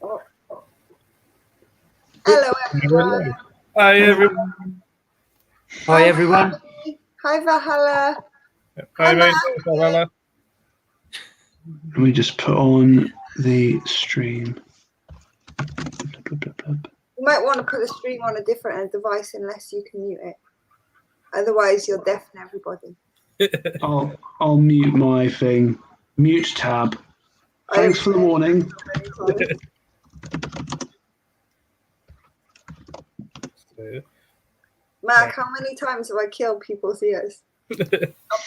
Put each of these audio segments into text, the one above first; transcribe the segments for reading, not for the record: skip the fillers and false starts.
Oh. Hello, everyone. Hi, everyone. Hi, everyone. Hi, Valhalla. Hi, mate. Valhalla. Let me just put on the stream. You might want to put the stream on a different device unless you can mute it. Otherwise, you'll deafen everybody. I'll mute my thing. Mute tab. Thanks for the warning. Mark, how many times have I killed people's ears? Not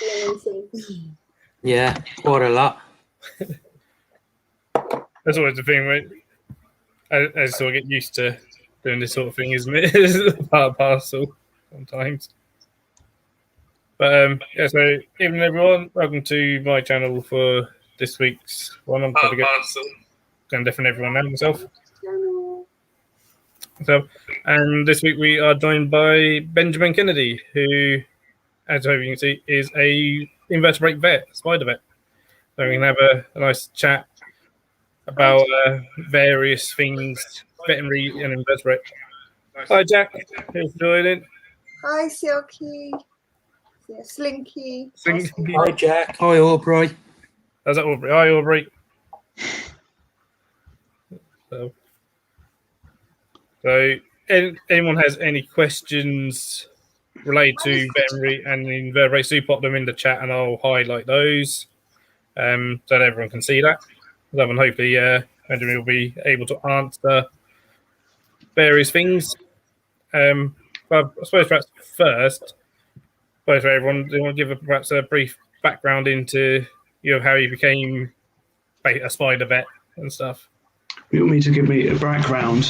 being insane. Yeah, quite a lot. That's always the thing, right? I sort of get used to doing this sort of thing, isn't it? It's part and parcel sometimes. But yeah, so evening everyone, welcome to my channel for this week's one. I'm going to deafen everyone now myself. So, and this week we are joined by Benjamin Kennedy, who, as you can see, is a invertebrate vet, spider vet. So we can have a nice chat about various things, veterinary and invertebrate. Hi, Jack. Who's joining? Hi, Silky. Yeah, Slinky. Hi, Jack. Hi, Aubrey. How's that, Aubrey? Hi, Aubrey. So anyone has any questions related to veterinary and invertebrates, do pop them in the chat and I'll highlight those so that everyone can see that. And hopefully Benjamin will be able to answer various things. But I suppose perhaps first, both for everyone, do you want to give perhaps a brief background into how you became a spider vet and stuff? You want me to give me a background?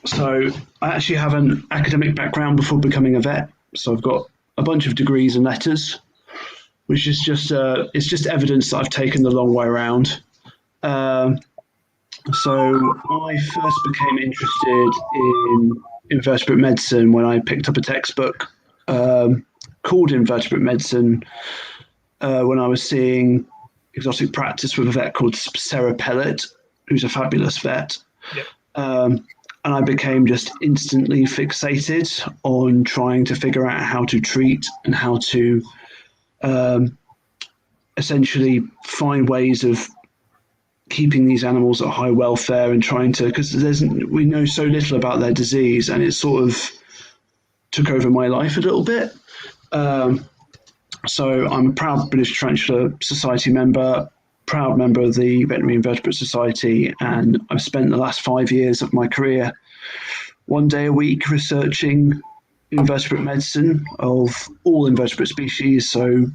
So I actually have an academic background before becoming a vet. So I've got a bunch of degrees and letters, which is just it's just evidence that I've taken the long way around. So I first became interested in invertebrate medicine when I picked up a textbook called Invertebrate Medicine when I was seeing exotic practice with a vet called Sarah Pellet, who's a fabulous vet. Yep. And I became just instantly fixated on trying to figure out how to treat and how to essentially find ways of keeping these animals at high welfare and trying to, because we know so little about their disease, and it sort of took over my life a little bit. So I'm a proud British Tarantula Society member, proud member of the Veterinary Invertebrate Society, and I've spent the last 5 years of my career 1 day a week researching invertebrate medicine of all invertebrate species, so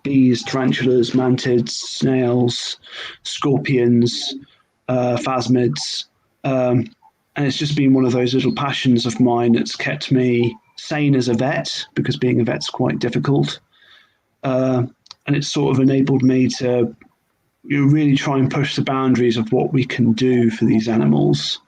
bees, tarantulas, mantids, snails, scorpions, phasmids, and it's just been one of those little passions of mine that's kept me sane as a vet, because being a vet's quite difficult. And it's sort of enabled me to really try and push the boundaries of what we can do for these animals.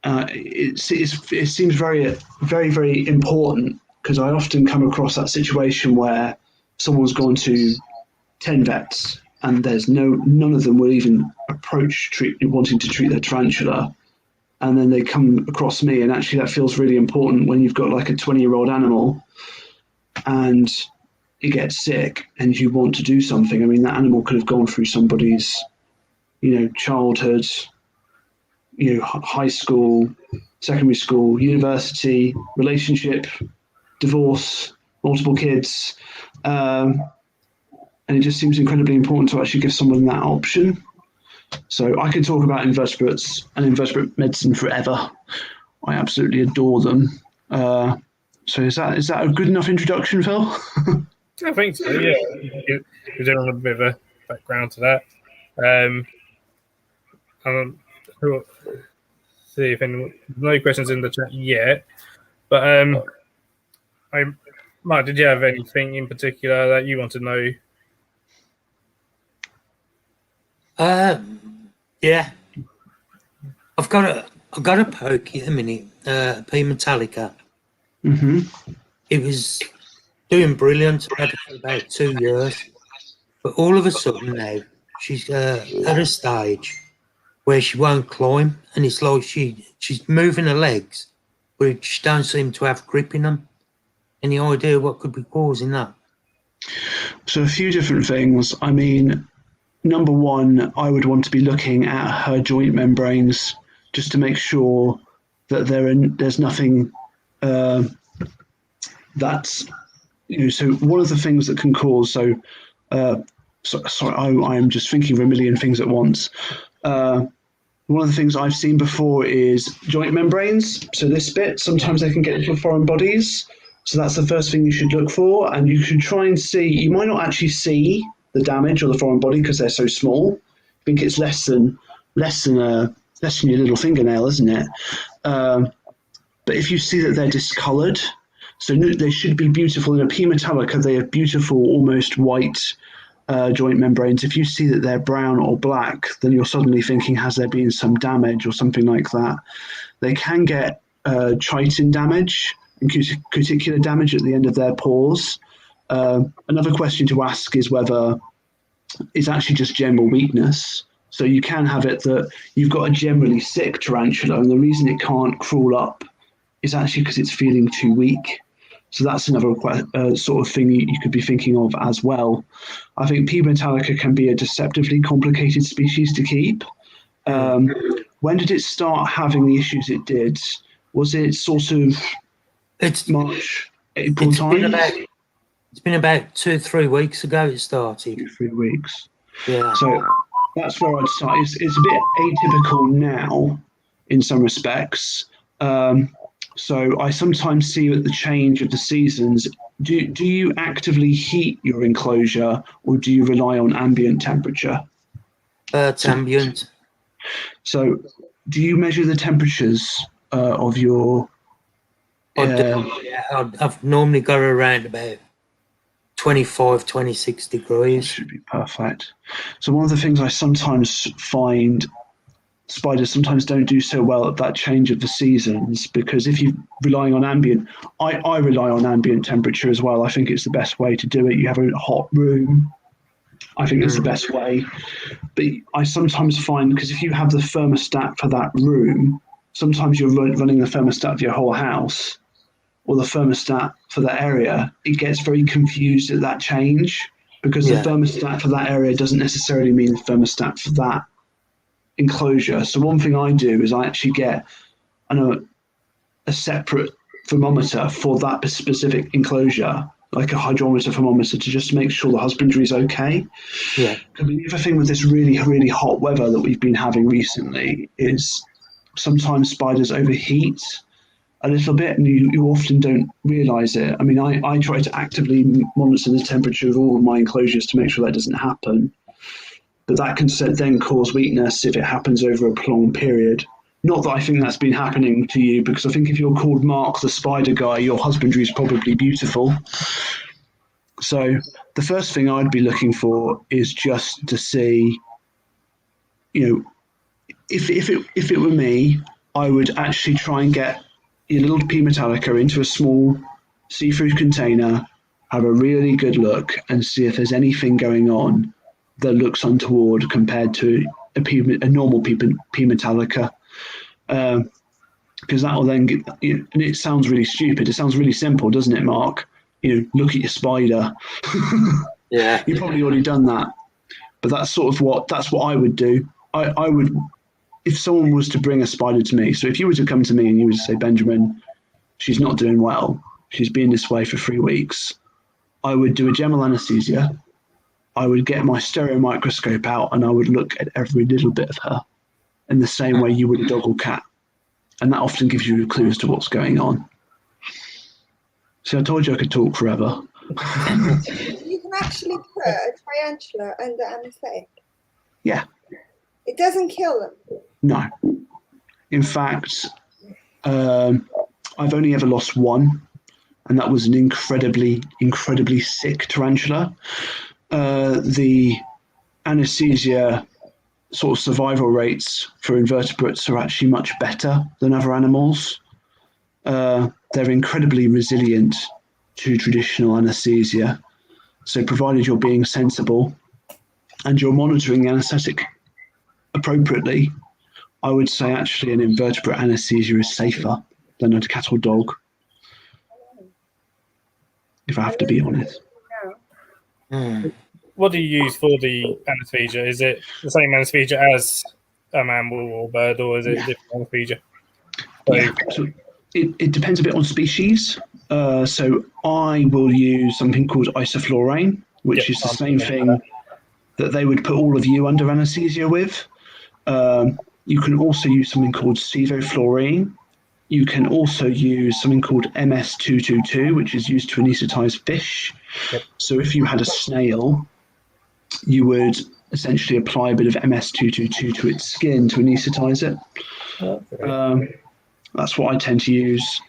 It seems very, very, very important, because I often come across that situation where someone's gone to 10 vets and there's none of them will even approach wanting to treat their tarantula. And then they come across me, and actually that feels really important when you've got like a 20-year-old animal and it gets sick and you want to do something. I mean, that animal could have gone through somebody's, childhood, high school, secondary school, university, relationship, divorce, multiple kids. And it just seems incredibly important to actually give someone that option. So I could talk about invertebrates and invertebrate medicine forever. I absolutely adore them. So is that a good enough introduction, Phil? I think so, yeah. You're doing a bit of a background to that. See if anyone, no questions in the chat yet. But Mark, did you have anything in particular that you want to know? Yeah. I've got a pokey at the minute, P Metallica. Mm-hmm. It was doing brilliant. I had it for about 2 years. But all of a sudden now, she's at a stage where she won't climb, and it's like she's moving her legs, but she don't seem to have grip in them. Any idea what could be causing that? So a few different things. I mean, number one, I would want to be looking at her joint membranes just to make sure that there's nothing that's, so one of the things that can cause, sorry, I'm just thinking of a million things at once. One of the things I've seen before is joint membranes. So this bit, sometimes they can get little foreign bodies. So that's the first thing you should look for. And you should try and see, you might not actually see the damage or the foreign body because they're so small. I think it's less than your little fingernail, isn't it? But if you see that they're discolored, so they should be beautiful. In a P. metallica, they have beautiful, almost white joint membranes. If you see that they're brown or black, then you're suddenly thinking, has there been some damage or something like that? They can get chitin damage and cuticular damage at the end of their paws. Another question to ask is whether it's actually just general weakness. So you can have it that you've got a generally sick tarantula, and the reason it can't crawl up is actually because it's feeling too weak. So that's another sort of thing you could be thinking of as well. I think P. metallica can be a deceptively complicated species to keep. When did it start having the issues it did? Was it sort of March, April time? It's been about 2-3 weeks ago it started. 2-3 weeks. Yeah. So that's where I'd start. It's a bit atypical now in some respects. So I sometimes see at the change of the seasons, do you actively heat your enclosure or do you rely on ambient temperature? It's ambient. So do you measure the temperatures of your... I've normally got around about 25, 26 degrees. Should be perfect. So one of the things I sometimes find spiders sometimes don't do so well at that change of the seasons, because if you're relying on ambient, I rely on ambient temperature as well. I think it's the best way to do it. You have a hot room. I think it's the best way. But I sometimes find, because if you have the thermostat for that room, sometimes you're running the thermostat of your whole house or the thermostat for that area. It gets very confused at that change, because the thermostat for that area doesn't necessarily mean the thermostat for that enclosure. So one thing I do is I actually get a separate thermometer for that specific enclosure, like a hydrometer thermometer, to just make sure the husbandry is okay. Yeah. I mean, the other thing with this really, really hot weather that we've been having recently is sometimes spiders overheat a little bit, and you often don't realize it. I mean, I try to actively monitor the temperature of all of my enclosures to make sure that doesn't happen. But that can then cause weakness if it happens over a prolonged period. Not that I think that's been happening to you, because I think if you're called Mark the Spider Guy, your husbandry is probably beautiful. So the first thing I'd be looking for is just to see, if it were me, I would actually try and get your little P. metallica into a small see-through container, have a really good look, and see if there's anything going on that looks untoward compared to a normal P. metallica. Because that will then get, and it sounds really stupid. It sounds really simple, doesn't it, Mark? Look at your spider. Yeah. You've probably already done that. But that's what I would do. I would, if someone was to bring a spider to me, so if you were to come to me and you were to say, Benjamin, she's not doing well, she's been this way for 3 weeks, I would do a general anesthesia. I would get my stereo microscope out and I would look at every little bit of her in the same way you would a dog or cat. And that often gives you a clue as to what's going on. See, I told you I could talk forever. You can actually put a tarantula under anaesthetic. Yeah. It doesn't kill them. No. In fact, I've only ever lost one, and that was an incredibly, incredibly sick tarantula. The anesthesia sort of survival rates for invertebrates are actually much better than other animals. They're incredibly resilient to traditional anesthesia. So provided you're being sensible and you're monitoring the anaesthetic appropriately, I would say actually an invertebrate anaesthesia is safer than a cat or dog, if I have to be honest. Hmm. What do you use for the anaesthesia? Is it the same anaesthesia as a mammal or bird, or is it Yeah. different anaesthesia? Yeah, so it depends a bit on species. So I will use something called isoflurane, which is the same thing that they would put all of you under anaesthesia with. You can also use something called sevoflurane. You can also use something called MS-222, which is used to anaesthetize fish. Yep. So if you had a snail, you would essentially apply a bit of MS-222 to its skin to anaesthetize it. That's what I tend to use.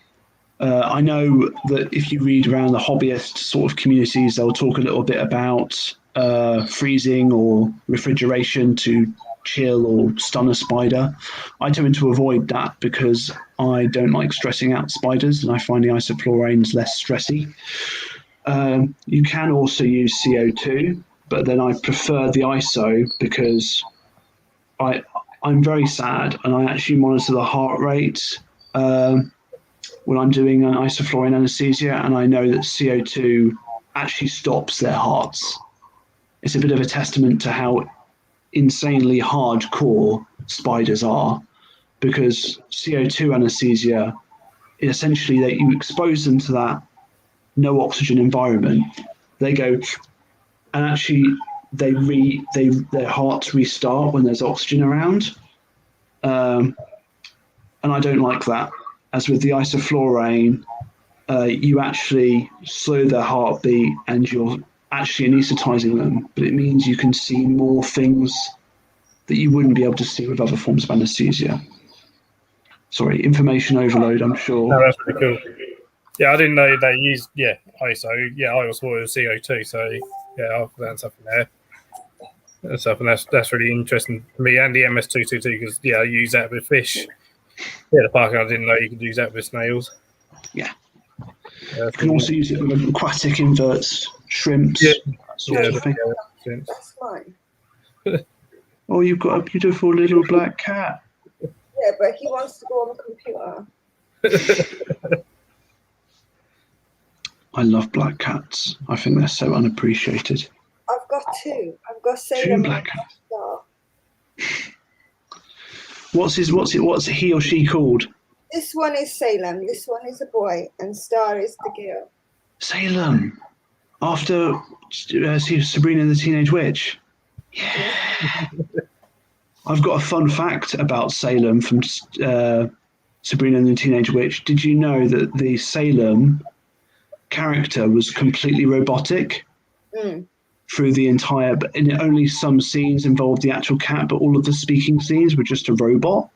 I know that if you read around the hobbyist sort of communities, they'll talk a little bit about freezing or refrigeration to chill or stun a spider. I tend to avoid that because I don't like stressing out spiders, and I find the isofluranes less stressy. You can also use CO2, but then I prefer the ISO because I'm very sad, and I actually monitor the heart rate when I'm doing an isoflurane anesthesia, and I know that CO2 actually stops their hearts. It's a bit of a testament to how insanely hardcore spiders are, because CO2 anesthesia, essentially that you expose them to that no oxygen environment, they go, and actually their hearts restart when there's oxygen around, and I don't like that. As with the isoflurane, you actually slow their heartbeat and you're actually anaesthetizing them, but it means you can see more things that you wouldn't be able to see with other forms of anesthesia. Sorry, information overload, I'm sure. No, that's pretty cool. Yeah, I didn't know they used ISO. Yeah, I was thought it was CO2. So yeah, I'll learn something there. That's really interesting to me. And the MS-222 because I use that with fish. Yeah, the park. I didn't know you could use that with snails. Yeah. You You can also use it with aquatic inverts, shrimps, that sort of thing. That's fine. Oh, you've got a beautiful little black cat. Yeah, but he wants to go on the computer. I love black cats. I think they're so unappreciated. I've got two. I've got Two Salem black and cats. Star. What's he or she called? This one is Salem. This one is a boy, and Star is the girl. Salem, after Sabrina the Teenage Witch. Yeah. I've got a fun fact about Salem from Sabrina the Teenage Witch. Did you know that the Salem character was completely robotic through the entire? And only some scenes involved the actual cat, but all of the speaking scenes were just a robot,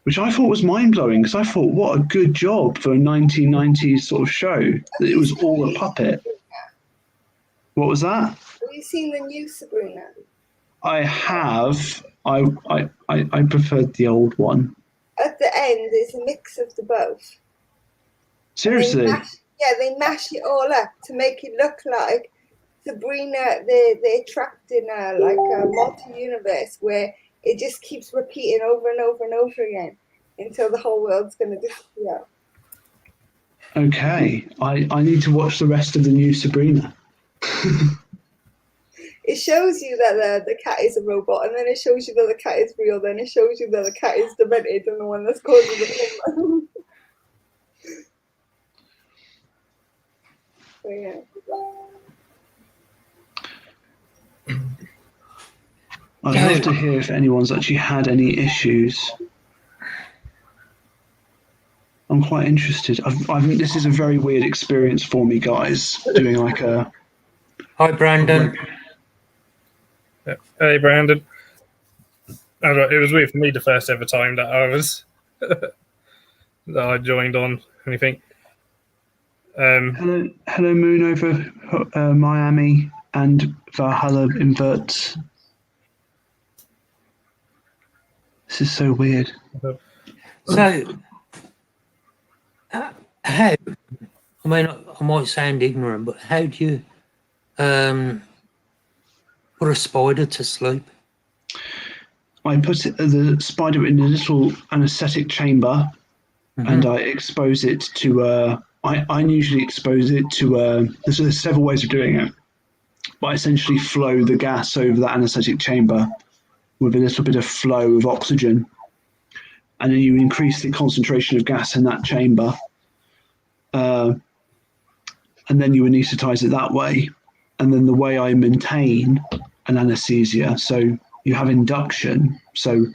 which I thought was mind blowing. Because I thought, what a good job for a 1990s sort of show that it was all a puppet. What was that? Have you seen the new Sabrina? I have. I preferred the old one. At the end, it's a mix of the both. Seriously? They mash it all up to make it look like Sabrina. They're trapped in a multi-universe where it just keeps repeating over and over and over again until the whole world's going to disappear. Okay, I need to watch the rest of the new Sabrina. It shows you that the cat is a robot, and then it shows you that the cat is real, then it shows you that the cat is demented and the one that's causing the problem. So, yeah. I'd love to hear if anyone's actually had any issues. I'm quite interested. This is a very weird experience for me, guys, doing like a... Hi, Brandon. Hey, Brandon. It was weird for me the first ever time that I was that I joined on anything. Hello, Moon over Miami and Valhalla Invert. This is so weird. So, how? I mean, I might sound ignorant, but how do you, put a spider to sleep? I put the spider in a little anaesthetic chamber, and I expose it to. I usually expose it to. There's several ways of doing it, but I essentially flow the gas over that anaesthetic chamber with a little bit of flow of oxygen, and then you increase the concentration of gas in that chamber, and then you anaesthetize it that way. And then the way I maintain an anaesthesia, so you have induction. So,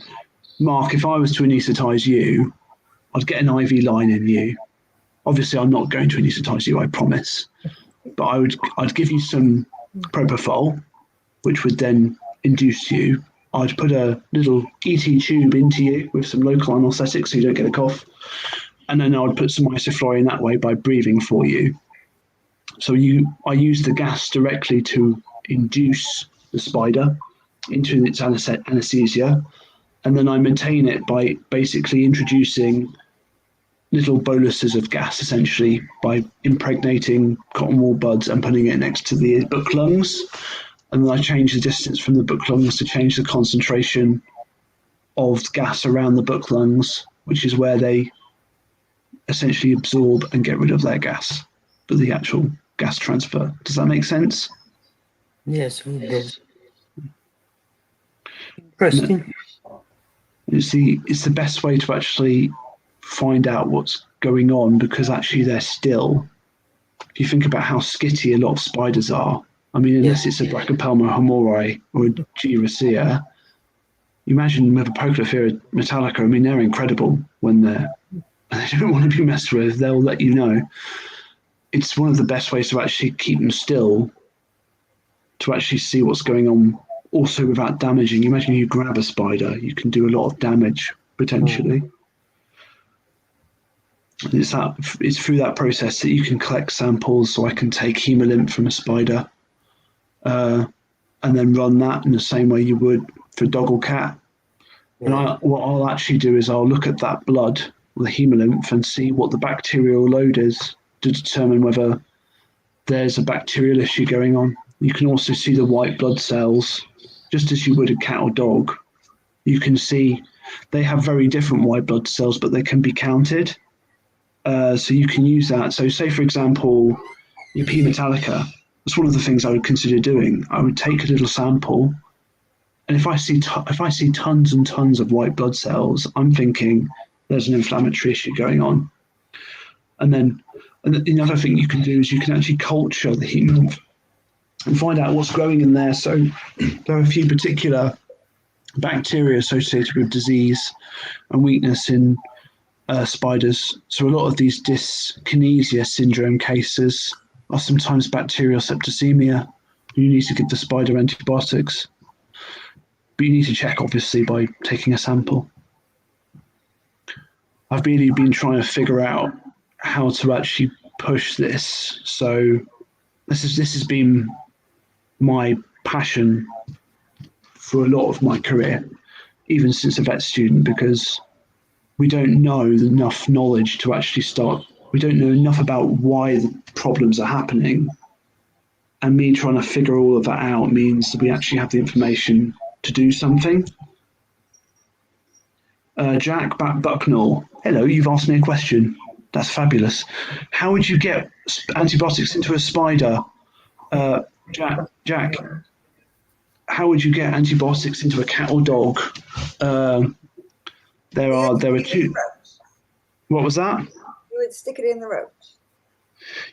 Mark, if I was to anaesthetize you, I'd get an IV line in you. Obviously, I'm not going to anaesthetize you, I promise. But I'd give you some propofol, which would then induce you. I'd put a little ET tube into you with some local anaesthetic so you don't get a cough. And then I would put some isoflurane that way by breathing for you. So I use the gas directly to induce the spider into its anesthesia, and then I maintain it by basically introducing little boluses of gas, essentially by impregnating cotton wool buds and putting it next to the book lungs, and then I change the distance from the book lungs to change the concentration of gas around the book lungs, which is where they essentially absorb and get rid of their gas, but the actual gas transfer. Does that make sense? Yes, it does. Interesting. It's the best way to actually find out what's going on, because actually they're still. If you think about how skitty a lot of spiders are, I mean, unless it's a Brachypelma homori or a Georecea, you imagine with a Pocophera metallica, I mean, they're incredible when they don't want to be messed with, they'll let you know. It's one of the best ways to actually keep them still, to actually see what's going on, also without damaging. Imagine you grab a spider, you can do a lot of damage potentially. It's through that process that you can collect samples. So I can take hemolymph from a spider, and then run that in the same way you would for dog or cat. And what I'll actually do is I'll look at that blood, the hemolymph, and see what the bacterial load is to determine whether there's a bacterial issue going on. You can also see the white blood cells, just as you would a cat or dog. You can see they have very different white blood cells, but they can be counted. So you can use that. So say, for example, your P. metallica, that's one of the things I would consider doing. I would take a little sample, and if I see tons and tons of white blood cells, I'm thinking there's an inflammatory issue going on. And then another thing you can do is you can actually culture the hemolymph and find out what's growing in there. So there are a few particular bacteria associated with disease and weakness in spiders. So a lot of these dyskinesia syndrome cases are sometimes bacterial septicemia. You need to give the spider antibiotics, but you need to check obviously by taking a sample. I've really been trying to figure out how to actually push this. So this has been my passion for a lot of my career, even since a vet student, because we don't know enough knowledge to actually start. We don't know enough about why the problems are happening. And me trying to figure all of that out means that we actually have the information to do something. Jack Bucknell, hello, you've asked me a question. That's fabulous. How would you get antibiotics into a spider? Jack, how would you get antibiotics into a cat or dog? There are two. What was that? You would stick it in the roach.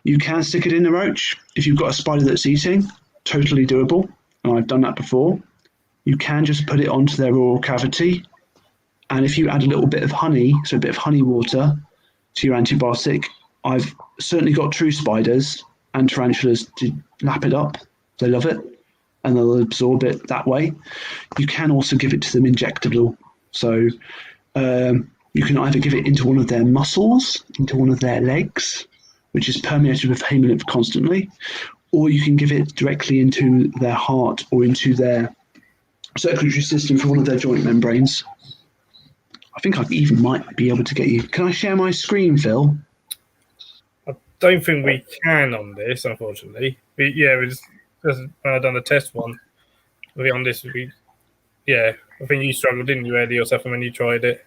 You can stick it in the roach if you've got a spider that's eating. Totally doable, and I've done that before. You can just put it onto their oral cavity, and if you add a little bit of honey, so a bit of honey water, to your antibiotic, I've certainly got true spiders and tarantulas to lap it up. They love it, and they'll absorb it that way. You can also give it to them injectable. So you can either give it into one of their muscles, into one of their legs, which is permeated with hemolymph constantly, or you can give it directly into their heart or into their circulatory system for one of their joint membranes. I think I even might be able to get you. Can I share my screen, Phil? I don't think we can on this, unfortunately. But yeah, we just when I've done the test one, on this. Yeah, I think you struggled, didn't you, Eddie, or something when you tried it?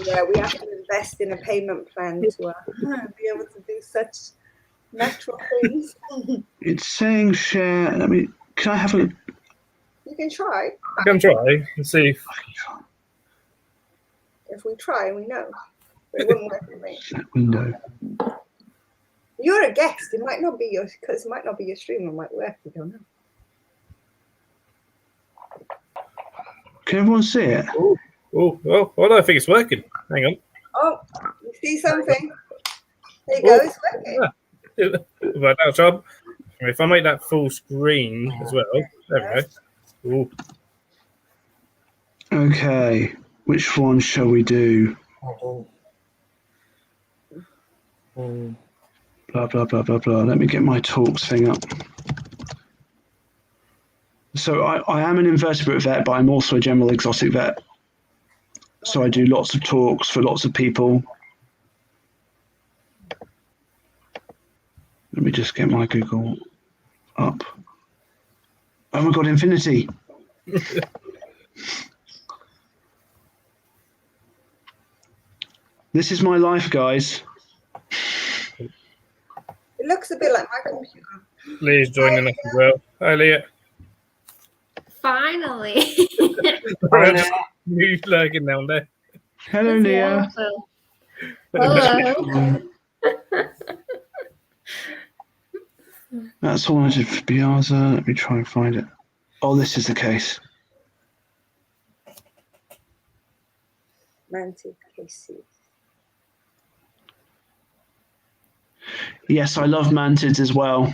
Yeah, we have to invest in a payment plan to be able to do such natural things. It's saying share. Can I have a? You can try. I can try and see. If we try, we know. But it wouldn't work for me. That window. You're a guest. It might not be your stream. It might work. We don't know. Can everyone see it? Oh, I don't think it's working. Hang on. Oh, you see something? There you go. It's working. Right, now, John. If I make that full screen as well, there we go. Ooh. Okay, which one shall we do? Blah blah blah blah blah. Let me get my talks thing up. So I am an invertebrate vet, but I'm also a general exotic vet. So I do lots of talks for lots of people. Let me just get my Google up. Oh my God, infinity. This is my life, guys. It looks a bit like my computer. Leah's joining us as well. Hi, Leah. Finally. You lurking down there. Hello, Leah. Hello. That's all I did for Biaza. Let me try and find it. Oh, this is the case. Mantis cases. Yes, I love mantids as well.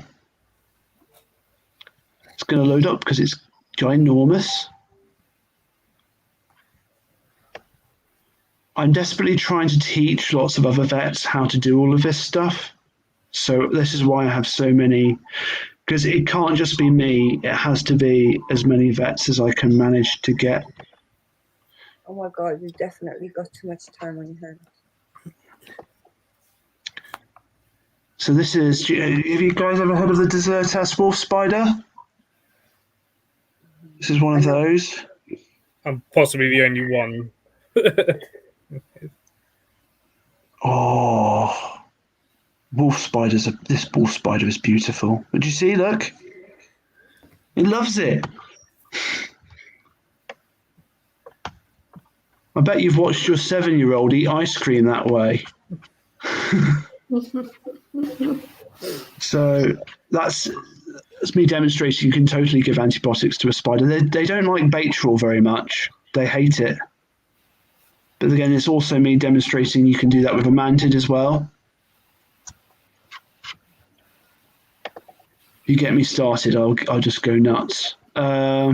It's going to load up because it's ginormous. I'm desperately trying to teach lots of other vets how to do all of this stuff. So this is why I have so many, because it can't just be me. It has to be as many vets as I can manage to get. Oh my God, you've definitely got too much time on your hands. So this is, have you guys ever heard of the Desertus wolf spider? This is one of those. I'm possibly the only one. Oh, this wolf spider is beautiful. But you see, look, it loves it. I bet you've watched your 7-year-old eat ice cream that way. So that's me demonstrating you can totally give antibiotics to a spider. They don't like bait trawl very much. They hate it. But again, it's also me demonstrating you can do that with a mantid as well. If you get me started, I'll just go nuts. I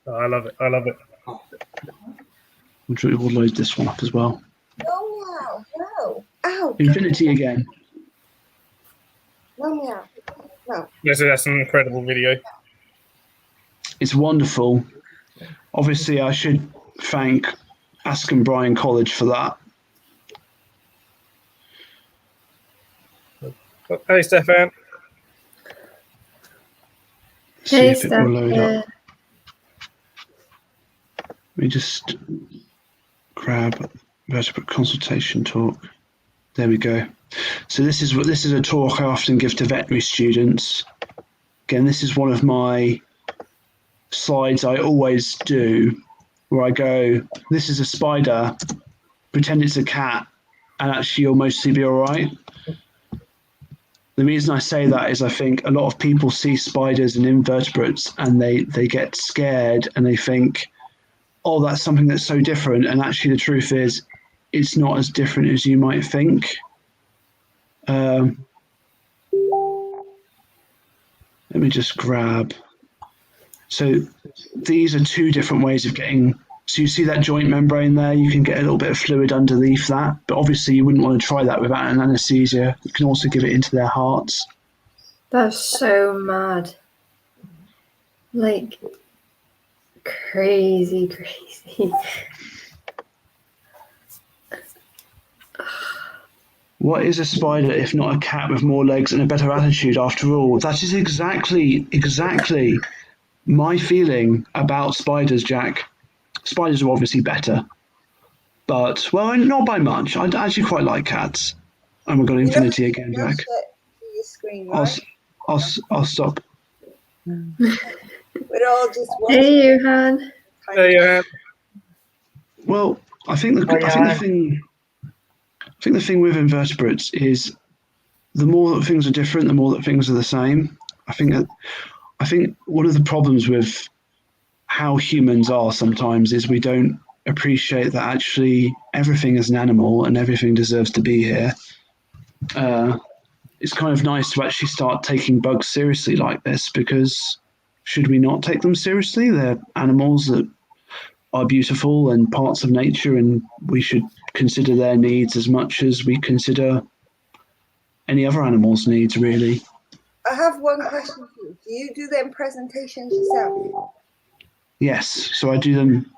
love it. We'll load this one up as well. No, no. Ow. Infinity again. No, meow. No. That's an incredible video. It's wonderful. Obviously, I should thank Askham Bryan College for that. Hey, Stefan. See Hey, if it will load up. Stefan. Let me just grab vertebrate consultation talk. There we go. So this is a talk I often give to veterinary students. Again, this is one of my slides I always do, where I go, this is a spider, pretend it's a cat, and actually you'll mostly be all right. The reason I say that is I think a lot of people see spiders and invertebrates and they get scared and they think, oh, that's something that's so different. And actually the truth is it's not as different as you might think. Let me just grab. So these are two different ways of getting. So you see that joint membrane there? You can get a little bit of fluid underneath that, but obviously you wouldn't want to try that without an anesthesia. You can also give it into their hearts. That's so mad. Like, crazy. What is a spider if not a cat with more legs and a better attitude after all? That is exactly My feeling about spiders, Jack, spiders are obviously better, but, well, not by much. I actually quite like cats. Oh my God, You know, Infinity again, you Jack. to your screen, I'll, right? I'll stop. We're all just watching. Hey, Johan. There you have. Well, I think the thing with invertebrates is the more that things are different, the more that things are the same. I think one of the problems with how humans are sometimes is we don't appreciate that actually everything is an animal and everything deserves to be here. It's kind of nice to actually start taking bugs seriously like this, because should we not take them seriously? They're animals that are beautiful and parts of nature, and we should consider their needs as much as we consider any other animal's needs, really. I have one question for you. Do you do them presentations yourself? Yes, so I do them.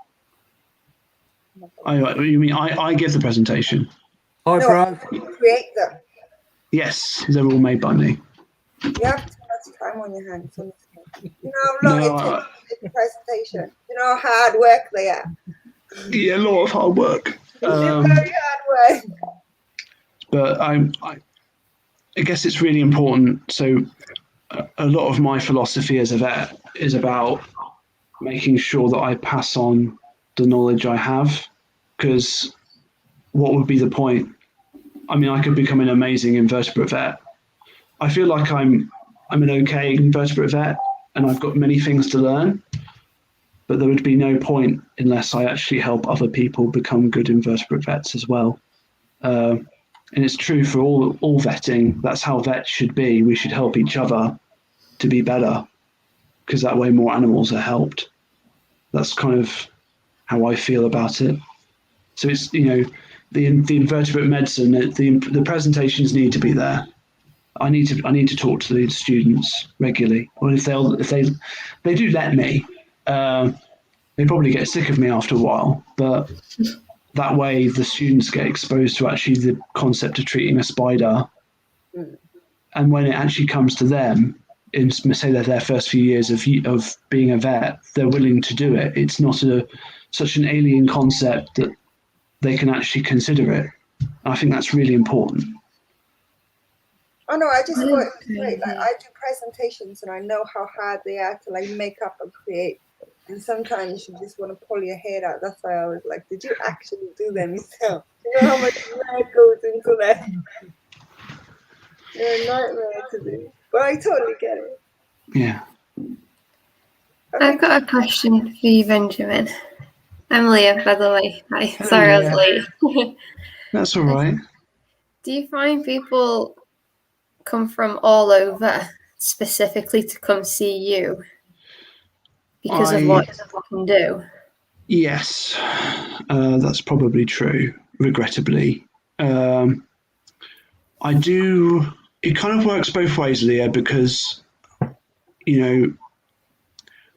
You mean I give the presentation? Hi, No, bro. you create them. Yes, they're all made by me. You have too much time on your hands. You know how long it takes to make a presentation. You know how hard work they are. Yeah, a lot of hard work. Very hard work. But I guess it's really important. So a lot of my philosophy as a vet is about making sure that I pass on the knowledge I have, because what would be the point? I mean, I could become an amazing invertebrate vet. I feel like I'm an okay invertebrate vet, and I've got many things to learn, but there would be no point unless I actually help other people become good invertebrate vets as well. And it's true for all vetting. That's how vets should be. We should help each other to be better, because that way more animals are helped. That's kind of how I feel about it. So it's, the invertebrate medicine, the presentations need to be there. I need to talk to the students regularly, or if they do let me, they probably get sick of me after a while, but that way the students get exposed to actually the concept of treating a spider. And when it actually comes to them, in say their first few years of being a vet, they're willing to do it. It's not such an alien concept that they can actually consider it. I think that's really important. Oh no, I just thought it was great. Like, I do presentations and I know how hard they are to like make up and create. And sometimes you just want to pull your hair out. That's why I was like, did you actually do them yourself? You know how much work goes into that? They're a nightmare to do. But I totally get it. Yeah. I've got a question for you, Benjamin. I'm Leah, by the way. Hi. Hello, Sorry, I Leah. was late. That's all right. Do you find people come from all over specifically to come see you because of what you can do? Yes, that's probably true, regrettably. I do. It kind of works both ways, Leah, because,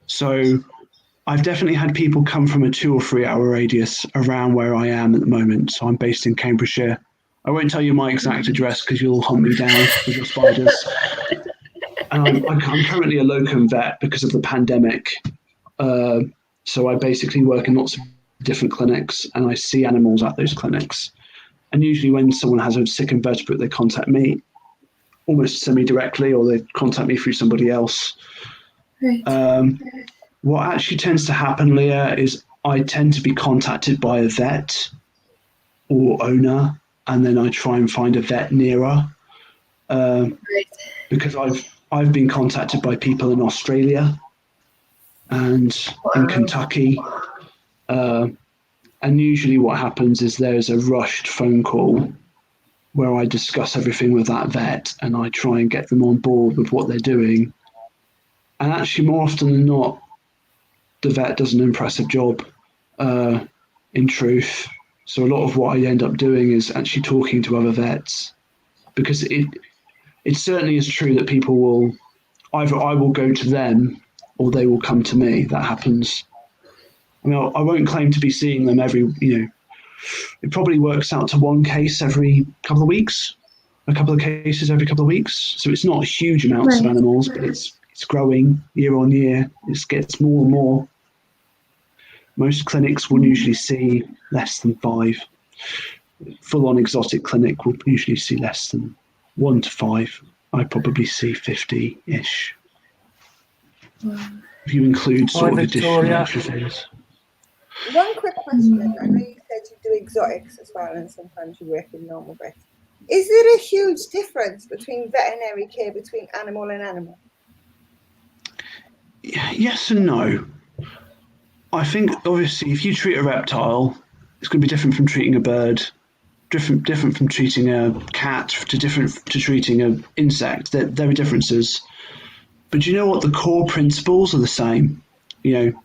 so I've definitely had people come from a 2 or 3 hour radius around where I am at the moment. So I'm based in Cambridgeshire. I won't tell you my exact address because you'll hunt me down with your spiders. And I'm currently a locum vet because of the pandemic. So I basically work in lots of different clinics and I see animals at those clinics. And usually when someone has a sick invertebrate, they contact me almost semi-directly, or they contact me through somebody else. Right. What actually tends to happen, Leah, is I tend to be contacted by a vet or owner, and then I try and find a vet nearer. Because I've been contacted by people in Australia and in Kentucky. And usually what happens is there's a rushed phone call where I discuss everything with that vet and I try and get them on board with what they're doing. And actually, more often than not, the vet does an impressive job, in truth. So a lot of what I end up doing is actually talking to other vets, because it certainly is true that people will, either I will go to them or they will come to me. That happens. I mean, I won't claim to be seeing them it probably works out to one case every couple of weeks, a couple of cases every couple of weeks. So it's not huge amounts of animals, but it's It's growing year on year. It gets more and more. Most clinics will usually see less than 5. Full-on exotic clinic will usually see less than 1 to 5. I probably see 50-ish. If you include sort of additional extra things. One quick question. I know you said you do exotics as well, and sometimes you work in normal vets. Is there a huge difference between veterinary care between animal and animal? Yes and no. I think obviously if you treat a reptile, it's going to be different from treating a bird, different from treating a cat, to treating an insect. There are differences. But you know what? The core principles are the same. You know,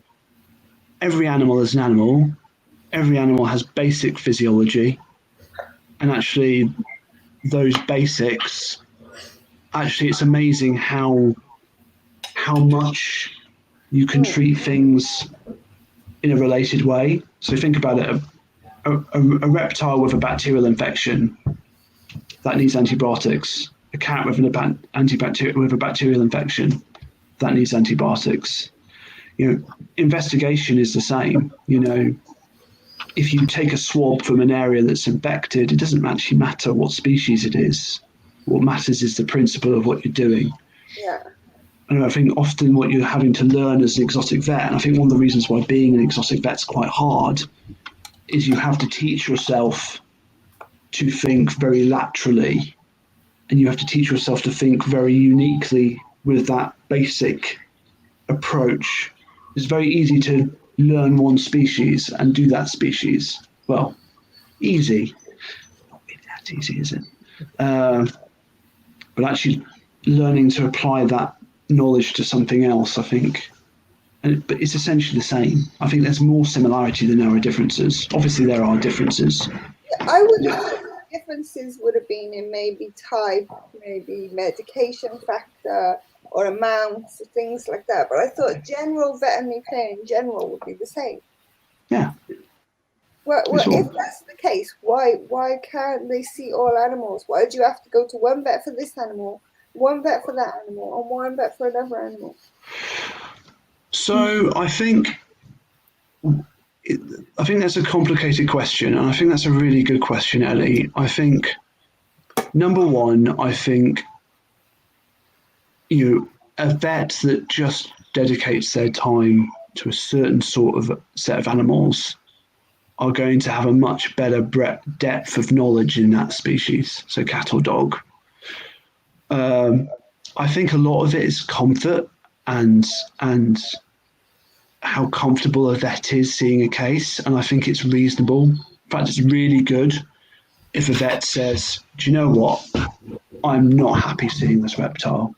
every animal is an animal. Every animal has basic physiology. And actually, those basics, actually, it's amazing how much you can treat things in a related way. So think about it, a reptile with a bacterial infection, that needs antibiotics. A cat with a bacterial infection, that needs antibiotics. You know, investigation is the same. You know, if you take a swab from an area that's infected, it doesn't actually matter what species it is. What matters is the principle of what you're doing. Yeah. And I think often what you're having to learn as an exotic vet, and I think one of the reasons why being an exotic vet's quite hard, is you have to teach yourself to think very laterally, and you have to teach yourself to think very uniquely with that basic approach. It's very easy to learn one species and do that species. Well, easy. Not really that easy, is it? But actually learning to apply that knowledge to something else, I think. But it's essentially the same. I think there's more similarity than there are differences. Obviously, there are differences. Yeah, I would have thought the differences would have been in maybe type, maybe medication factor, or amounts, or things like that. But I thought general veterinary care in general would be the same. Yeah. Well, if that's the case, why can't they see all animals? Why do you have to go to one vet for this animal, one vet for that animal, and one vet for another animal? So I think that's a complicated question, and I think that's a really good question, Ellie. I think number one, I think a vet that just dedicates their time to a certain sort of set of animals are going to have a much better depth of knowledge in that species, so cat or dog. I think a lot of it is comfort and how comfortable a vet is seeing a case, and I think it's reasonable. In fact, it's really good if a vet says, do you know what, I'm not happy seeing this reptile.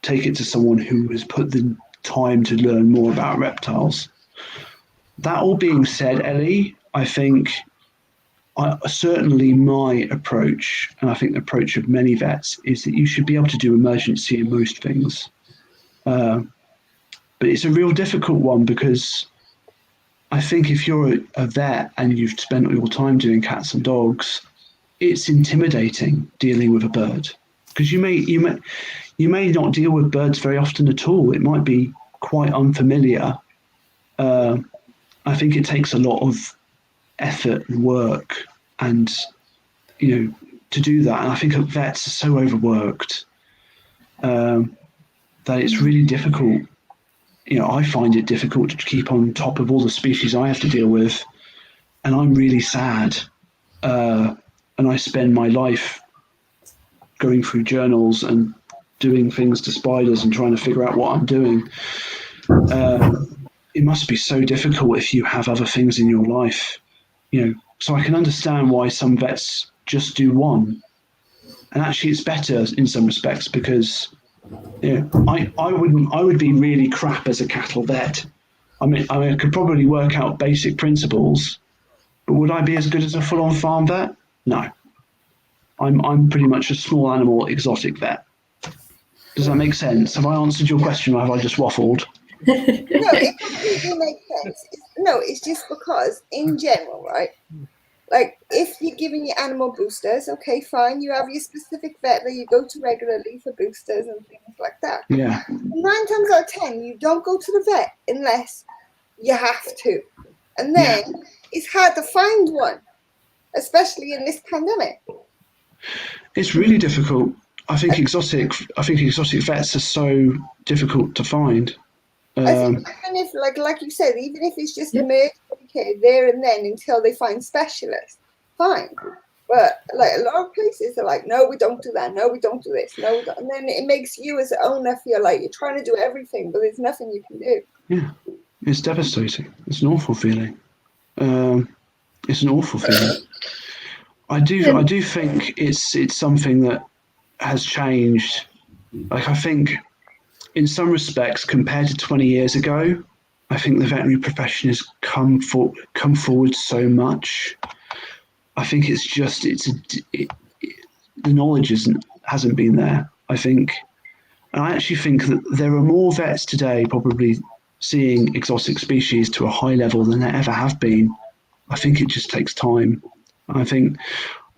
Take it to someone who has put the time to learn more about reptiles. That all being said, Ellie, I think certainly my approach, and I think the approach of many vets, is that you should be able to do emergency in most things. But it's a real difficult one, because I think if you're a vet and you've spent all your time doing cats and dogs, it's intimidating dealing with a bird, because you may not deal with birds very often at all. It might be quite unfamiliar. I think it takes a lot of effort and work and to do that, and I think vets are so overworked that it's really difficult. I find it difficult to keep on top of all the species I have to deal with, and I'm really sad, and I spend my life going through journals and doing things to spiders and trying to figure out what I'm doing. It must be so difficult if you have other things in your life, so I can understand why some vets just do one. And actually it's better in some respects, because I would be really crap as a cattle vet. I could probably work out basic principles, but would I be as good as a full-on farm vet? No. I'm pretty much a small animal exotic vet. Does that make sense? Have I answered your question, or have I just waffled? No, it completely makes sense. No, it's just because in general, right? Like, if you're giving your animal boosters, okay, fine. You have your specific vet that you go to regularly for boosters and things like that. Yeah. 9 times out of 10, you don't go to the vet unless you have to. And then it's hard to find one, especially in this pandemic. It's really difficult. I think exotic vets are so difficult to find. I think even if, like you said, even if it's just emergency care there and then until they find specialists, fine. But like a lot of places are like, no, we don't do that. No, we don't do this. No, we don't. And then it makes you as an owner feel like you're trying to do everything, but there's nothing you can do. Yeah, it's devastating. It's an awful feeling. It's an awful feeling. I do think it's something that has changed. Like, I think in some respects, compared to 20 years ago, I think the veterinary profession has come forward so much. I think it's just the knowledge hasn't been there. I actually think that there are more vets today probably seeing exotic species to a high level than there ever have been. I think it just takes time. I think,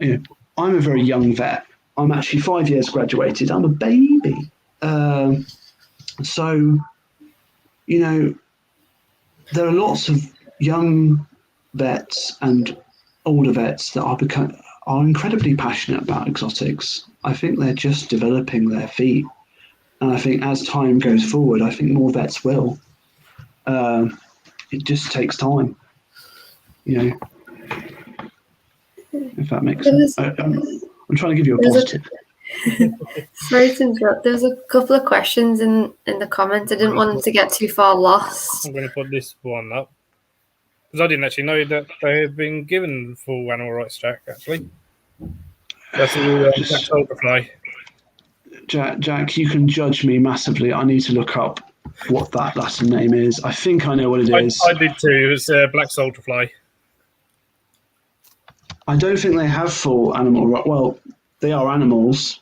I'm a very young vet. I'm actually 5 years graduated. I'm a baby. So, there are lots of young vets and older vets that are incredibly passionate about exotics. I think they're just developing their feet. And I think as time goes forward, I think more vets will. It just takes time, if that makes sense. I'm trying to give you a positive. Sorry to interrupt. There's a couple of questions in the comments. I didn't want them to get too far lost. I'm going to put this one up because I didn't actually know that they had been given full animal rights, Jack. Actually, that's all Jack's Ultrafly. Jack, you can judge me massively. I need to look up what that Latin name is. I think I know what it is. I did too. It was Black Ultrafly. I don't think they have full animal rights. Well, they are animals.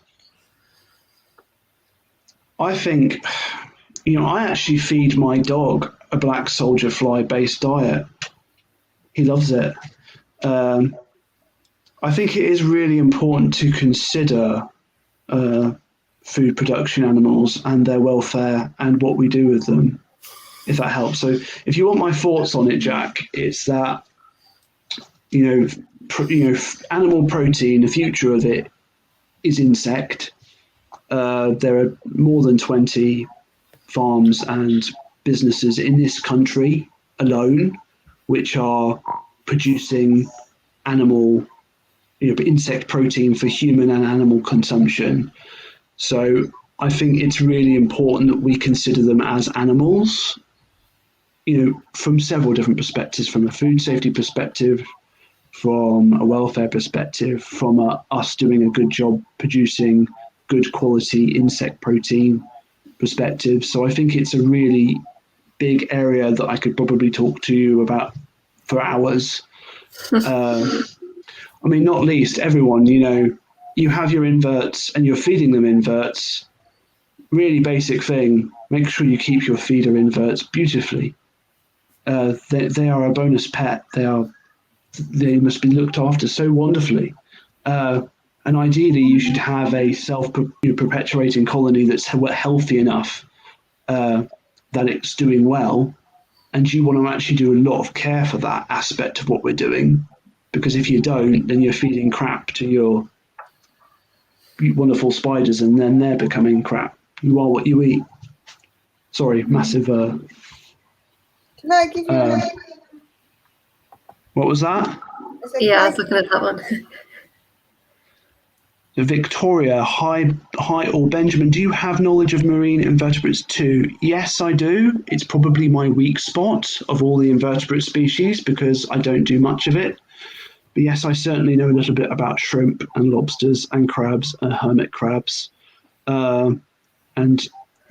I think, I actually feed my dog a black soldier fly based diet. He loves it. I think it is really important to consider food production animals and their welfare and what we do with them, if that helps. So if you want my thoughts on it, Jack, it's that, animal protein, the future of it is insect. There are more than 20 farms and businesses in this country alone which are producing animal, insect protein for human and animal consumption. So I think it's really important that we consider them as animals, from several different perspectives, from a food safety perspective, from a welfare perspective, from us doing a good job producing good quality insect protein perspective. So I think it's a really big area that I could probably talk to you about for hours. Not least everyone, you have your inverts and you're feeding them inverts. Really basic thing, make sure you keep your feeder inverts beautifully. They are a bonus pet. They must be looked after so wonderfully. And ideally, you should have a self-perpetuating colony that's healthy enough that it's doing well. And you want to actually do a lot of care for that aspect of what we're doing. Because if you don't, then you're feeding crap to your wonderful spiders, and then they're becoming crap. You are what you eat. Sorry, massive... Can I give you what was that? Yeah, I was looking at that one. Victoria, hi, or Benjamin, do you have knowledge of marine invertebrates too? Yes, I do. It's probably my weak spot of all the invertebrate species because I don't do much of it. But yes, I certainly know a little bit about shrimp and lobsters and crabs and hermit crabs and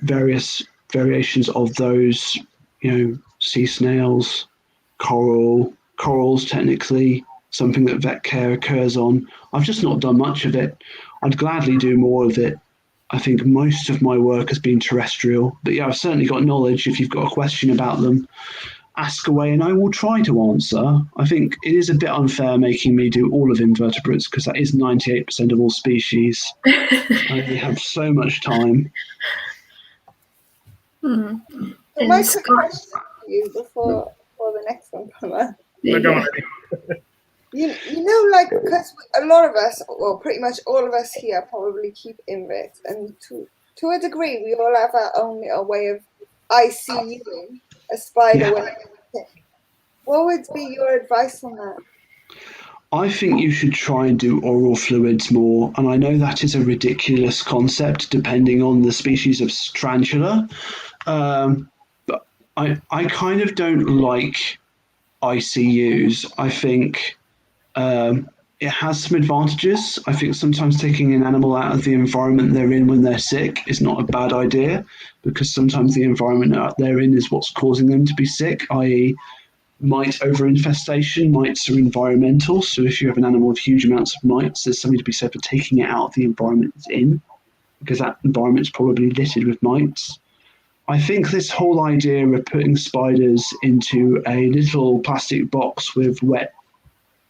various variations of those, sea snails, corals technically, something that vet care occurs on. I've just not done much of it. I'd gladly do more of it. I think most of my work has been terrestrial, but yeah, I've certainly got knowledge if you've got a question about them. ask away and I will try to answer. I think it is a bit unfair making me do all of invertebrates because that is 98% of all species. I only have so much time. Hmm. So my quick question for you before the next one comes up. Go on. You know, like, because a lot of us, well, pretty much all of us here probably keep inverts, and to a degree, we all have our own little way of ICUing a spider when it's sick. What would be your advice on that? I think you should try and do oral fluids more, and I know that is a ridiculous concept depending on the species of tarantula, but I kind of don't like ICUs. I think it has some advantages. I think sometimes taking an animal out of the environment they're in when they're sick is not a bad idea, because sometimes the environment they're in is what's causing them to be sick, i.e., mite overinfestation. Mites are environmental, so if you have an animal with huge amounts of mites, there's something to be said for taking it out of the environment it's in, because that environment is probably littered with mites. I think this whole idea of putting spiders into a little plastic box with wet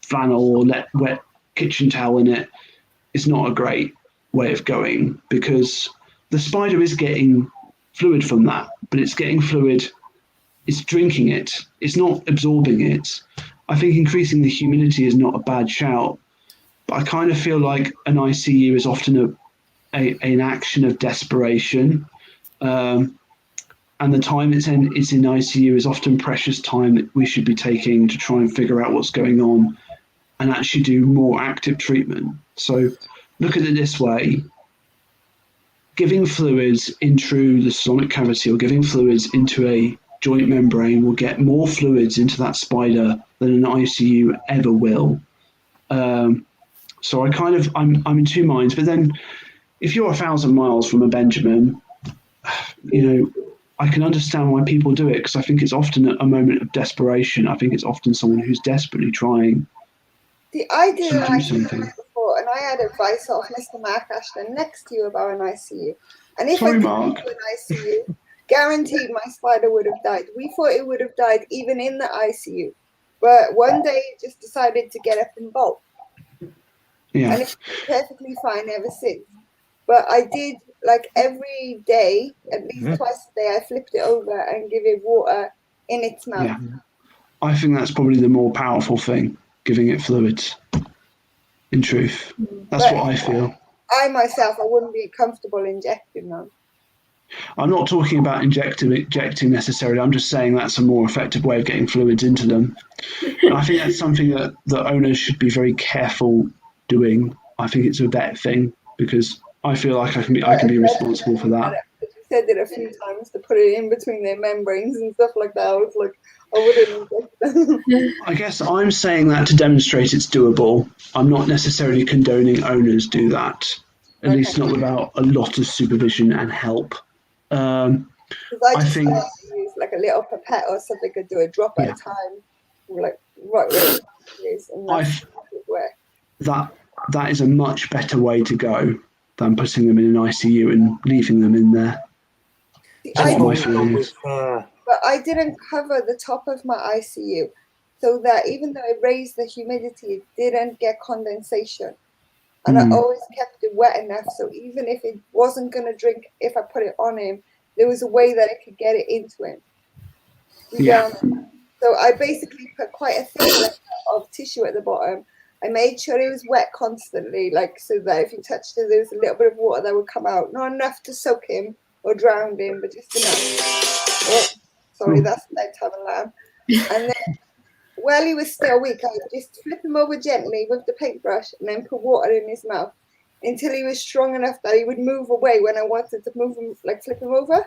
flannel or wet kitchen towel in it is not a great way of going, because the spider is getting fluid from that, but it's getting fluid, it's drinking it, it's not absorbing it. I think increasing the humidity is not a bad shout, but I kind of feel like an ICU is often an action of desperation. And the time it's in ICU is often precious time that we should be taking to try and figure out what's going on and actually do more active treatment. So look at it this way. Giving fluids in through the stomach cavity or giving fluids into a joint membrane will get more fluids into that spider than an ICU ever will. So I'm in two minds. But then if you're 1,000 miles from a Benjamin, I can understand why people do it, because I think it's often a moment of desperation. I think it's often someone who's desperately trying I did an to do ICU something. before, and I had advice off Mr. Mark Ashton next to you about an ICU. And if Sorry, I could Mark. do an ICU, guaranteed my spider would have died. We thought it would have died even in the ICU. But one day it just decided to get up and bolt. Yeah. And it's been perfectly fine ever since. But I did, like, every day, at least twice a day, I flipped it over and give it water in its mouth. Yeah. I think that's probably the more powerful thing, giving it fluids, in truth. That's what I feel. I myself, I wouldn't be comfortable injecting them. I'm not talking about injecting necessarily. I'm just saying that's a more effective way of getting fluids into them. And I think that's something that owners should be very careful doing. I think it's a vet thing, because I feel like I can be responsible for that. You said it a few times to put it in between their membranes and stuff like that. I was like, I wouldn't inject them. I guess I'm saying that to demonstrate it's doable. I'm not necessarily condoning owners do that, at least not without a lot of supervision and help. I think use like a little pipette or something, could do a drop at a time, like right where it is, and that is a much better way to go than putting them in an ICU and leaving them in there. That's what my feeling is. But I didn't cover the top of my ICU, so that even though it raised the humidity, it didn't get condensation. And I always kept it wet enough, so even if it wasn't going to drink, if I put it on him, there was a way that it could get it into him. So I basically put quite a thick layer of tissue at the bottom. I made sure it was wet constantly, like, so that if he touched it, there was a little bit of water that would come out. Not enough to soak him or drown him, but just enough. Oh, sorry, that's bedtime alarm. And then while he was still weak, I would just flip him over gently with the paintbrush and then put water in his mouth until he was strong enough that he would move away when I wanted to move him, like flip him over.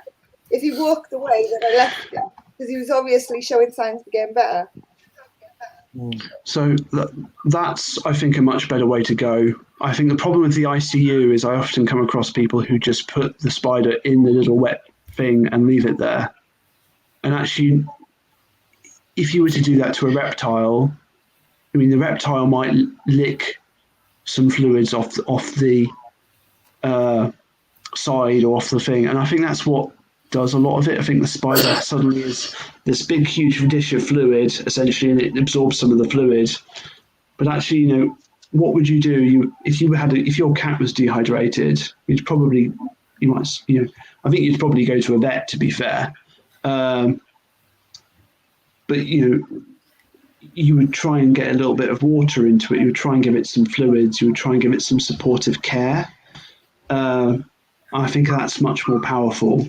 If he walked away, then I left him, because he was obviously showing signs of getting better. So that's, I think, a much better way to go. I think the problem with the ICU is I often come across people who just put the spider in the little wet thing and leave it there. And actually, if you were to do that to a reptile, I mean, the reptile might lick some fluids off the side or off the thing, and I think that's what does a lot of it. I think the spider suddenly is this big, huge dish of fluid, essentially, and it absorbs some of the fluid. But actually, what would you do? If your cat was dehydrated, I think you'd probably go to a vet, to be fair. But you would try and get a little bit of water into it. You would try and give it some fluids. You would try and give it some supportive care. I think that's much more powerful.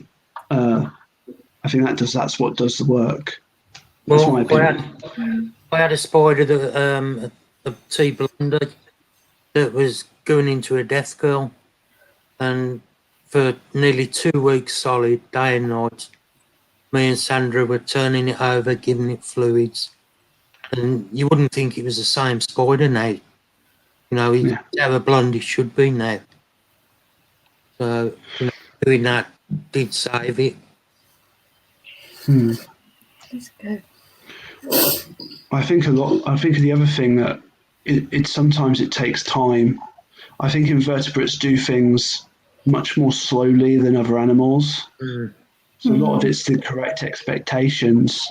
I think that's what does the work. That's my opinion. I had a spider that a tea blender that was going into a death curl, and for nearly 2 weeks solid, day and night, me and Sandra were turning it over, giving it fluids, and you wouldn't think it was the same spider now. He's how a blondie should be now. So, doing that did save it. That's good. I think the other thing that it sometimes it takes time. I think invertebrates do things much more slowly than other animals. So a lot of it's the correct expectations.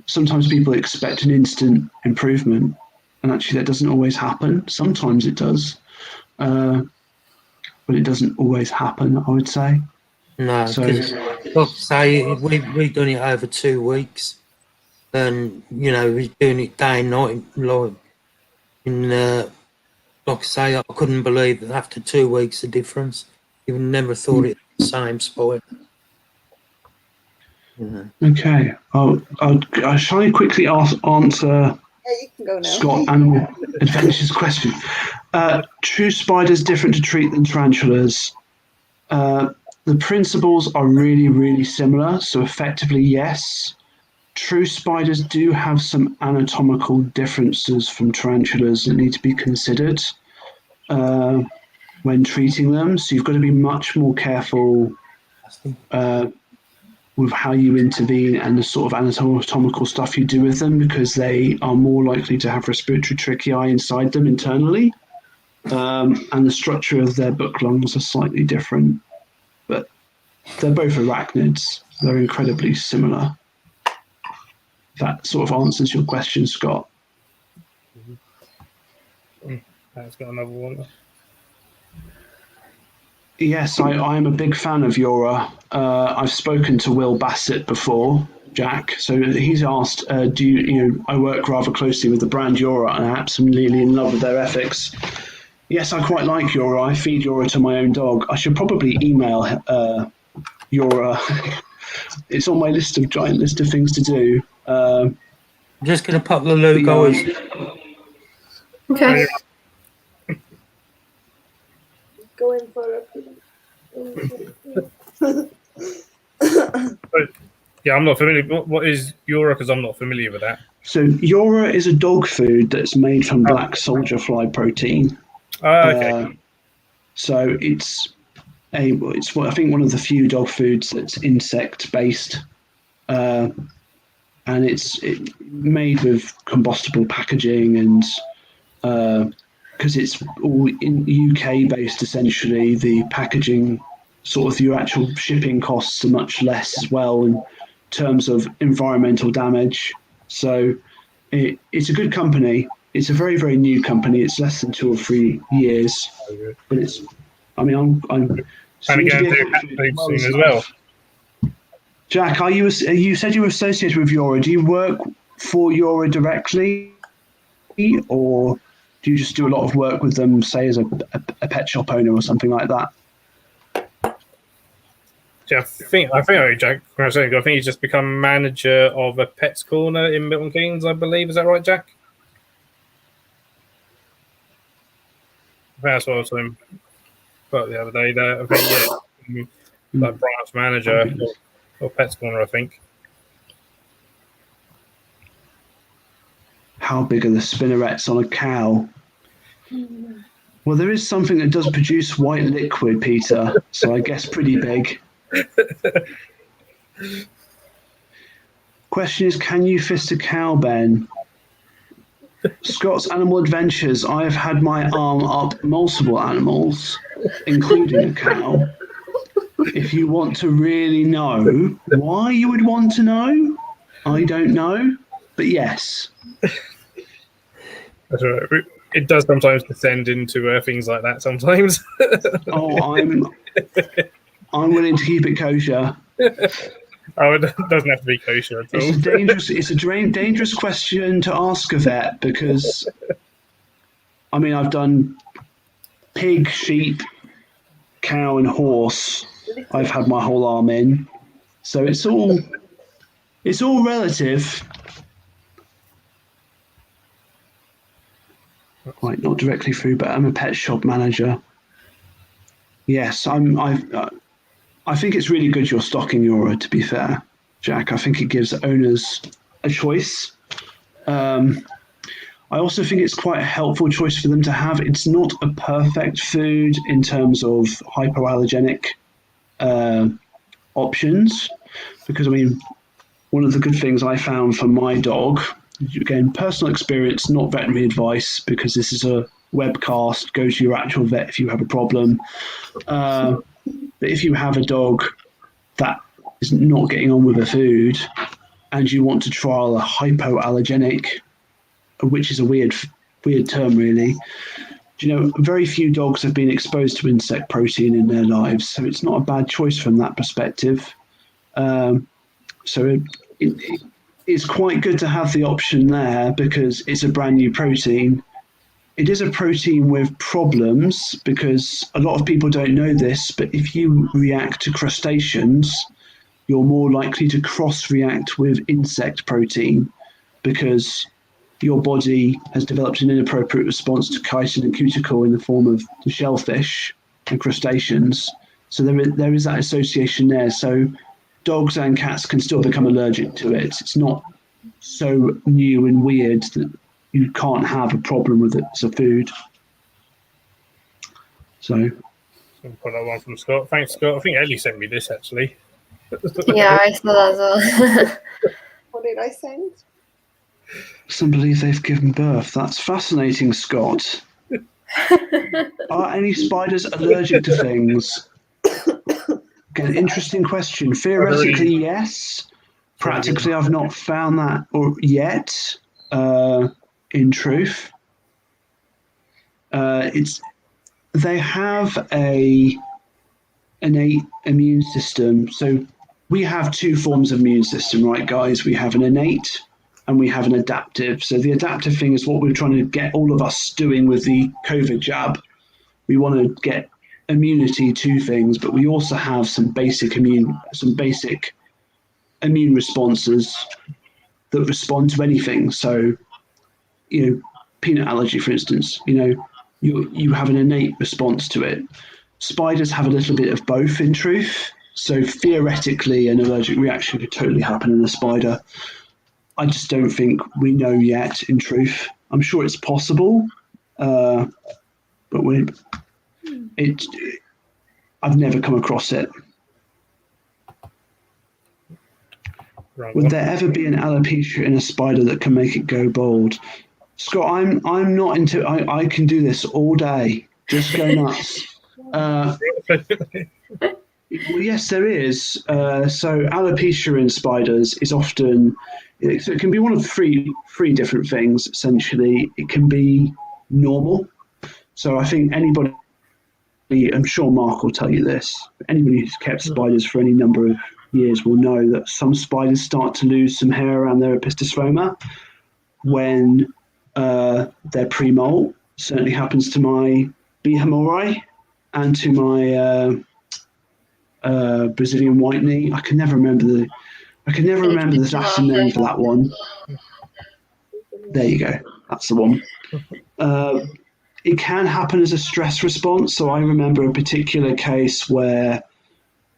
Sometimes people expect an instant improvement, and actually that doesn't always happen. Sometimes it does, but it doesn't always happen, I would say. No, because we've done it over 2 weeks, and we're doing it day and night. Like I say, I couldn't believe that after 2 weeks the difference. You never thought it was the same sport. Okay, I'll try and quickly answer you can go now. Scott Animal Adventures question. True spiders different to treat than tarantulas? The principles are really, really similar. So effectively, yes. True spiders do have some anatomical differences from tarantulas that need to be considered when treating them. So you've got to be much more careful with how you intervene and the sort of anatomical stuff you do with them, because they are more likely to have respiratory tracheae inside them internally, and the structure of their book lungs are slightly different. But they're both arachnids. They're incredibly similar. That sort of answers your question, Scott. That's got another one. Yes, I am a big fan of Yora. I've spoken to Will Bassett before, Jack. So he's asked, I work rather closely with the brand Yora, and I'm absolutely in love with their ethics. Yes, I quite like Yora. I feed Yora to my own dog. I should probably email Yora. It's on my giant list of things to do. I'm just going to pop the logo. Okay. Going for Yeah, I'm not familiar. What is Yora? Because I'm not familiar with that. So Yora is a dog food that's made from black soldier fly protein. Okay. So it's I think one of the few dog foods that's insect based, and it's made with combustible packaging, and because it's all in UK based, essentially the packaging, sort of your actual shipping costs are much less as well in terms of environmental damage. So it's a good company. It's a very, very new company. It's less than 2 or 3 years, but it's. I mean, I'm trying to get into cat food soon as well. Jack, you said you were associated with Yora. Do you work for Yora directly, or do you just do a lot of work with them, say as a pet shop owner or something like that? Yeah, I think Jack. I think he's just become manager of a pets corner in Milton Keynes, I believe. Is that right, Jack? I think that's what I was talking about the other day. There, I think like branch manager or pets corner, I think. How big are the spinnerets on a cow? Well, there is something that does produce white liquid, Peter. So I guess pretty big. Question is, can you fist a cow, Ben? Scott's Animal Adventures. I have had my arm up multiple animals, including a cow. If you want to really know why you would want to know, I don't know. But yes. That's right. It does sometimes descend into things like that sometimes. Oh, I'm willing to keep it kosher. Oh, it doesn't have to be kosher at all. It's a dangerous question to ask a vet because, I mean, I've done pig, sheep, cow, and horse. I've had my whole arm in, so it's all relative. Right, not directly through, but I'm a pet shop manager. Yes, I think it's really good you're stocking Eura, to be fair, Jack. I think it gives owners a choice. I also think it's quite a helpful choice for them to have. It's not a perfect food in terms of hypoallergenic options, because, I mean, one of the good things I found for my dog, again, personal experience, not veterinary advice, because this is a webcast, go to your actual vet if you have a problem. But if you have a dog that is not getting on with the food and you want to trial a hypoallergenic, which is a weird term, really. You know, very few dogs have been exposed to insect protein in their lives, so it's not a bad choice from that perspective. So it's quite good to have the option there because it's a brand new protein. It is a protein with problems because a lot of people don't know this, but if you react to crustaceans, you're more likely to cross-react with insect protein because your body has developed an inappropriate response to chitin and cuticle in the form of the shellfish and crustaceans. So there is that association there. So dogs and cats can still become allergic to it. It's not so new and weird that you can't have a problem with it as a food. So I'll put that one from Scott. Thanks, Scott. I think Ellie sent me this actually. Yeah, I saw that as well. What did I send? some believe they've given birth. That's fascinating, Scott. Are any spiders allergic to things? Again, interesting question. Theoretically, yes. Practically, I've not found that yet. In truth, they have a innate immune system. So we have two forms of immune system, right, guys? We have an innate and we have an adaptive. So the adaptive thing is what we're trying to get all of us doing with the COVID jab. We want to get immunity to things, but we also have some basic immune responses that respond to anything. So, peanut allergy, for instance, you have an innate response to it. Spiders have a little bit of both, in truth. So theoretically, an allergic reaction could totally happen in a spider. I just don't think we know yet, in truth. I'm sure it's possible, but I've never come across it. Would there ever be an alopecia in a spider that can make it go bald? Scott, I'm not into. I can do this all day. Just go nuts. Well, yes, there is. So alopecia in spiders is often. So it can be one of three different things. Essentially, it can be normal. So I think anybody. I'm sure Mark will tell you this. Anybody who's kept spiders for any number of years will know that some spiders start to lose some hair around their epistosperma when they're pre-molt. Certainly happens to my Bihamori and to my Brazilian white knee. I can never remember the Latin name for that one. There you go. That's the one. It can happen as a stress response. So I remember a particular case where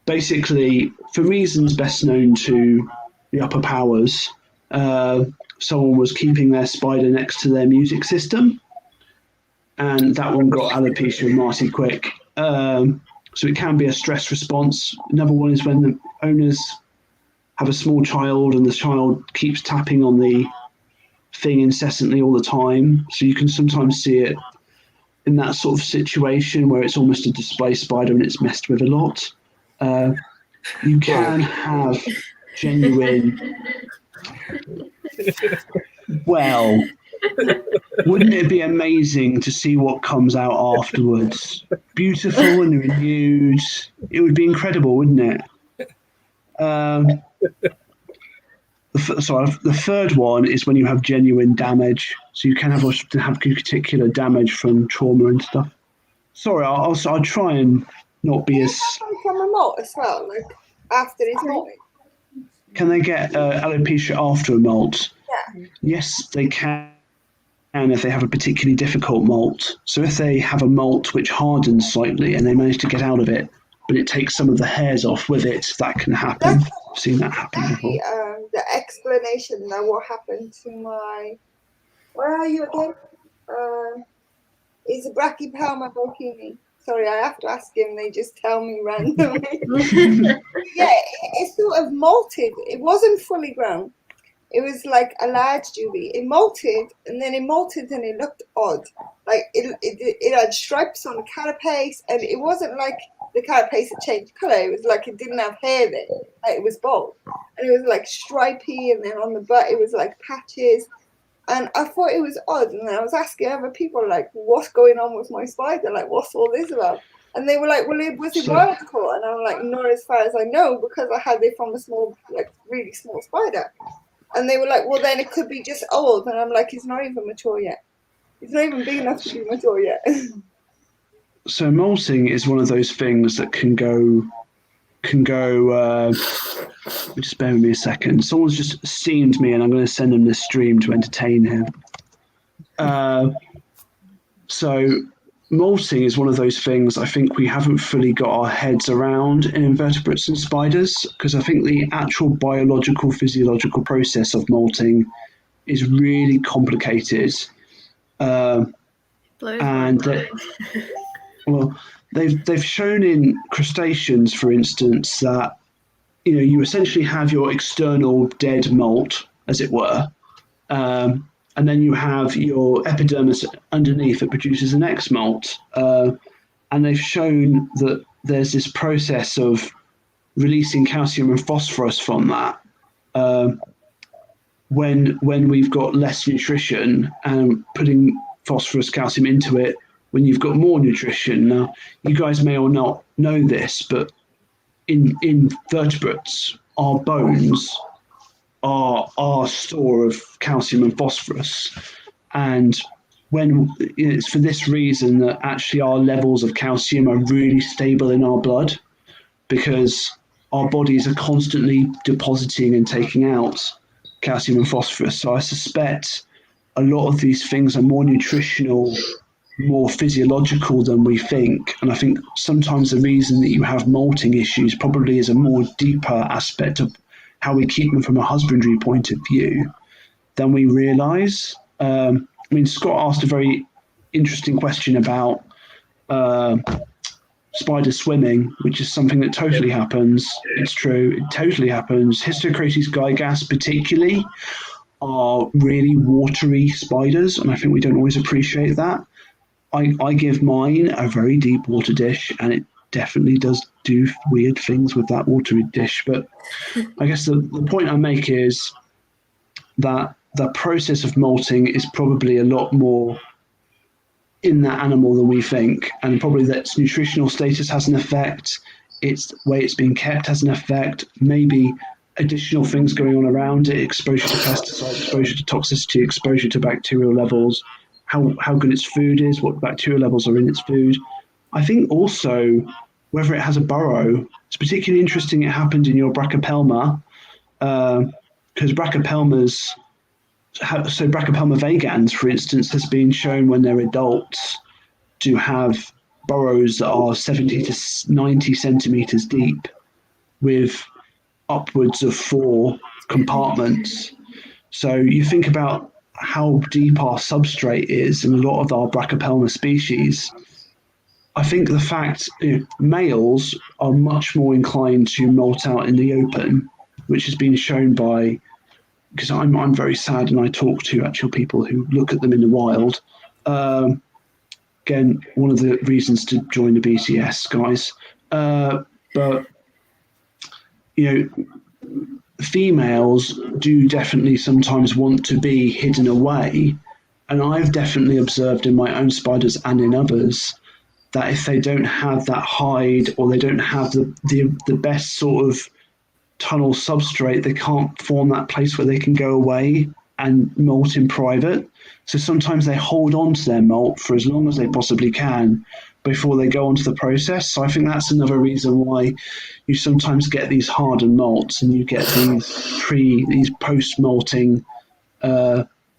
basically, for reasons best known to the upper powers, someone was keeping their spider next to their music system, and that one got alopecia mighty quick. So it can be a stress response. Another one is when the owners have a small child and the child keeps tapping on the thing incessantly all the time. So you can sometimes see it in that sort of situation where it's almost a display spider and it's messed with a lot. You can have genuine. Well, wouldn't it be amazing to see what comes out afterwards? Beautiful and renewed. It would be incredible, wouldn't it? The third one is when you have genuine damage. So you can have particular damage from trauma and stuff. Sorry, I'll try and not be as. From a molt as well, like after it's molted. Can they get alopecia after a molt? Yeah. Yes, they can. And if they have a particularly difficult molt. So if they have a molt which hardens slightly and they manage to get out of it, but it takes some of the hairs off with it, that can happen. I've seen that happen before. The explanation of what happened to my. Where are you again? Is a brachypelma bocchini. Sorry, I have to ask him. They just tell me randomly. Yeah, it sort of molted. It wasn't fully grown. It was like a large Julie. It molted, and then it molted, and it looked odd. Like it had stripes on the carapace, and it wasn't like the carapace had changed colour. It was like it didn't have hair there. Like it was bald, and it was like stripy, and then on the butt it was like patches. And I thought it was odd, and I was asking other people, like, what's going on with my spider? Like, what's all this about? And they were like, well, was it wild caught? And I'm like, not as far as I know, because I had it from a small, like, really small spider. And they were like, well, then it could be just old. And I'm like, it's not even mature yet. It's not even big enough to be mature yet. So molting is one of those things that can go just bear with me a second. Someone's just steamed me and I'm going to send them this stream to entertain him. So molting is one of those things I think we haven't fully got our heads around in invertebrates and spiders, because I think the actual biological, physiological process of molting is really complicated. Well, they've shown in crustaceans, for instance, that you essentially have your external dead molt, as it were, and then you have your epidermis underneath that produces an ex-molt. And they've shown that there's this process of releasing calcium and phosphorus from that when we've got less nutrition, and putting phosphorus, calcium into it when you've got more nutrition. Now, you guys may or not know this, but in vertebrates, our bones are our store of calcium and phosphorus. And it's for this reason that actually our levels of calcium are really stable in our blood, because our bodies are constantly depositing and taking out calcium and phosphorus. So I suspect a lot of these things are more nutritional, more physiological than we think. And I think sometimes the reason that you have molting issues probably is a more deeper aspect of how we keep them from a husbandry point of view than we realise. Scott asked a very interesting question about spider swimming, which is something that totally happens. It's true, it totally happens. Histocrates gigas particularly are really watery spiders, and I think we don't always appreciate that. I give mine a very deep water dish, and it definitely does do weird things with that watery dish. But I guess the point I make is that the process of molting is probably a lot more in that animal than we think, and probably that its nutritional status has an effect, its way it's being kept has an effect, maybe additional things going on around it, exposure to pesticides, exposure to toxicity, exposure to bacterial levels, how good its food is, what bacterial levels are in its food. I think also whether it has a burrow. It's particularly interesting it happened in your Brachypelma, because Brachypelma vagans, for instance, has been shown when they're adults to have burrows that are 70 to 90 centimeters deep with upwards of 4 compartments. So you think about how deep our substrate is in a lot of our Brachypelma species. I think the fact males are much more inclined to molt out in the open, which has been shown by, because I'm very sad and I talk to actual people who look at them in the wild. Again, one of the reasons to join the BCS, guys. But females do definitely sometimes want to be hidden away. And I've definitely observed in my own spiders and in others that if they don't have that hide or they don't have the best sort of tunnel substrate, they can't form that place where they can go away and molt in private. So sometimes they hold on to their molt for as long as they possibly can before they go on to the process. So I think that's another reason why you sometimes get these hardened molts and you get these post-molting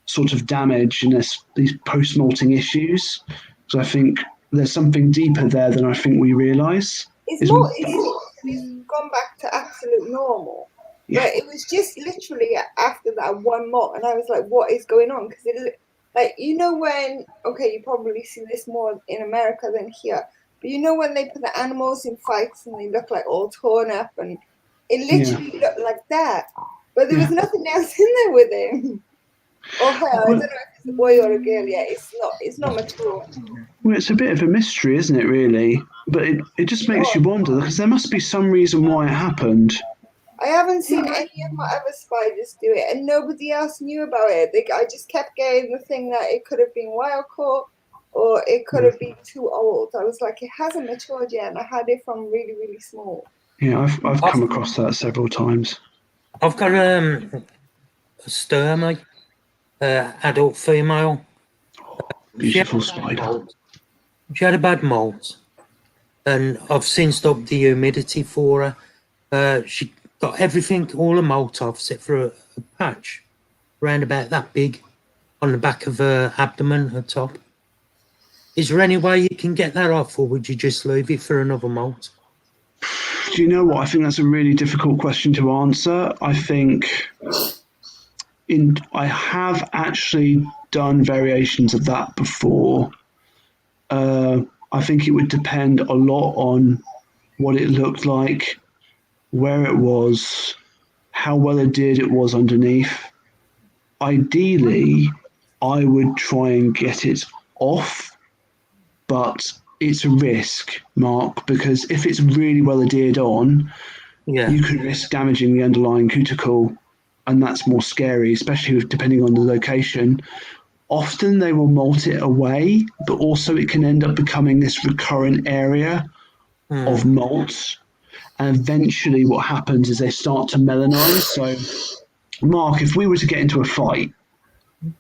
sort of damage and these post-molting issues. So I think there's something deeper there than I think we realise. It's gone back to absolute normal. Yeah. But it was just literally after that one molt, and I was like, what is going on? Because it, like, when, okay, you probably see this more in America than here, but when they put the animals in fights and they look like all torn up, and it literally looked like that. But there was nothing else in there with him. Or her, I don't know if it's a boy or a girl yet. It's not mature. Well, it's a bit of a mystery, isn't it, really? But it just makes you wonder, because there must be some reason why it happened. I haven't seen any of my other spiders do it, and nobody else knew about it. I just kept getting the thing that it could have been wild caught, or it could have been too old. I was like, it hasn't matured yet, and I had it from really, really small. Yeah, I've come across that several times. I've got a sturmy, adult female. Beautiful spider. She had a bad molt, and I've since upped the humidity for her. She got everything, all her molt off, except for a patch around about that big on the back of her abdomen, her top. Is there any way you can get that off, or would you just leave it for another molt? Do you know what? I think that's a really difficult question to answer. I think I have actually done variations of that before. I think it would depend a lot on what it looked like, where it was, how well adhered it was underneath. Ideally, I would try and get it off, but it's a risk, Mark, because if it's really well adhered on, you could risk damaging the underlying cuticle, and that's more scary, especially depending on the location. Often they will molt it away, but also it can end up becoming this recurrent area of molts. And eventually what happens is they start to melanize. So, Mark, if we were to get into a fight,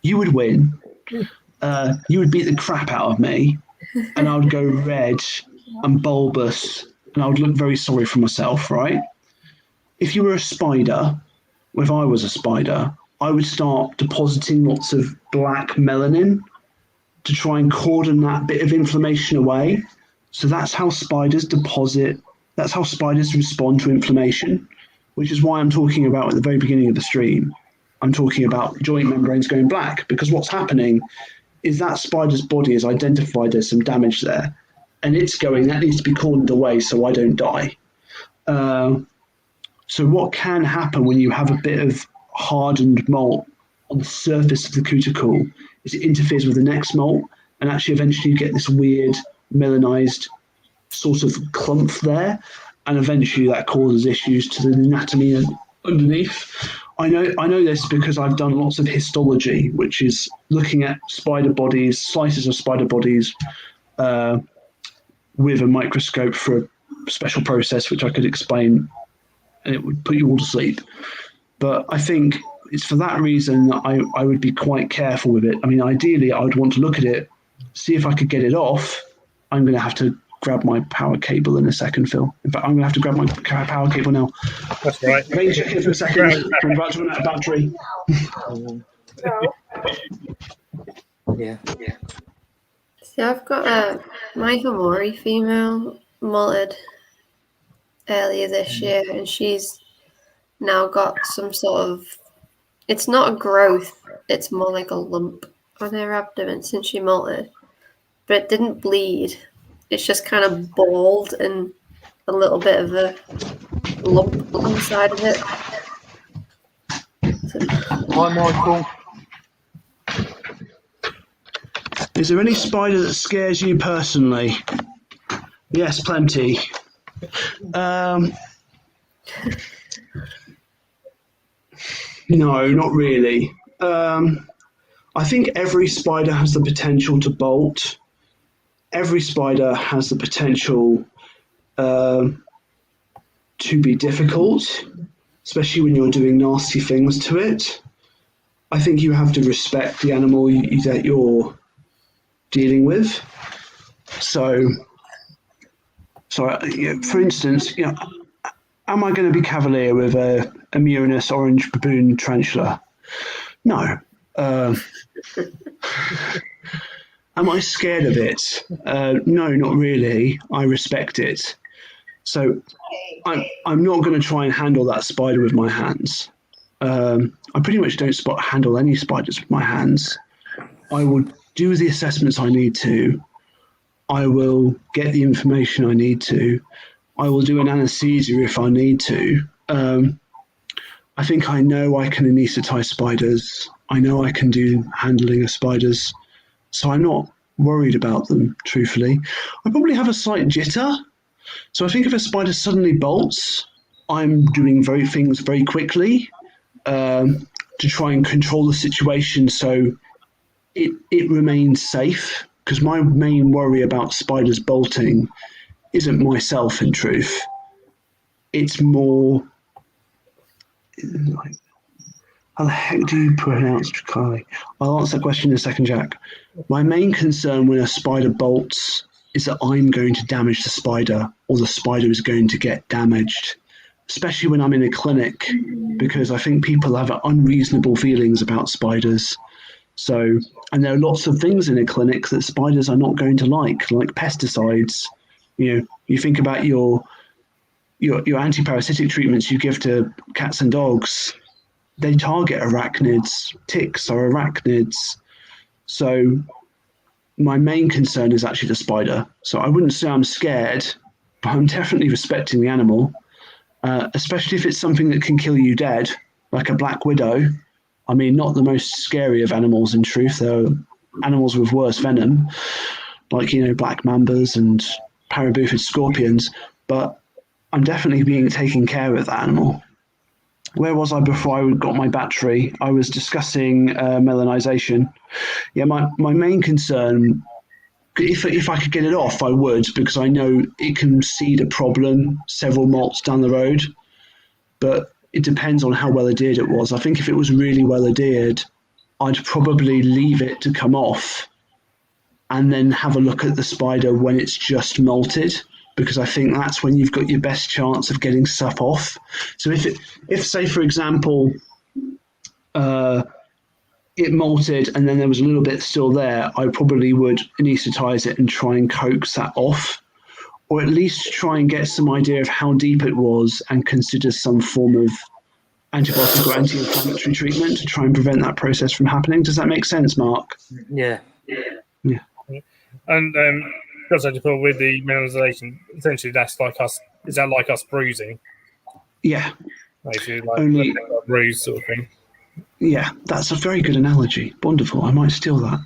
you would win. You would beat the crap out of me, and I would go red and bulbous, and I would look very sorry for myself, right? If you were a spider, if I was a spider, I would start depositing lots of black melanin to try and cordon that bit of inflammation away. So that's how spiders respond to inflammation, which is why I'm talking about at the very beginning of the stream. I'm talking about joint membranes going black, because what's happening is that spider's body has identified there's some damage there, and that needs to be cordoned away so I don't die. So what can happen when you have a bit of hardened molt on the surface of the cuticle is it interferes with the next molt, and actually eventually you get this weird melanized sort of clump there, and eventually that causes issues to the anatomy underneath. I know this because I've done lots of histology, which is looking at spider bodies, slices of spider bodies with a microscope for a special process which I could explain, and it would put you all to sleep. But I think it's for that reason that I would be quite careful with it. I mean, ideally, I would want to look at it, see if I could get it off. I'm going to have to grab my power cable in a second, Phil. In fact, I'm going to have to grab my power cable now. That's right. Wait here for a second. I'm about to run out of battery. Yeah. See, I've got my Hamori female molted earlier this year, and she's now got some sort of, it's not a growth, it's more like a lump on her abdomen since she molted, but it didn't bleed. It's just kind of bald and a little bit of a lump on the side of it. Hi, Michael. Is there any spider that scares you personally? Yes, plenty. No, not really. I think every spider has the potential to bolt. Every spider has the potential to be difficult, especially when you're doing nasty things to it. I think you have to respect the animal that you're dealing with. So for instance, am I going to be cavalier with a Murinus orange baboon tarantula? No. Am I scared of it? No, not really. I respect it. So I'm not going to try and handle that spider with my hands. I pretty much don't handle any spiders with my hands. I will do the assessments I need to. I will get the information I need to. I will do an anesthesia if I need to. I think I know I can anesthetize spiders. I know I can do handling of spiders. So I'm not worried about them, truthfully. I probably have a slight jitter. So I think if a spider suddenly bolts, I'm doing things very quickly to try and control the situation so it remains safe. Because my main worry about spiders bolting isn't myself, in truth. It's more like, how the heck do you pronounce Tricali? I'll answer that question in a second, Jack. My main concern when a spider bolts is that I'm going to damage the spider or the spider is going to get damaged, especially when I'm in a clinic, because I think people have unreasonable feelings about spiders. So, and there are lots of things in a clinic that spiders are not going to like pesticides. You think about your anti-parasitic treatments you give to cats and dogs. They target arachnids. Ticks are arachnids. So my main concern is actually the spider. So I wouldn't say I'm scared, but I'm definitely respecting the animal, especially if it's something that can kill you dead, like a black widow. I mean, not the most scary of animals in truth. There are animals with worse venom, like, black mambas and parabufid scorpions, but I'm definitely being taken care of that animal. Where was I before I got my battery? I was discussing melanisation. Yeah, my main concern, if I could get it off, I would, because I know it can seed a problem several molts down the road, but it depends on how well adhered it was. I think if it was really well adhered, I'd probably leave it to come off and then have a look at the spider when it's just molted, because I think that's when you've got your best chance of getting stuff off. So if say, for example, it molted and then there was a little bit still there, I probably would anesthetize it and try and coax that off, or at least try and get some idea of how deep it was and consider some form of antibiotic or anti-inflammatory treatment to try and prevent that process from happening. Does that make sense, Mark? Yeah. Yeah. And because I just thought with the mineralization, essentially that's like us. Is that like us bruising? Yeah. Basically, like Only a bruise sort of thing. Yeah, that's a very good analogy. Wonderful. I might steal that.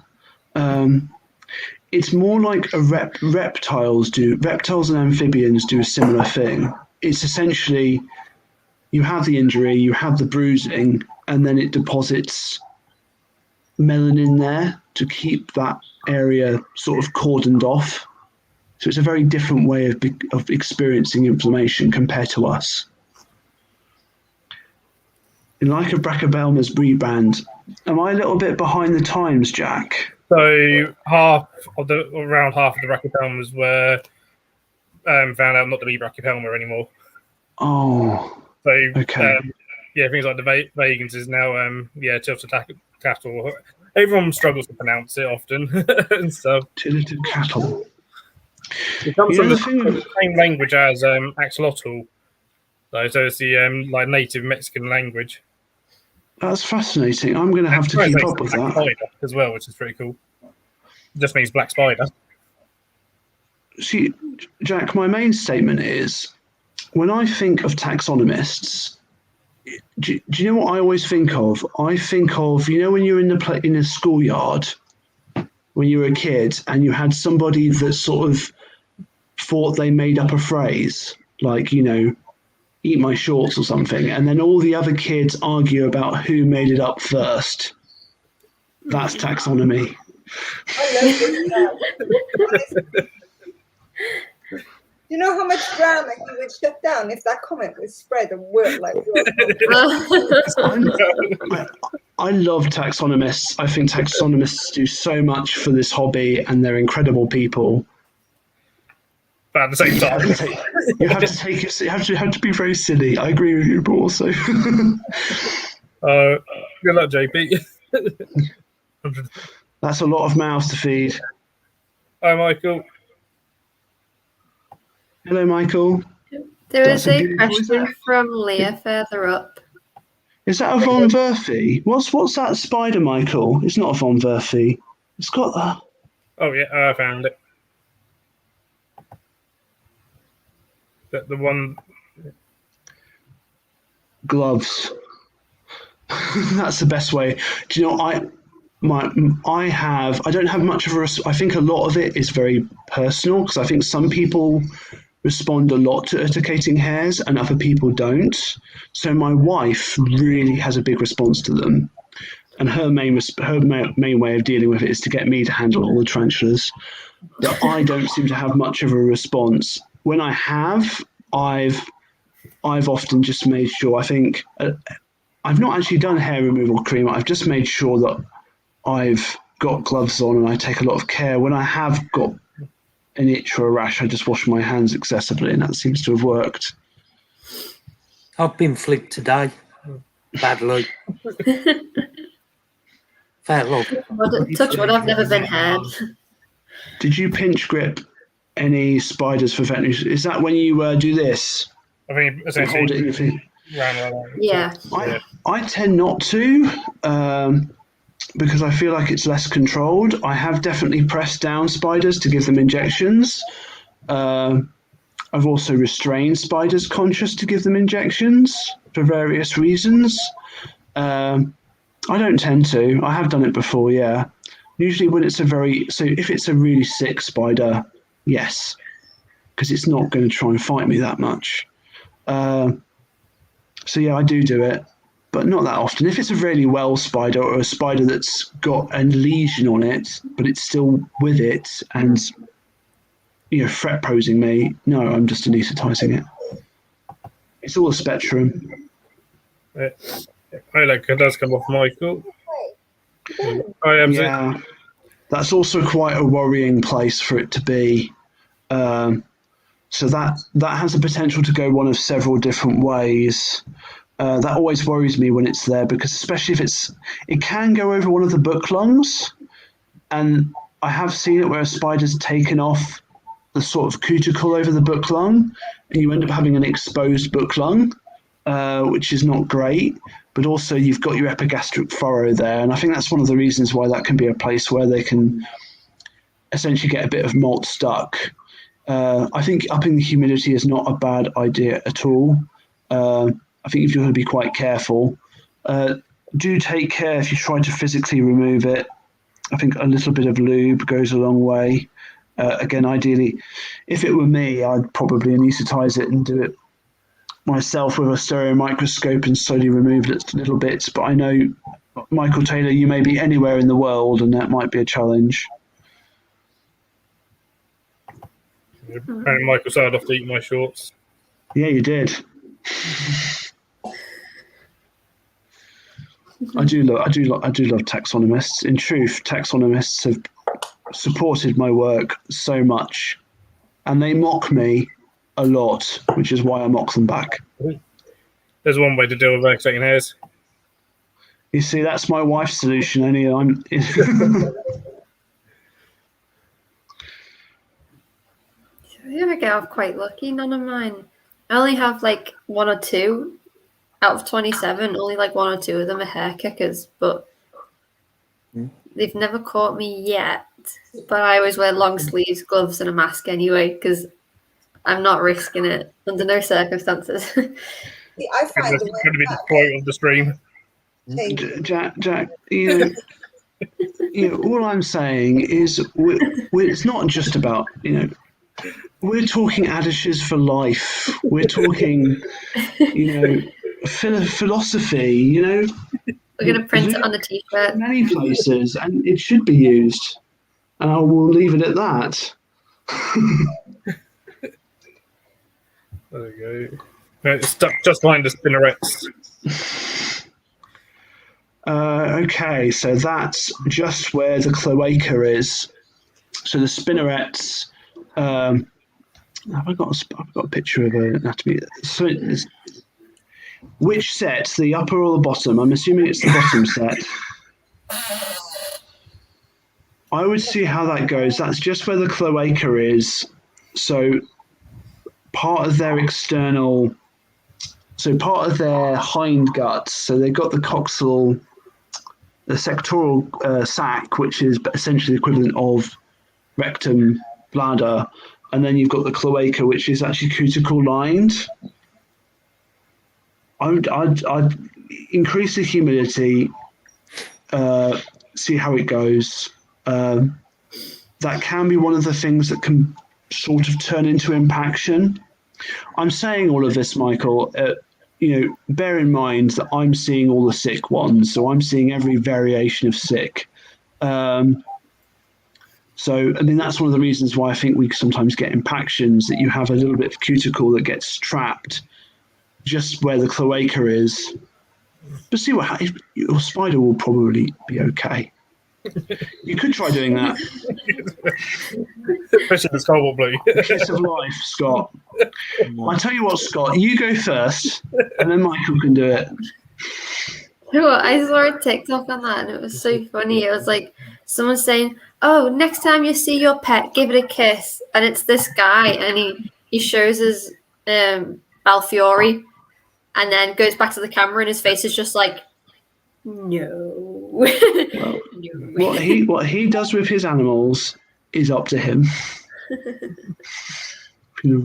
It's more like reptiles and amphibians do a similar thing. It's essentially you have the injury, you have the bruising, and then it deposits melanin there to keep that area sort of cordoned off. So it's a very different way of experiencing inflammation compared to us. In like of Brachypelma's rebrand, am I a little bit behind the times, Jack? So around half of the Brachypelmas were found out not to be Brachypelma anymore. Oh, So okay. Things like the vegans is now tilted cattle. Everyone struggles to pronounce it often and stuff. Tilted cattle. It comes from the same language as axolotl, though, so it's the like native Mexican language. That's fascinating. I'm going to have to keep up with that. Spider as well, which is pretty cool. It just means black spider. See, Jack, my main statement is, when I think of taxonomists, do you know what I always think of? I think of, when you're in a schoolyard, when you were a kid, and you had somebody that sort of thought they made up a phrase, like, eat my shorts or something, and then all the other kids argue about who made it up first. That's taxonomy. I love this guy. You know how much drama he would shut down if that comment was spread and worked like I love taxonomists. I think taxonomists do so much for this hobby, and they're incredible people. But at the same time, You have to be very silly. I agree with you, but also. good luck, JP. That's a lot of mouths to feed. Hi, Michael. Hello, Michael. There is a question from Leah further up. Is that a Von Verfee? What's that spider, Michael? It's not a Von Verfee. It's got a... Oh, yeah, I found it. The one... Gloves. That's the best way. Do you know, I don't have much of a... I think a lot of it is very personal, because I think some people respond a lot to urticating hairs and other people don't. So my wife really has a big response to them, and her main way of dealing with it is to get me to handle all the tarantulas. But I don't seem to have much of a response. When I have, I've often just made sure. I think I've not actually done hair removal cream. I've just made sure that I've got gloves on and I take a lot of care. When I have got an itch or a rash, I just wash my hands excessively, and that seems to have worked. I've been flicked today, badly. Fair luck. Touch wood, I've never been hurt. Did you pinch grip any spiders for veterinary? Is that when you do this? I think Hold it in your feet. Yeah. I tend not to, because I feel like it's less controlled. I have definitely pressed down spiders to give them injections. I've also restrained spiders conscious to give them injections for various reasons. I don't tend to. I have done it before, yeah. Usually when it's if it's a really sick spider, yes, because it's not going to try and fight me that much. So yeah, I do it, but not that often. If it's a really well spider, or a spider that's got a lesion on it, but it's still with it and threat posing me, no, I'm just anaesthetizing it. It's all a spectrum. I like it does come off Michael. Yeah, that's also quite a worrying place for it to be. So that has the potential to go one of several different ways. That always worries me when it's there, because especially if it can go over one of the book lungs, and I have seen it where a spider's taken off the sort of cuticle over the book lung, and you end up having an exposed book lung, which is not great. But also you've got your epigastric furrow there, and I think that's one of the reasons why that can be a place where they can essentially get a bit of molt stuck. I think upping the humidity is not a bad idea at all. I think you're going to be quite careful. Do take care if you try to physically remove it. I think a little bit of lube goes a long way. Again, ideally, if it were me, I'd probably anaesthetize it and do it myself with a stereo microscope and slowly remove little bits. But I know, Michael Taylor, you may be anywhere in the world, and that might be a challenge. Apparently Michael started off to eat my shorts. Yeah, you did. I do love taxonomists. In truth, taxonomists have supported my work so much, and they mock me a lot, which is why I mock them back. There's one way to deal with urticating hairs. You see, that's my wife's solution. Only I'm. The other girl, I'm quite lucky. None of mine. I only have like one or two out of 27. Only like one or two of them are hair kickers, but they've never caught me yet. But I always wear long sleeves, gloves, and a mask anyway, because I'm not risking it under no circumstances. I find That's going to be the quote of the stream. Jack, all I'm saying is it's not just about we're talking adishes for life. We're talking, philosophy. We're gonna print it Look on a t-shirt. many places, and it should be used. And I will leave it at that. There we go. No, it's stuck just behind the spinnerets. Okay, so that's just where the cloaca is. So the spinnerets. I've got a picture of an anatomy. So which set, the upper or the bottom? I'm assuming it's the bottom set. I would see how that goes. That's just where the cloaca is. So part of their external, part of their hind guts. So they've got the coxal, the sectoral sac, which is essentially the equivalent of rectum, bladder, and then you've got the cloaca, which is actually cuticle lined. I'd increase the humidity, see how it goes. That can be one of the things that can sort of turn into impaction. I'm saying all of this, Michael, bear in mind that I'm seeing all the sick ones, so I'm seeing every variation of sick. So, that's one of the reasons why I think we sometimes get impactions, that you have a little bit of cuticle that gets trapped just where the cloaca is. But see what happens. Your spider will probably be okay. You could try doing that. Especially the scarlet blue. Kiss of life, Scott. I tell you what, Scott, you go first, and then Michael can do it. I saw a TikTok on that and it was so funny. It was like someone saying, "Oh, next time you see your pet, give it a kiss." And it's this guy and he shows his Balfiori and then goes back to the camera and his face is just like, no. Well, No. what he does with his animals is up to him. The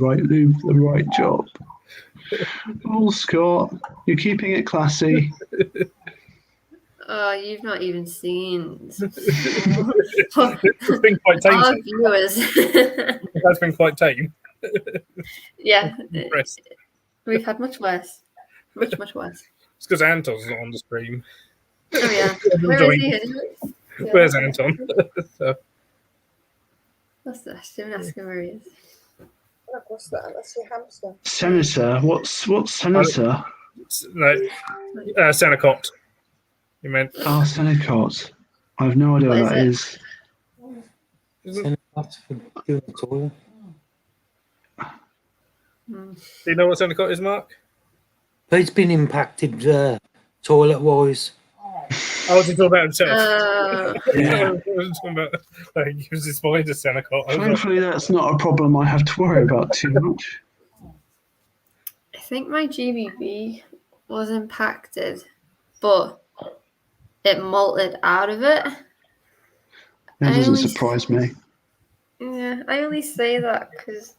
right job. Oh, Scott, you're keeping it classy. Oh, you've not even seen. It's been quite tame. Our viewers. It has been quite tame. Yeah, Impressed. we've had much worse. Much worse. It's because Anton's not on the stream. Oh yeah. Where is he? Where's Anton? So, What's that? Don't ask him where he is. Look, what's that? That's your hamster. Senator, what's senator? no, Senecott. You meant? Oh, Senecott. I have no idea what that is. Send that for doing the toilet. Do you know what Senecott is, Mark? But it's been impacted toilet-wise. I was talking about himself. Yeah. I was talking about he was inspired to Senecott. Thankfully, that's not a problem I have to worry about too much. I think my GBB was impacted, but it molted out of it. That doesn't surprise me. Yeah, I only say that because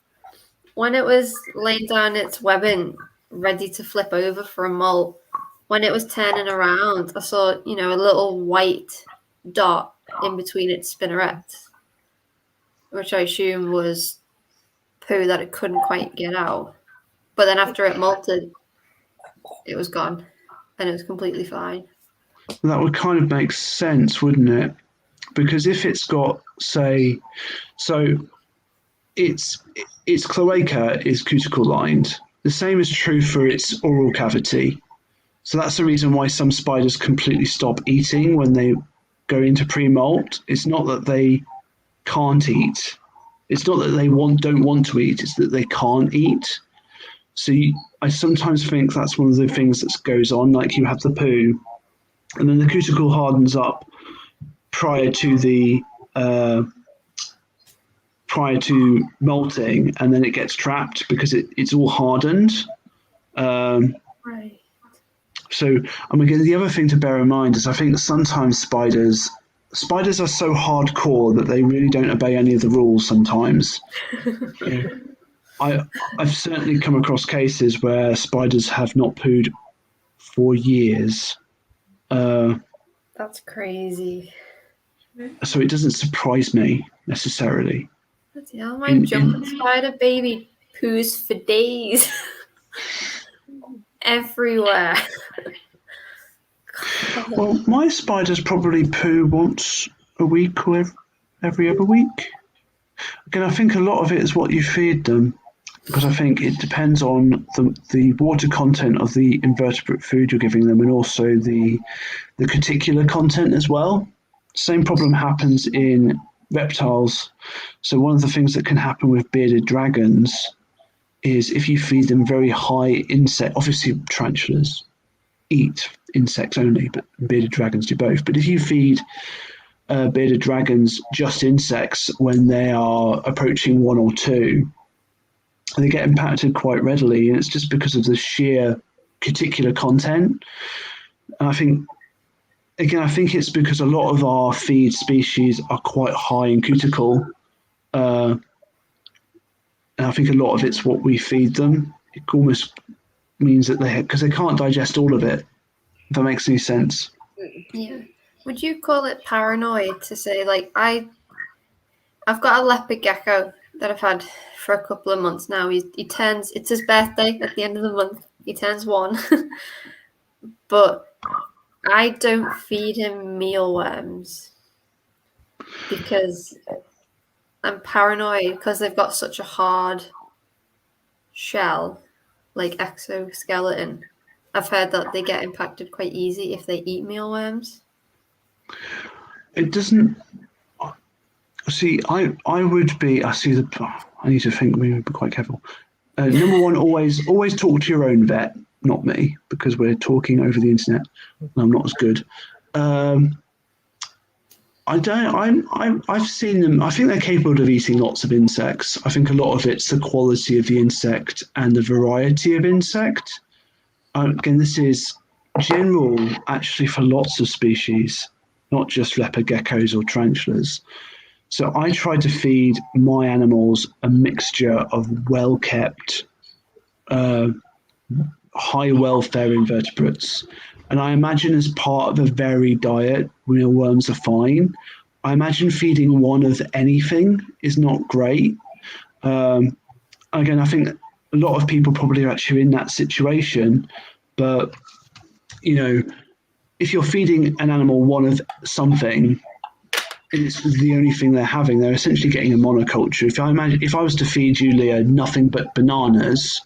when it was laying down its webbing, ready to flip over for a molt, when it was turning around, I saw, a little white dot in between its spinnerets, which I assume was poo that it couldn't quite get out. But then after it molted, it was gone, and it was completely fine. That would kind of make sense, wouldn't it? Because if it's got, say, so its cloaca is cuticle lined. The same is true for its oral cavity. So that's the reason why some spiders completely stop eating when they go into pre-molt. It's not that they can't eat. It's not that they don't want to eat. It's that they can't eat. So I sometimes think that's one of the things that goes on. Like you have the poo, and then the cuticle hardens up prior to molting, and then it gets trapped because it's all hardened. Right. So, again, the other thing to bear in mind is I think sometimes spiders are so hardcore that they really don't obey any of the rules sometimes. I've certainly come across cases where spiders have not pooed for years. That's crazy. So it doesn't surprise me necessarily. That's Yeah, my jumping spider baby poos for days. Everywhere. Well, my spiders probably poo once a week or every other week. Again, I think a lot of it is what you feed them, because I think it depends on the water content of the invertebrate food you're giving them, and also the cuticular content as well. Same problem happens in reptiles. So one of the things that can happen with bearded dragons is if you feed them very high insect, obviously tarantulas eat insects only, but bearded dragons do both. But if you feed bearded dragons just insects when they are approaching 1 or 2, they get impacted quite readily, and it's just because of the sheer cuticular content. And I think it's because a lot of our feed species are quite high in cuticle, and I think a lot of it's what we feed them. It almost means that because they can't digest all of it. If that makes any sense. Yeah. Would you call it paranoid to say, like, I've got a leopard gecko that I've had for a couple of months now. It's his birthday at the end of the month. He turns 1. But I don't feed him mealworms because I'm paranoid because they've got such a hard shell, like exoskeleton. I've heard that they get impacted quite easy if they eat mealworms. It doesn't. See, I would be. I need to think. We would be quite careful. Number one, always talk to your own vet, not me, because we're talking over the internet. And I'm not as good. I've seen them. I think they're capable of eating lots of insects. I think a lot of it's the quality of the insect and the variety of insect. Again, this is general actually for lots of species, not just leopard geckos or tarantulas. So I try to feed my animals a mixture of well-kept, high welfare invertebrates. And I imagine as part of a varied diet, mealworms are fine. I imagine feeding one of anything is not great. Again, I think a lot of people probably are actually in that situation. But, if you're feeding an animal one of something, it's the only thing they're having, they're essentially getting a monoculture. If I was to feed you, Leah, nothing but bananas,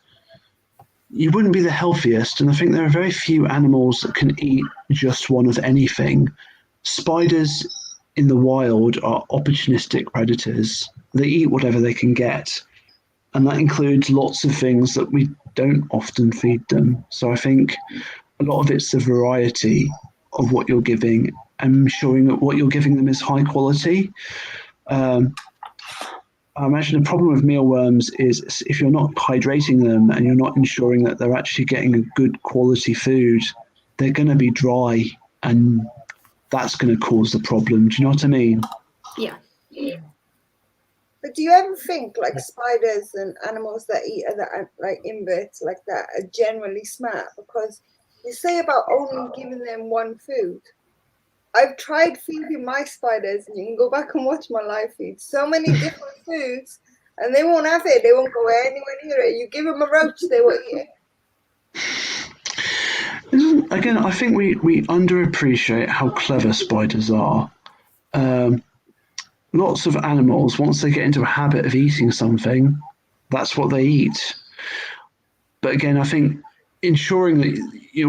you wouldn't be the healthiest. And I think there are very few animals that can eat just one of anything. Spiders in the wild are opportunistic predators. They eat whatever they can get. And that includes lots of things that we don't often feed them. So I think a lot of it's the variety of what you're giving and ensuring that what you're giving them is high quality. I imagine the problem with mealworms is if you're not hydrating them and you're not ensuring that they're actually getting a good quality food, they're going to be dry, and that's going to cause the problem. Do you know what I mean? Yeah. But do you ever think like spiders and animals that eat other like inverts like that are generally smart? Because you say about only giving them one food. I've tried feeding my spiders, and you can go back and watch my live feed. So many different foods, and they won't have it. They won't go anywhere near it. You give them a roach, they will eat it. Again, I think we underappreciate how clever spiders are. Lots of animals, once they get into a habit of eating something, that's what they eat. But again, I think ensuring that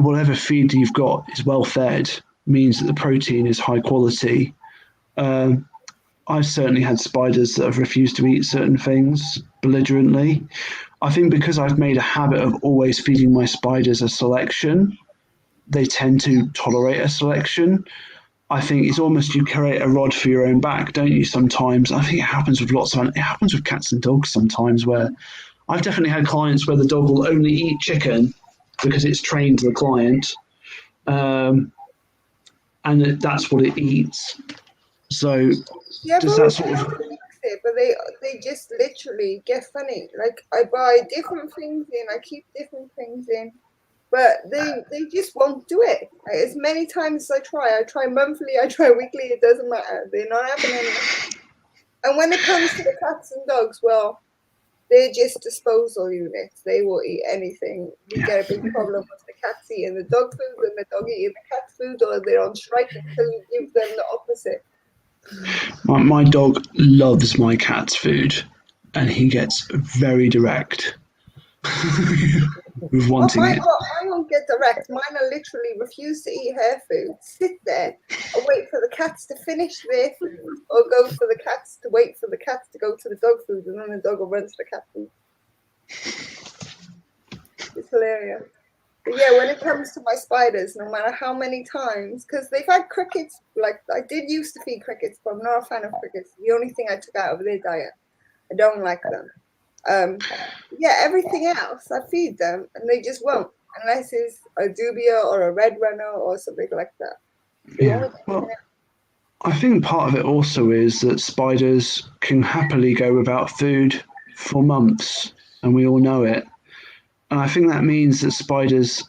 whatever feed you've got is well fed means that the protein is high quality. I've certainly had spiders that have refused to eat certain things belligerently. I think because I've made a habit of always feeding my spiders a selection, they tend to tolerate a selection. I think it's almost you create a rod for your own back, don't you, sometimes? I think it happens with it happens with cats and dogs sometimes, where I've definitely had clients where the dog will only eat chicken because it's trained to the client, and that's what it eats. So does that sort of... It, but they just literally get funny. Like I buy different things in, I keep different things in, but they just won't do it. Like, as many times as I try monthly, I try weekly, it doesn't matter. They're not having any. And when it comes to the cats and dogs, well, they're just disposal units. They will eat anything. We get a big problem with the cats eating the dog food and the dog eating the cat food, or they're on strike until you give them the opposite. My dog loves my cat's food, and he gets very direct with wanting it. I won't get direct. Mine will literally refuse to eat her food, sit there and wait for the cats to finish their food, or go for the cats to wait for the cats to go to the dog food, and then the dog will run to the cat food. It's hilarious. But yeah, when it comes to my spiders, no matter how many times, because they've had crickets, like I did used to feed crickets, but I'm not a fan of crickets. The only thing I took out of their diet. I don't like them. Yeah, everything else I feed them and they just won't, unless it's a dubia or a red runner or something like that. Yeah, well, I think part of it also is that spiders can happily go without food for months, and we all know it. And I think that means that spiders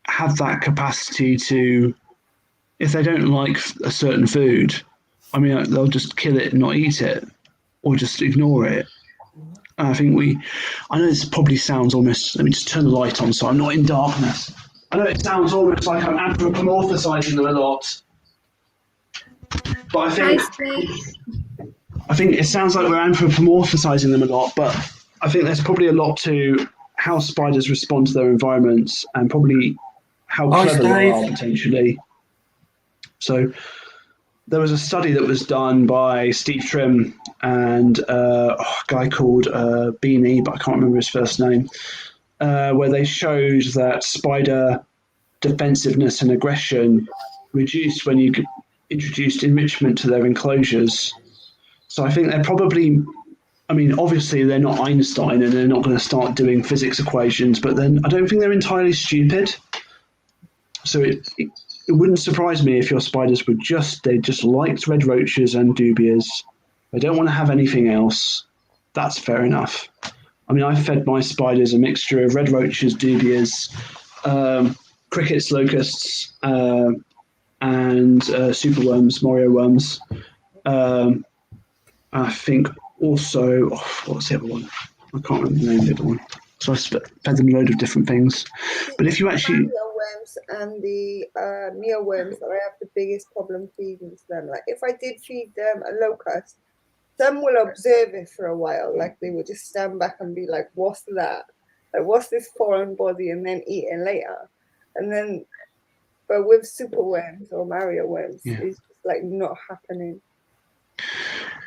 have that capacity to, if they don't like a certain food, I mean, they'll just kill it and not eat it, or just ignore it. And I think I know this probably sounds almost, let me just turn the light on so I'm not in darkness. I know it sounds almost like I'm anthropomorphizing them a lot. But I think it sounds like we're anthropomorphizing them a lot, but I think there's probably a lot to how spiders respond to their environments and probably how clever they are potentially. So there was a study that was done by Steve Trim and a guy called Beanie, but I can't remember his first name, where they showed that spider defensiveness and aggression reduced when you introduced enrichment to their enclosures. So I think they're probably, I mean, obviously they're not Einstein and they're not going to start doing physics equations, but then I don't think they're entirely stupid. So it wouldn't surprise me if your spiders were they just liked red roaches and dubias. They don't want to have anything else. That's fair enough. I mean, I fed my spiders a mixture of red roaches, dubias, crickets, locusts, and superworms, Mario worms. I think also, what's the other one? I can't remember the name of the other one. So I fed them a load of different things. But if you actually... worms and the mealworms that I have the biggest problem feeding to them. Like if I did feed them a locust, some will observe it for a while. Like they will just stand back and be like, what's that? Like what's this foreign body? And then eat it later. And then, but with superworms or Mario worms, it's just like not happening.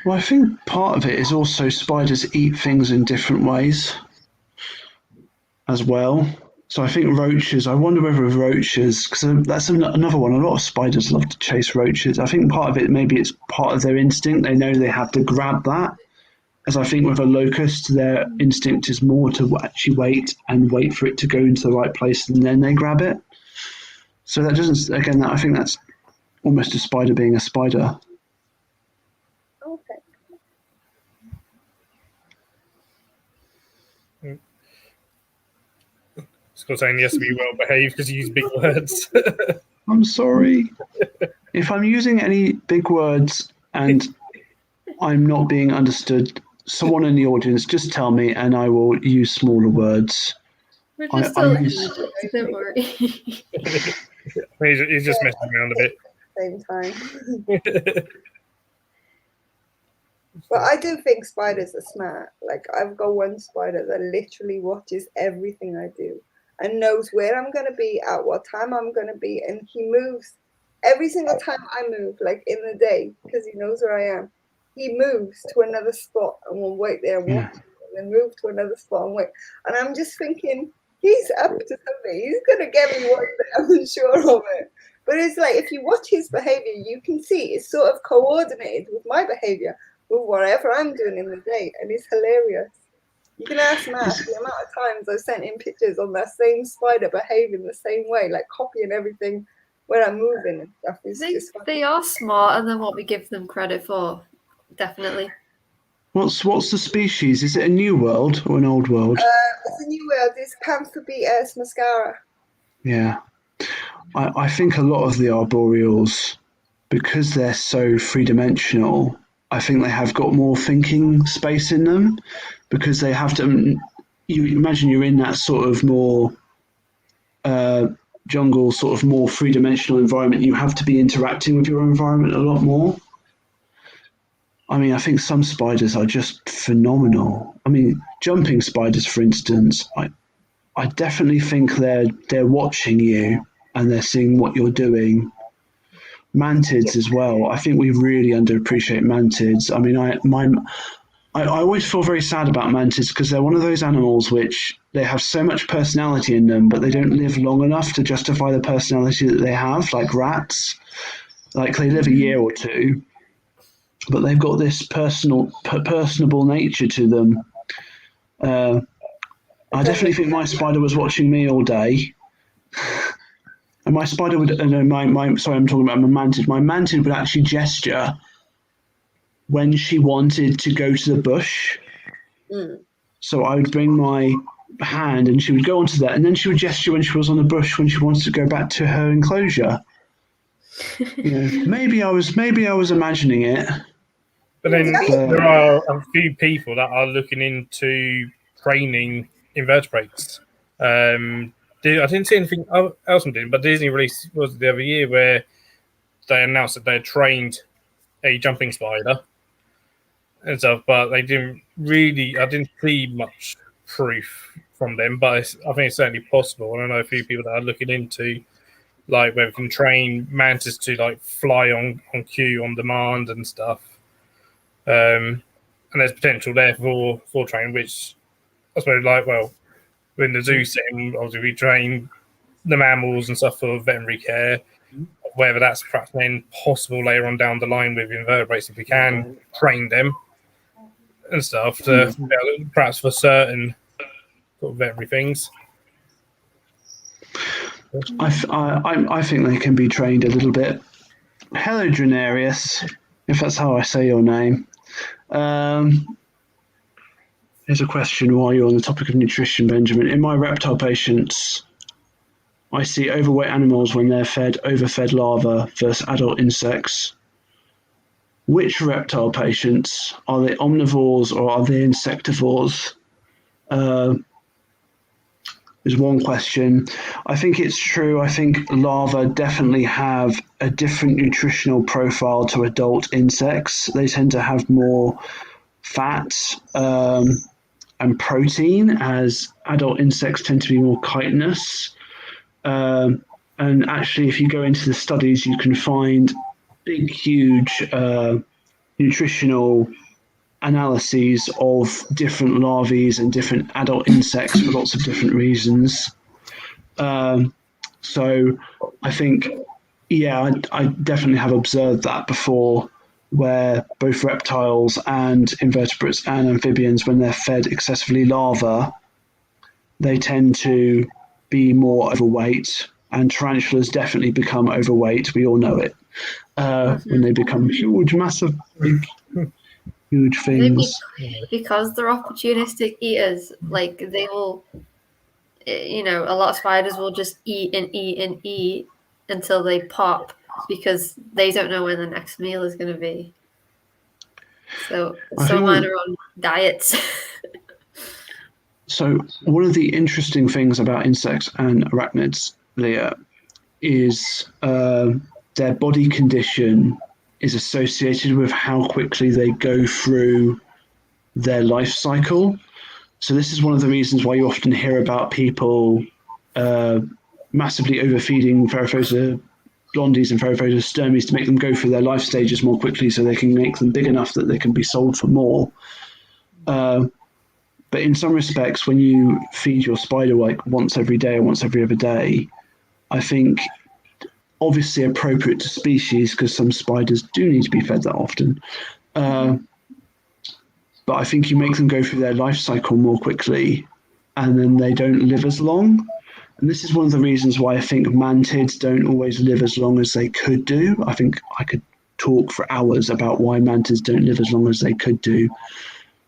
Well, I think part of it is also spiders eat things in different ways as well. So I think roaches, I wonder whether roaches, because that's another one, a lot of spiders love to chase roaches. I think part of it, maybe it's part of their instinct. They know they have to grab that. As I think with a locust, their instinct is more to actually wait for it to go into the right place and then they grab it. So that doesn't, again, I think that's almost a spider being a spider. Okay. Scott saying he has to be well behaved because you use big words. I'm sorry. If I'm using any big words and I'm not being understood, someone in the audience just tell me and I will use smaller words. We're just don't worry. He's just messing around a bit. Same time. But I do think spiders are smart. Like I've got one spider that literally watches everything I do and knows where I'm going to be, at what time I'm going to be, and he moves every single time I move, like in the day, because he knows where I am. He moves to another spot and will wait there and watch, and then move to another spot and wait. And I'm just thinking, he's up to something. He's going to get me one day, I'm sure of it. But it's like, if you watch his behavior, you can see it's sort of coordinated with my behavior, with whatever I'm doing in the day, and it's hilarious. You can ask Matt the amount of times I've sent in pictures on that same spider behaving the same way, like copying everything when I'm moving and stuff. They are smarter than what we give them credit for, definitely. What's the species? Is it a new world or an old world? It's a new world. It's Panthobetus mascara. Yeah. I think a lot of the arboreals, because they're so three-dimensional, I think they have got more thinking space in them because they have to. You imagine you're in that sort of more jungle, sort of more three-dimensional environment. You have to be interacting with your environment a lot more. I mean, I think some spiders are just phenomenal. I mean, jumping spiders, for instance, I definitely think they're watching you and they're seeing what you're doing. Mantids as well. I think we really underappreciate mantids. I mean, I always feel very sad about mantids because they're one of those animals which they have so much personality in them, but they don't live long enough to justify the personality that they have, like rats. Like they live a year or two, but they've got this personable nature to them. I definitely think my spider was watching me all day. And my spider would, sorry, I'm talking about my mantid. My mantid would actually gesture when she wanted to go to the bush. So I would bring my hand and she would go onto that, and then she would gesture when she was on the bush when she wanted to go back to her enclosure. Maybe I was imagining it. But then there are a few people that are looking into training invertebrates. I didn't see anything else on Disney, but Disney released was the other year where they announced that they had trained a jumping spider and stuff, but they didn't really. I didn't see much proof from them, but I think it's certainly possible. And I know a few people that are looking into like where we can train mantis to like fly on cue on demand and stuff. And there's potential there for training, which I suppose in the zoo setting, obviously we train the mammals and stuff for veterinary care. Whether that's perhaps then possible later on down the line with invertebrates, if we can train them and stuff, to perhaps for certain sort of veterinary things. I think they can be trained a little bit. Hello, Drenarius, if that's how I say your name. Here's a question while you're on the topic of nutrition, Benjamin. In my reptile patients, I see overweight animals when they're fed overfed larvae versus adult insects. Which reptile patients? Are they omnivores or are they insectivores? Is one question. I think it's true. I think larvae definitely have a different nutritional profile to adult insects. They tend to have more fat and protein, as adult insects tend to be more chitinous. And actually, if you go into the studies, you can find big, huge nutritional analyses of different larvae and different adult insects for lots of different reasons. So I think, I definitely have observed that before, where both reptiles and invertebrates and amphibians, when they're fed excessively larvae, they tend to be more overweight, and tarantulas definitely become overweight. We all know it when they become huge, massive, big, huge things. Because they're opportunistic eaters, like they will, a lot of spiders will just eat and eat and eat until they pop because they don't know when the next meal is going to be. So mine are on diets. So one of the interesting things about insects and arachnids, Leah, is their body condition is associated with how quickly they go through their life cycle. So this is one of the reasons why you often hear about people massively overfeeding Ferrophosa blondies and Ferrophosa stermies to make them go through their life stages more quickly so they can make them big enough that they can be sold for more. But in some respects, when you feed your spider like once every day or once every other day, I think obviously appropriate to species, because some spiders do need to be fed that often. But I think you make them go through their life cycle more quickly, and then they don't live as long. And this is one of the reasons why I think mantids don't always live as long as they could do. I think I could talk for hours about why mantids don't live as long as they could do.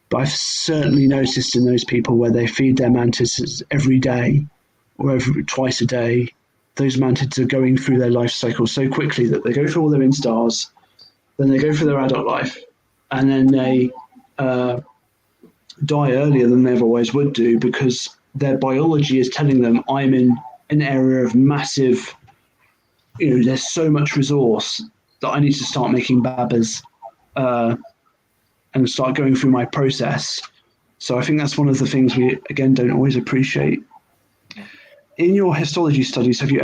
But I've certainly noticed in those people where they feed their mantids every day or twice a day, those mantids are going through their life cycle so quickly that they go through all their instars, then they go through their adult life, and then they die earlier than they otherwise would do because their biology is telling them, I'm in an area of massive, there's so much resource that I need to start making babbas and start going through my process. So I think that's one of the things we, again, don't always appreciate. In your histology studies, have you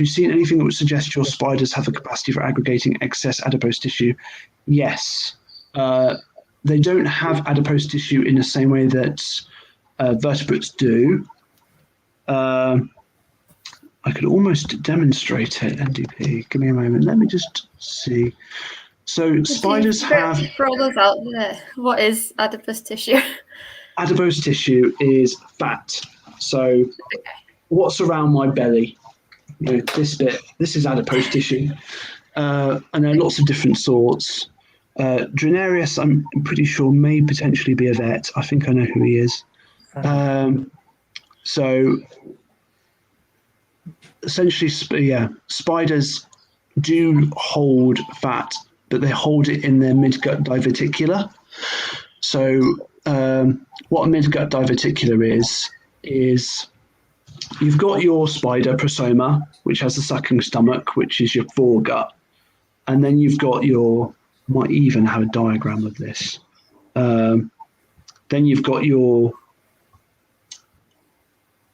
seen anything that would suggest your spiders have the capacity for aggregating excess adipose tissue? Yes. They don't have adipose tissue in the same way that vertebrates do. I could almost demonstrate it, NDP. Give me a moment. Let me just see. So spiders have... For all those out there, what is adipose tissue? Adipose tissue is fat. So what's around my belly? This bit, this is adipose tissue. And there are lots of different sorts. Drenarius, I'm pretty sure, may potentially be a vet. I think I know who he is. So essentially, spiders do hold fat, but they hold it in their midgut diverticula. So what a midgut diverticula is you've got your spider prosoma, which has a sucking stomach, which is your foregut. And then you've got might even have a diagram of this. Then you've got your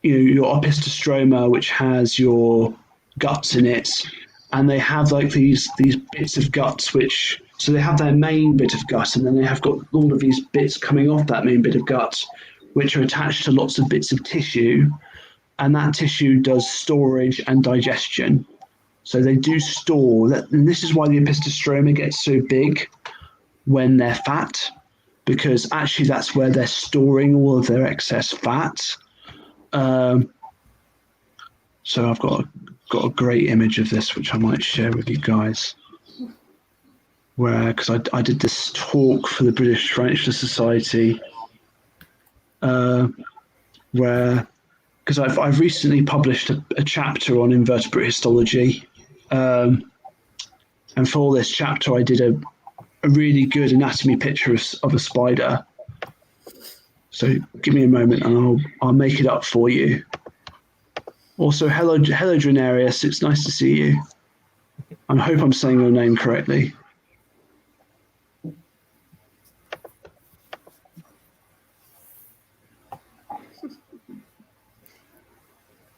opistostroma, which has your guts in it, and they have like these bits of guts, so they have their main bit of gut, and then they have got all of these bits coming off that main bit of gut, which are attached to lots of bits of tissue, and that tissue does storage and digestion. So they do store that, and this is why the opistostroma gets so big when they're fat, because actually that's where they're storing all of their excess fat. So I've got a great image of this, which I might share with you guys. Because I did this talk for the British Tarantula Society, because I've recently published a chapter on invertebrate histology, and for this chapter I did a really good anatomy picture of a spider. So give me a moment and I'll make it up for you. Also, hello Drenarius, it's nice to see you. I hope I'm saying your name correctly.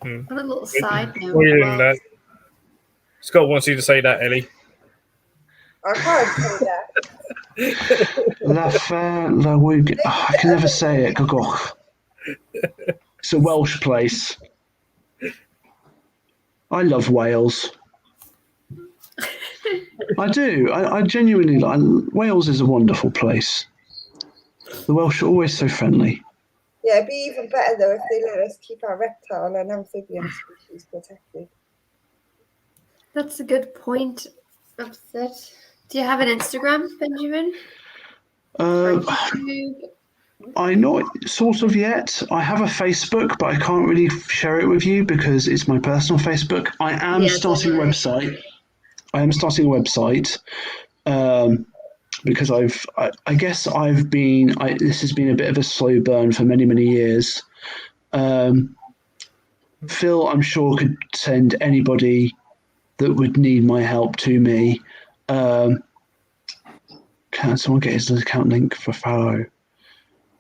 On a little side note. What are you doing that? Scott wants you to say that, Ellie. I can't say that. I can never say it. It's a Welsh place. I love Wales. I do. I genuinely like. Wales is a wonderful place. The Welsh are always so friendly. Yeah, it'd be even better though if they let us keep our reptile and amphibian species protected. That's a good point. Upset. Do you have an Instagram, Benjamin? I not sort of yet. I have a Facebook, but I can't really share it with you because it's my personal Facebook. I am starting a website. Because I guess this has been a bit of a slow burn for many, many years. Phil, I'm sure, could send anybody that would need my help to me. Can someone get his account link for Farrow?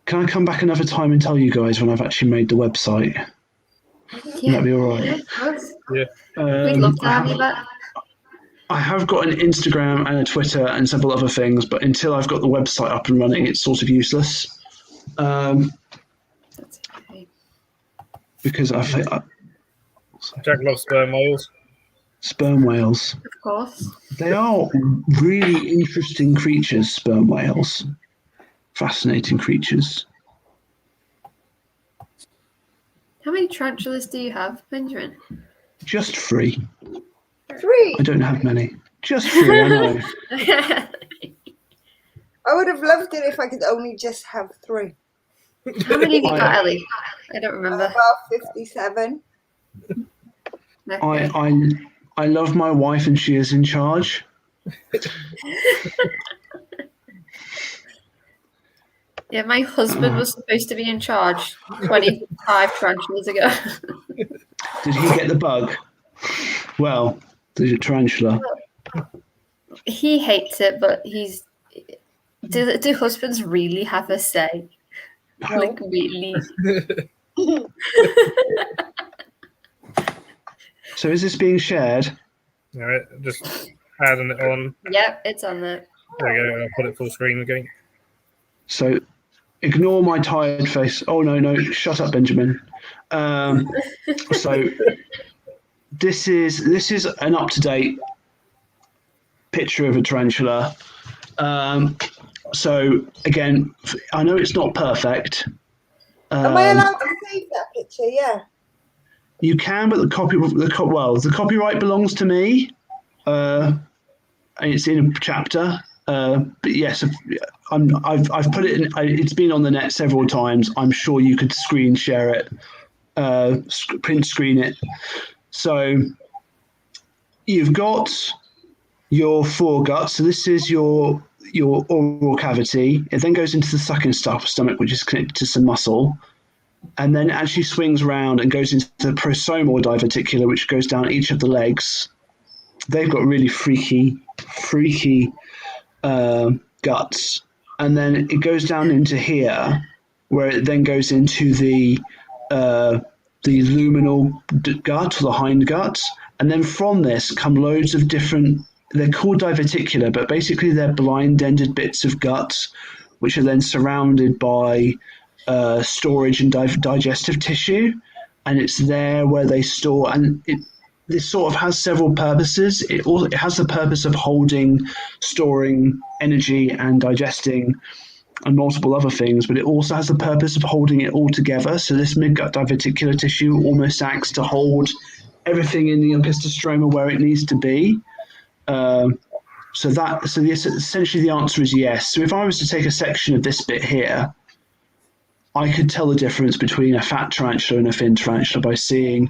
Can I come back another time and tell you guys when I've actually made the website? Yeah. That'd be all right. Yeah, of course. Yeah. We'd love to have you back. I have got an Instagram and a Twitter and several other things, but until I've got the website up and running, it's sort of useless. That's okay. Because Jack loves sperm whales. Sperm whales. Of course. They are really interesting creatures, sperm whales. Fascinating creatures. How many tarantulas do you have, Benjamin? Just 3. 3. I don't have many. Just 3, I know. I would have loved it if I could only just have 3. How many have you got, Ellie? I don't remember. About 57. Okay. I love my wife and she is in charge. Yeah, my husband was supposed to be in charge 25 tarantulas ago. Did he get the bug? Well, there's a tarantula. He hates it, but do husbands really have a say? No. Like, really? So is this being shared? All right, just adding it on. Yep, it's on there. There we go. I'll put it full screen again. So ignore my tired face. Oh, no, shut up, Benjamin. So this is an up-to-date picture of a tarantula. So again, I know it's not perfect. Am I allowed to save that picture? Yeah. You can, but the copyright belongs to me. And it's in a chapter. But yes, I've put it in. It's been on the net several times. I'm sure you could screen share it, print screen it. So you've got your foregut. So this is your oral cavity. It then goes into the sucking stomach, which is connected to some muscle, and then it actually swings around and goes into the prosomal diverticular, which goes down each of the legs. They've got really freaky guts, and then it goes down into here, where it then goes into the luminal gut, or the hind gut, and then from this come loads of different. They're called diverticular, but basically they're blind-ended bits of guts, which are then surrounded by storage and digestive tissue, and it's there where they store. And this sort of has several purposes. It has the purpose of holding, storing energy, and digesting, and multiple other things. But it also has the purpose of holding it all together. So this midgut diverticular tissue almost acts to hold everything in the opisthostromal where it needs to be. Essentially the answer is yes. So if I was to take a section of this bit here, I could tell the difference between a fat tarantula and a thin tarantula by seeing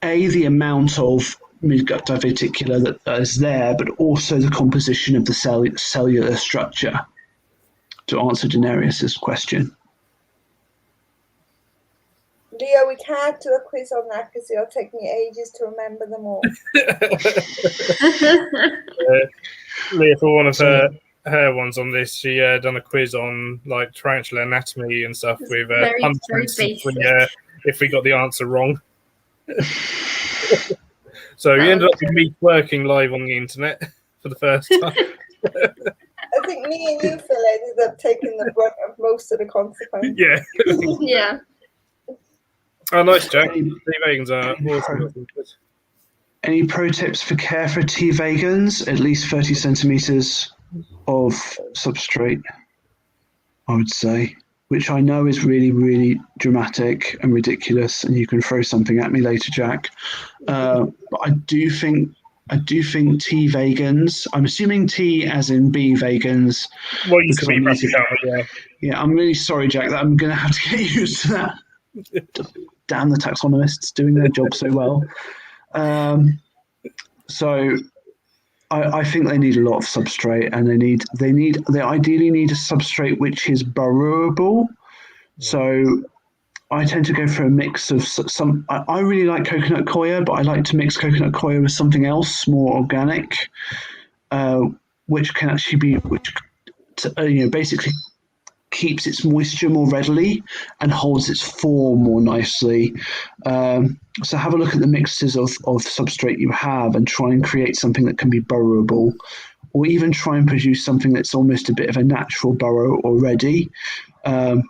the amount of midgut diverticular that is there, but also the composition of the cellular structure, to answer Daenerys's question. Leo, we can't do a quiz on that because it'll take me ages to remember them all. Leah, for one of her ones on this, she done a quiz on like tarantula anatomy and stuff with punishments if we got the answer wrong. So you ended up with me working live on the internet for the first time. I think me and you, Phil, ended up taking the brunt of most of the consequences. Yeah. Yeah. Oh, nice, Jack. Tea vegans are awesome. Any pro tips for care for tea vegans? At least 30 centimeters of substrate, I would say, which I know is really, really dramatic and ridiculous, and you can throw something at me later, Jack. But I do think tea vegans, I'm assuming tea as in bee vegans. Well, you can be yeah, I'm really sorry, Jack, that I'm going to have to get used to that. Damn the taxonomists doing their job so well. So I think they need a lot of substrate, and they ideally need a substrate which is burrowable. So I tend to go for a mix of some. I really like coconut coir, but I like to mix coconut coir with something else more organic, which can actually be basically keeps its moisture more readily and holds its form more nicely. So have a look at the mixes of substrate you have and try and create something that can be burrowable, or even try and produce something that's almost a bit of a natural burrow already. I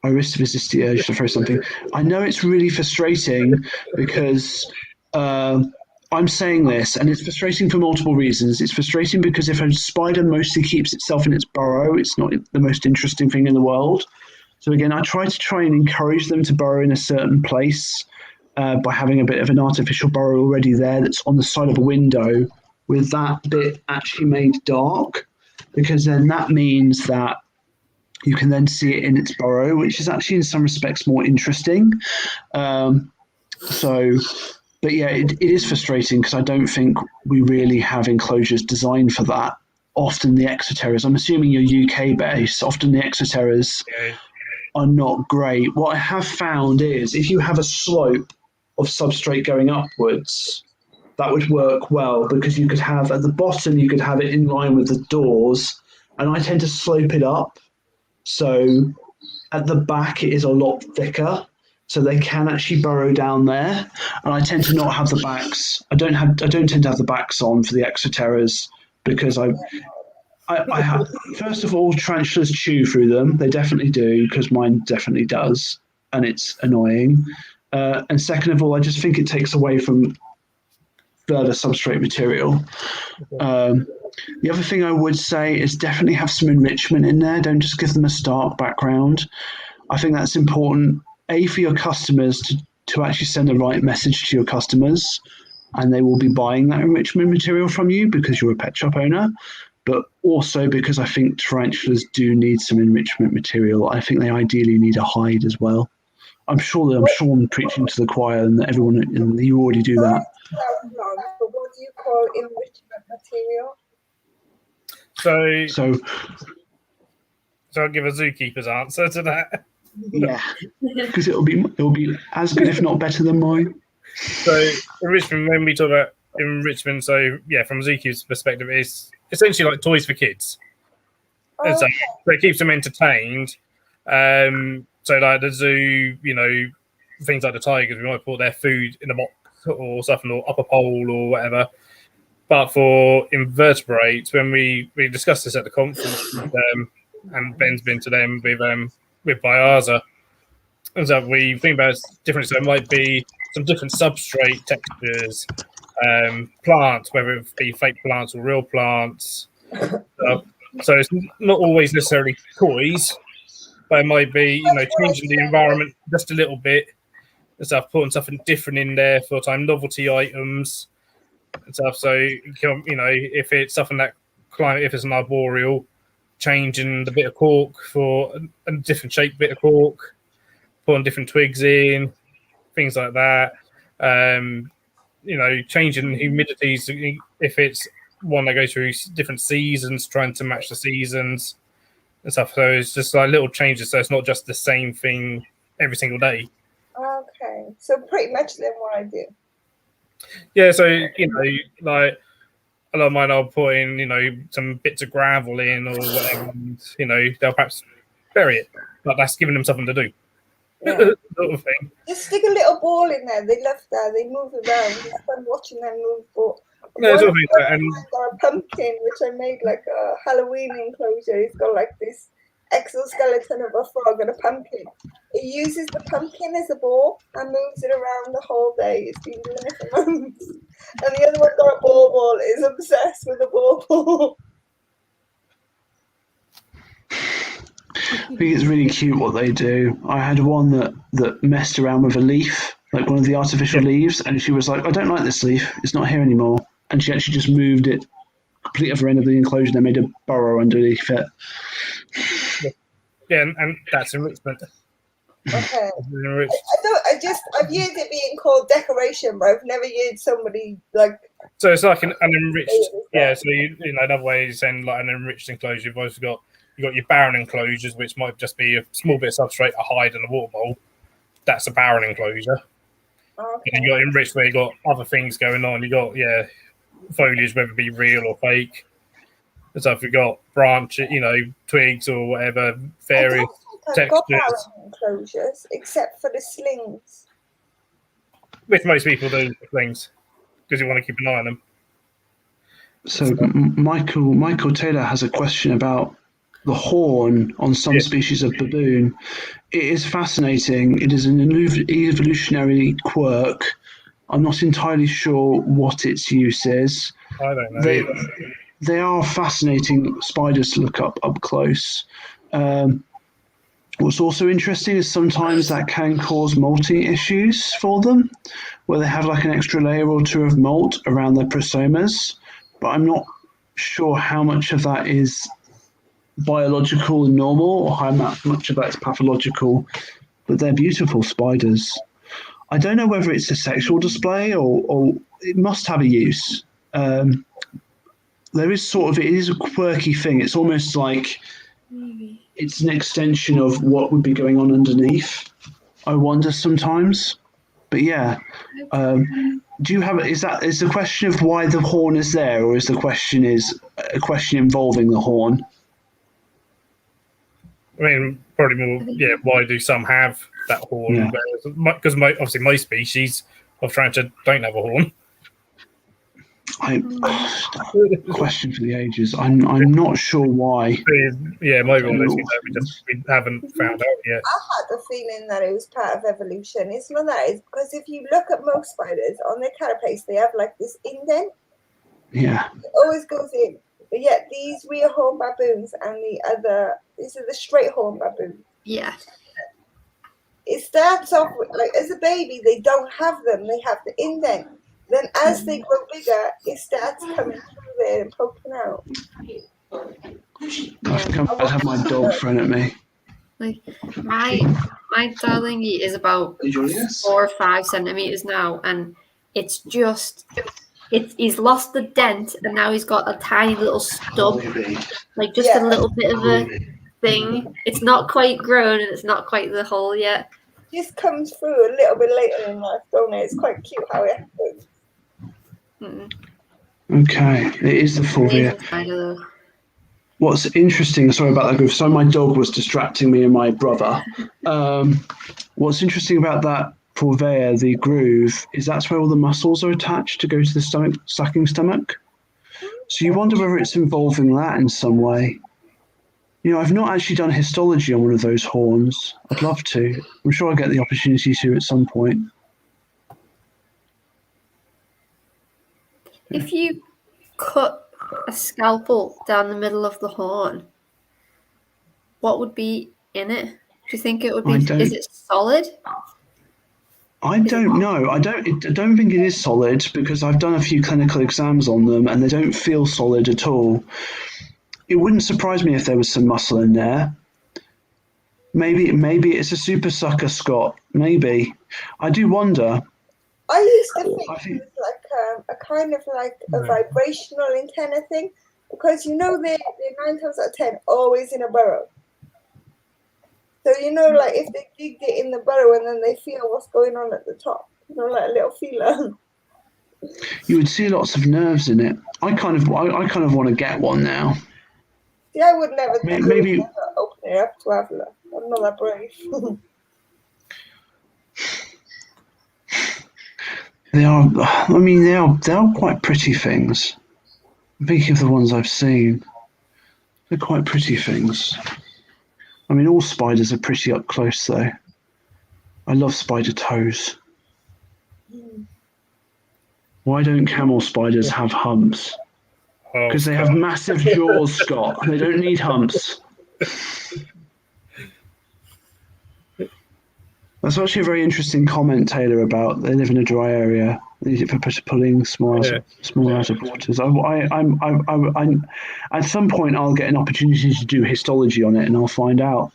resist the urge to throw something. I know it's really frustrating because I'm saying this, and it's frustrating for multiple reasons. It's frustrating because if a spider mostly keeps itself in its burrow, it's not the most interesting thing in the world. So again, I try and encourage them to burrow in a certain place by having a bit of an artificial burrow already there that's on the side of a window with that bit actually made dark, because then that means that you can then see it in its burrow, which is actually in some respects more interesting. But yeah, it is frustrating because I don't think we really have enclosures designed for that. often the exoterras, I'm assuming you're UK based, often the exoterras Yeah. are not great. What I have found is if you have a slope of substrate going upwards, that would work well because you could have at the bottom, you could have it in line with the doors. And I tend to slope it up. So at the back, it is a lot thicker. So they can actually burrow down there. And I tend to not have the backs. I don't tend to have the backs on for the exoterras because I have, first of all, tarantulas chew through them. They definitely do, because mine definitely does, and it's annoying. And second of all, I just think it takes away from further substrate material. The other thing I would say is definitely have some enrichment in there. Don't just give them a stark background. I think that's important, A, for your customers to actually send the right message to your customers, and they will be buying that enrichment material from you because you're a pet shop owner. But also because I think tarantulas do need some enrichment material. I think they ideally need a hide as well. I'm sure I'm preaching to the choir and that everyone, and you already do that. Sounds wrong, but what do you call enrichment material? So I'll give a zookeeper's answer to that. Yeah, because it'll be as good, if not better, than mine. So enrichment, when we talk about enrichment, so yeah, from a zookeeper's perspective, it's essentially like toys for kids. And so it keeps them entertained. So like the zoo, things like the tigers, we might put their food in a box or something, or up a pole or whatever. But for invertebrates, when we discussed this at the conference, and Ben's been to them with Biaza, and so we think about different. So it might be some different substrate textures, plants, whether it be fake plants or real plants. So it's not always necessarily toys, but it might be changing the environment just a little bit and stuff, putting something different in there for time, novelty items and stuff. So if it's something that climate, if it's an arboreal, changing the bit of cork for a different shaped bit of cork, putting different twigs in, things like that. Changing humidities if it's one that goes through different seasons, trying to match the seasons and stuff. So it's just like little changes. So it's not just the same thing every single day. Okay, so pretty much then what I do. Yeah, so like a lot of mine, I'll put in some bits of gravel in or whatever. And, they'll perhaps bury it, but that's giving them something to do. Yeah. Sort of thing. Just stick a little ball in there. They love that. They move around. It's fun watching them move. But No, sort of thing. I've got a pumpkin which I made like a Halloween enclosure. It's got like this exoskeleton of a frog and a pumpkin. It uses the pumpkin as a ball and moves it around the whole day. It's been doing it for months. And the other one got a ball is obsessed with a ball. I think it's really cute what they do. I had one that messed around with a leaf, like one of the artificial leaves, and she was like, I don't like this leaf. It's not here anymore. And she actually just moved it complete other end of the enclosure. They made a burrow underneath it. Yeah, and that's enrichment. Okay. I've used it being called decoration, but I've never used somebody like. So it's like an enriched, yeah. So another way is saying like an enriched enclosure. You've also got your barren enclosures, which might just be a small bit of substrate, a hide, and a water bowl. That's a barren enclosure. Okay. And you got enriched where you got other things going on. You got foliage, whether it be real or fake. So if you got twigs or whatever, various textures. Got barren enclosures, except for the slings. Which most people do things because you want to keep an eye on them. So Michael Taylor has a question about the horn on some species of baboon. It is fascinating. It is an evolutionary quirk. I'm not entirely sure what its use is. I don't know. They are fascinating spiders to look up close. What's also interesting is sometimes that can cause molting issues for them, where they have like an extra layer or two of molt around their prosomas. But I'm not sure how much of that is biological and normal or how much of that is pathological. But they're beautiful spiders. I don't know whether it's a sexual display or it must have a use. there is sort of, it is a quirky thing. It's almost like it's an extension of what would be going on underneath. I wonder sometimes, but yeah. Do you have? Is the question of why the horn is there, or is the question a question involving the horn? I mean, probably more. Yeah, why do some have that horn? Yeah. Because obviously most species of tarantula don't have a horn. Question for the ages. I'm not sure why. Yeah, maybe one of those things that we haven't found out yet. I had the feeling that it was part of evolution. It's not that, it's because if you look at most spiders on their carapace, they have like this indent. Yeah. It always goes in. But yet these real horn baboons and these are the straight horn baboons. Yeah. It starts off with, like, as a baby, they don't have them. They have the indent. Then as they grow bigger, it starts coming through there and poking out. I'd have my dog thrown at me. Like my darlingy is about 4 or 5 centimeters now, and it's just he's lost the dent, and now he's got a tiny little stub, like just a little bit of a thing. It's not quite grown, and it's not quite the hole yet. It just comes through a little bit later in life, don't it? It's quite cute how it happens. Okay, it is the fovea. What's interesting, sorry about that, Griff. So my dog was distracting me and my brother. What's interesting about that fovea, the groove, is that's where all the muscles are attached to go to the stomach, sucking stomach. So you wonder whether it's involving that in some way. You know, I've not actually done histology on one of those horns. I'd love to. I'm sure I'll get the opportunity to at some point. If you cut a scalpel down the middle of the horn, what would be in it? Do you think it would be? Is it solid? I don't know. I don't think it is solid because I've done a few clinical exams on them and they don't feel solid at all. It wouldn't surprise me if there was some muscle in there. Maybe it's a super sucker, Scott. Maybe. I do wonder. I used to think it was like a kind of like a vibrational antenna thing, because you know they're 9 times out of 10 always in a burrow. So you know, like if they digged it in the burrow and then they feel what's going on at the top, you know, like a little feeler. You would see lots of nerves in it. I kind of want to get one now. See, I would never maybe open it up to have a look. I'm not that brave. They are quite pretty things. Speaking of the ones I've seen, they're quite pretty things. I mean, all spiders are pretty up close, though. I love spider toes. Why don't camel spiders have humps? Because they have massive jaws, Scott. They don't need humps. That's actually a very interesting comment, Taylor, about they live in a dry area. They use it for pulling small out of waters. I'm at some point I'll get an opportunity to do histology on it, and I'll find out.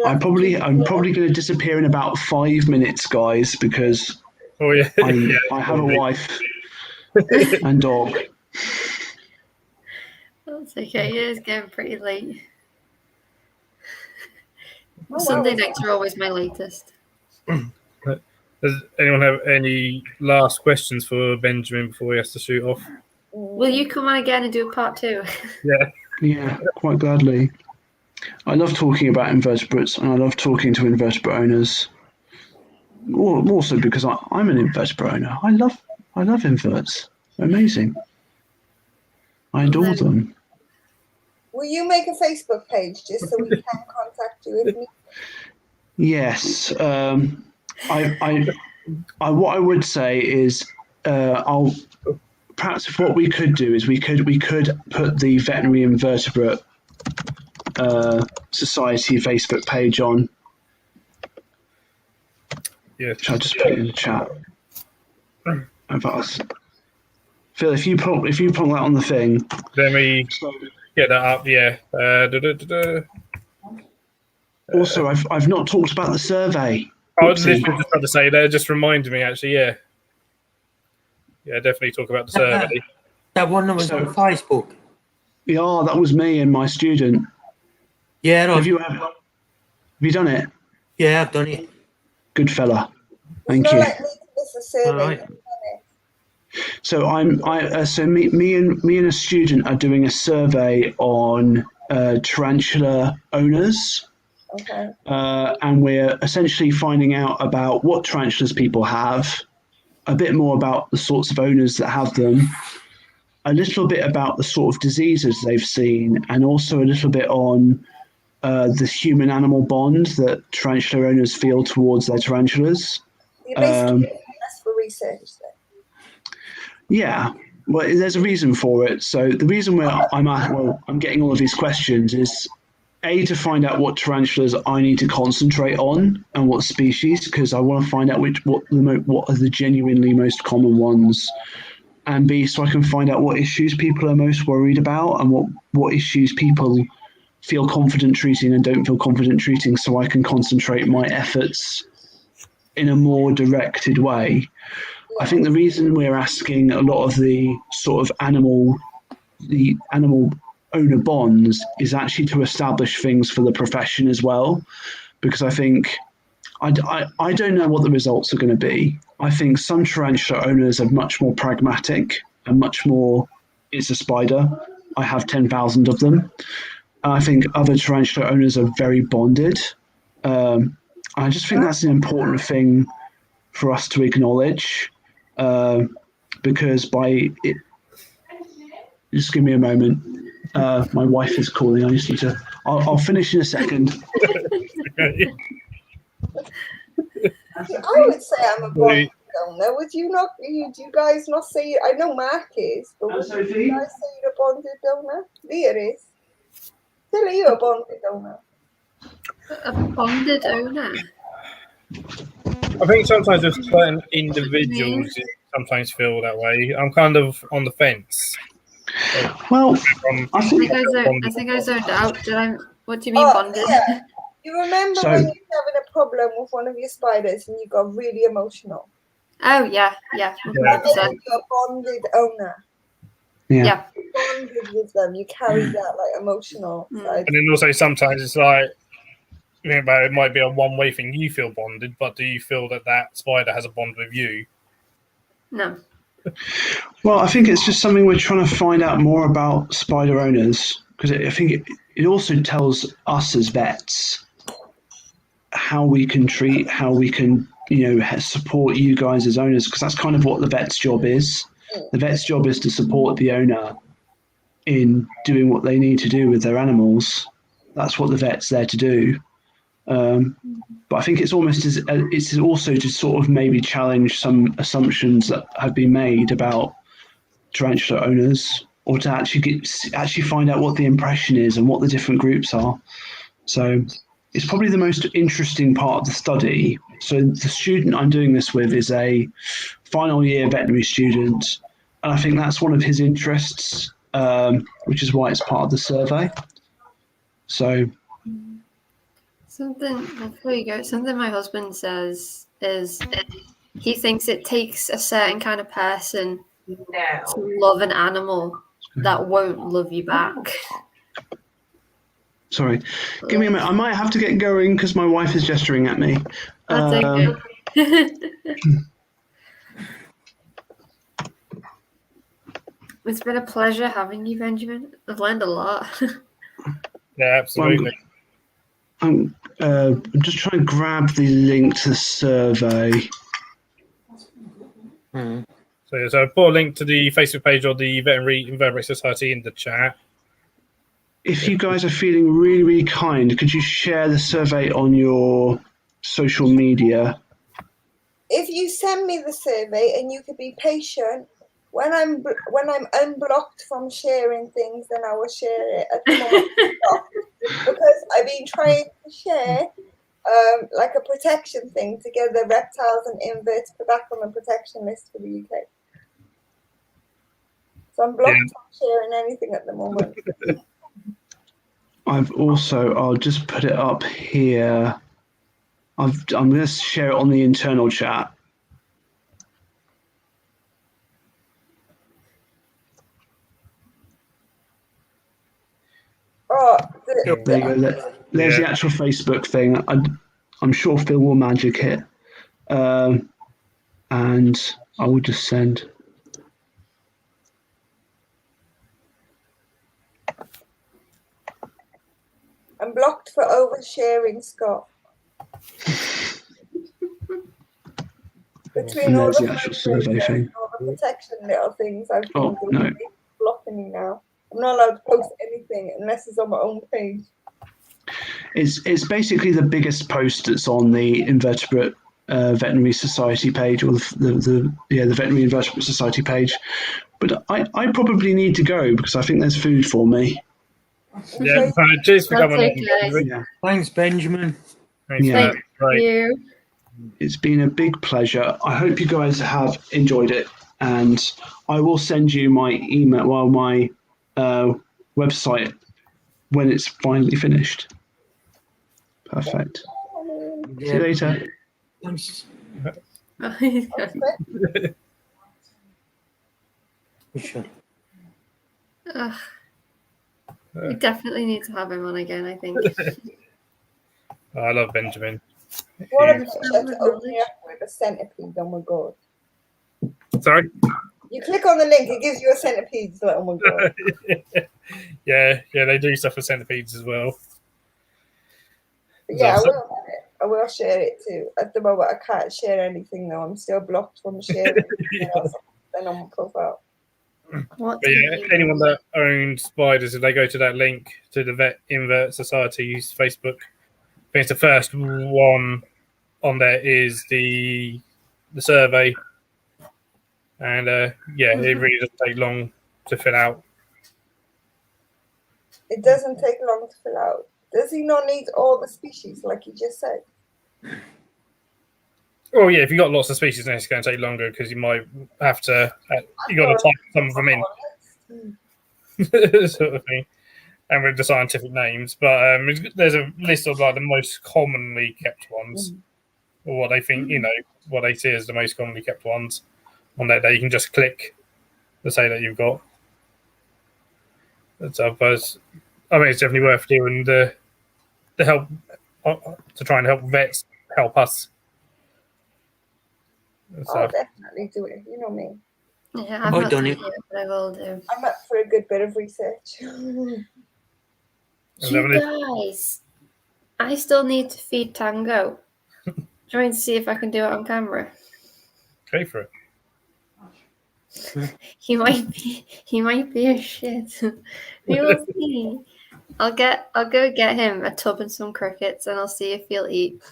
I'm probably going to disappear in about 5 minutes, guys, because I have a wife and dog. That's okay. Yeah, it's getting pretty late. Sunday nights are always my latest. Does anyone have any last questions for Benjamin before he has to shoot off? Will you come on again and do a part 2? Yeah, quite gladly. I love talking about invertebrates, and I love talking to invertebrate owners. Also because I'm an invertebrate owner. I love inverts. They're amazing. I adore them. Will you make a Facebook page just so we can contact you if need? Yes. What I would say is perhaps what we could do is we could put the Veterinary Invertebrate Society Facebook page on. Yeah. I'll just put it in the chat. Phil, if you put that on the thing. Let me get that up. Yeah. Also, I've not talked about the survey. I was just about to say that. Just reminded me, actually. Yeah. Yeah, definitely talk about the That, survey. that one that was on Facebook. Yeah, that was me and my student. Yeah, Have you done it? yeah, I've done it. Good fella. It's Thank not you. like me to miss a survey. All right. So me and a student are doing a survey on tarantula owners, Okay. and we're essentially finding out about what tarantulas people have, a bit more about the sorts of owners that have them, a little bit about the sort of diseases they've seen, and also a little bit on the human-animal bond that tarantula owners feel towards their tarantulas. You're basically that's for research then. Yeah, well, there's a reason for it. So the reason where I'm getting all of these questions is to find out what tarantulas I need to concentrate on and what species, because I want to find out what are the genuinely most common ones, and B, so I can find out what issues people are most worried about and what issues people feel confident treating and don't feel confident treating, so I can concentrate my efforts in a more directed way. I think the reason we're asking a lot of the sort of animal owner bonds is actually to establish things for the profession as well, because I think I don't know what the results are going to be. I think some tarantula owners are much more pragmatic and much more, it's a spider, I have 10,000 of them. I think other tarantula owners are very bonded. I just think that's an important thing for us to acknowledge, because just give me a moment. My wife is calling. I just need to. I'll finish in a second. I would say I'm a bond donor. Would you not? Do you guys not say? I know Mark is, but would you guys say you're a bonded donor? Leah is. Tell you a bonded donor. A bonded owner. I think sometimes with certain individuals, you sometimes feel that way. I'm kind of on the fence. Well, I think I zoned out. What do you mean bonded? Yeah. You remember So- when you were having a problem with one of your spiders and you got really emotional? Oh yeah, That 100%. makes you a bonded owner. Yeah. You're bonded with them. You carry that like emotional side. And then also sometimes it's like, you know, it might be a one-way thing. You feel bonded, but do you feel that spider has a bond with you? No. Well, I think it's just something we're trying to find out more about spider owners, because I think it also tells us as vets how we can treat, how we can, support you guys as owners, because that's kind of what the vet's job is. The vet's job is to support the owner in doing what they need to do with their animals. That's what the vet's there to do. But I think it's also to sort of maybe challenge some assumptions that have been made about tarantula owners, or to actually find out what the impression is and what the different groups are. So it's probably the most interesting part of the study. So the student I'm doing this with is a final year veterinary student, and I think that's one of his interests, which is why it's part of the survey. So Something before you go, something my husband says is he thinks it takes a certain kind of person to love an animal that won't love you back. sorry, give me a minute. I might have to get going because my wife is gesturing at me. That's okay. It's been a pleasure having you, Benjamin. I've learned a lot. Yeah, absolutely. I'm just trying to grab the link to the survey. So I put a link to the Facebook page of the Veterinary Invertebrates Society in the chat. If you guys are feeling really, really kind, could you share the survey on your social media? If you send me the survey and you could be patient, when I'm unblocked from sharing things, then I will share it. At the moment, because I've been trying to share like a protection thing to get the reptiles and inverts put back on the protection list for the UK. So I'm blocked from sharing anything at the moment. I'll just put it up here. I'm going to share it on the internal chat. There you go. There's the actual Facebook thing. I'm sure Phil will magic it. And I will just send. I'm blocked for oversharing, Scott. Between And all there's the the actual survey thing. and all the protection little things I've been Oh, doing, no. it's blocking me now. I'm not allowed to post anything unless it's on my own page. It's basically the biggest post that's on the Invertebrate Veterinary Society page, or the Veterinary Invertebrate Society page. But I probably need to go because I think there's food for me. Yeah, cheers for That's coming okay. on. Yeah. Thanks, Benjamin. Thanks for Yeah. that. Right. You. It's been a big pleasure. I hope you guys have enjoyed it, and I will send you my email, my website when it's finally finished. Perfect. See you later. Thanks. We definitely need to have him on again, I think. I love Benjamin. What a He's- pleasure to open you up with a centipede, oh my god. Sorry? You click on the link, it gives you a centipede, it's like, oh my god. yeah, they do stuff for centipedes as well. But yeah, I will share it too. At the moment, I can't share anything though. I'm still blocked from sharing anything else than on my profile. What But yeah, anyone that owns spiders, if they go to that link to the Vet Invert Society's Facebook, I think it's the first one on there is the survey, and it really doesn't take long to fill out. It doesn't take long to fill out. Does he not need all the species, like you just said? Oh yeah, if you've got lots of species, then it's going to take longer because you might have to. You got to type some of them in, sort of thing, and with the scientific names. But there's a list of like the most commonly kept ones, or what they think, what they see as the most commonly kept ones on there. That you can just click to say that you've got. That's it's definitely worth doing the help to try and help vets help us. I'll definitely do it. You know me. Yeah, I've not done it, but I will do. I'm up for a good bit of research. You guys, I still need to feed Tango. Trying to see if I can do it on camera. Go for it. He might be a shit. We will see. I'll go get him a tub and some crickets, and I'll see if he'll eat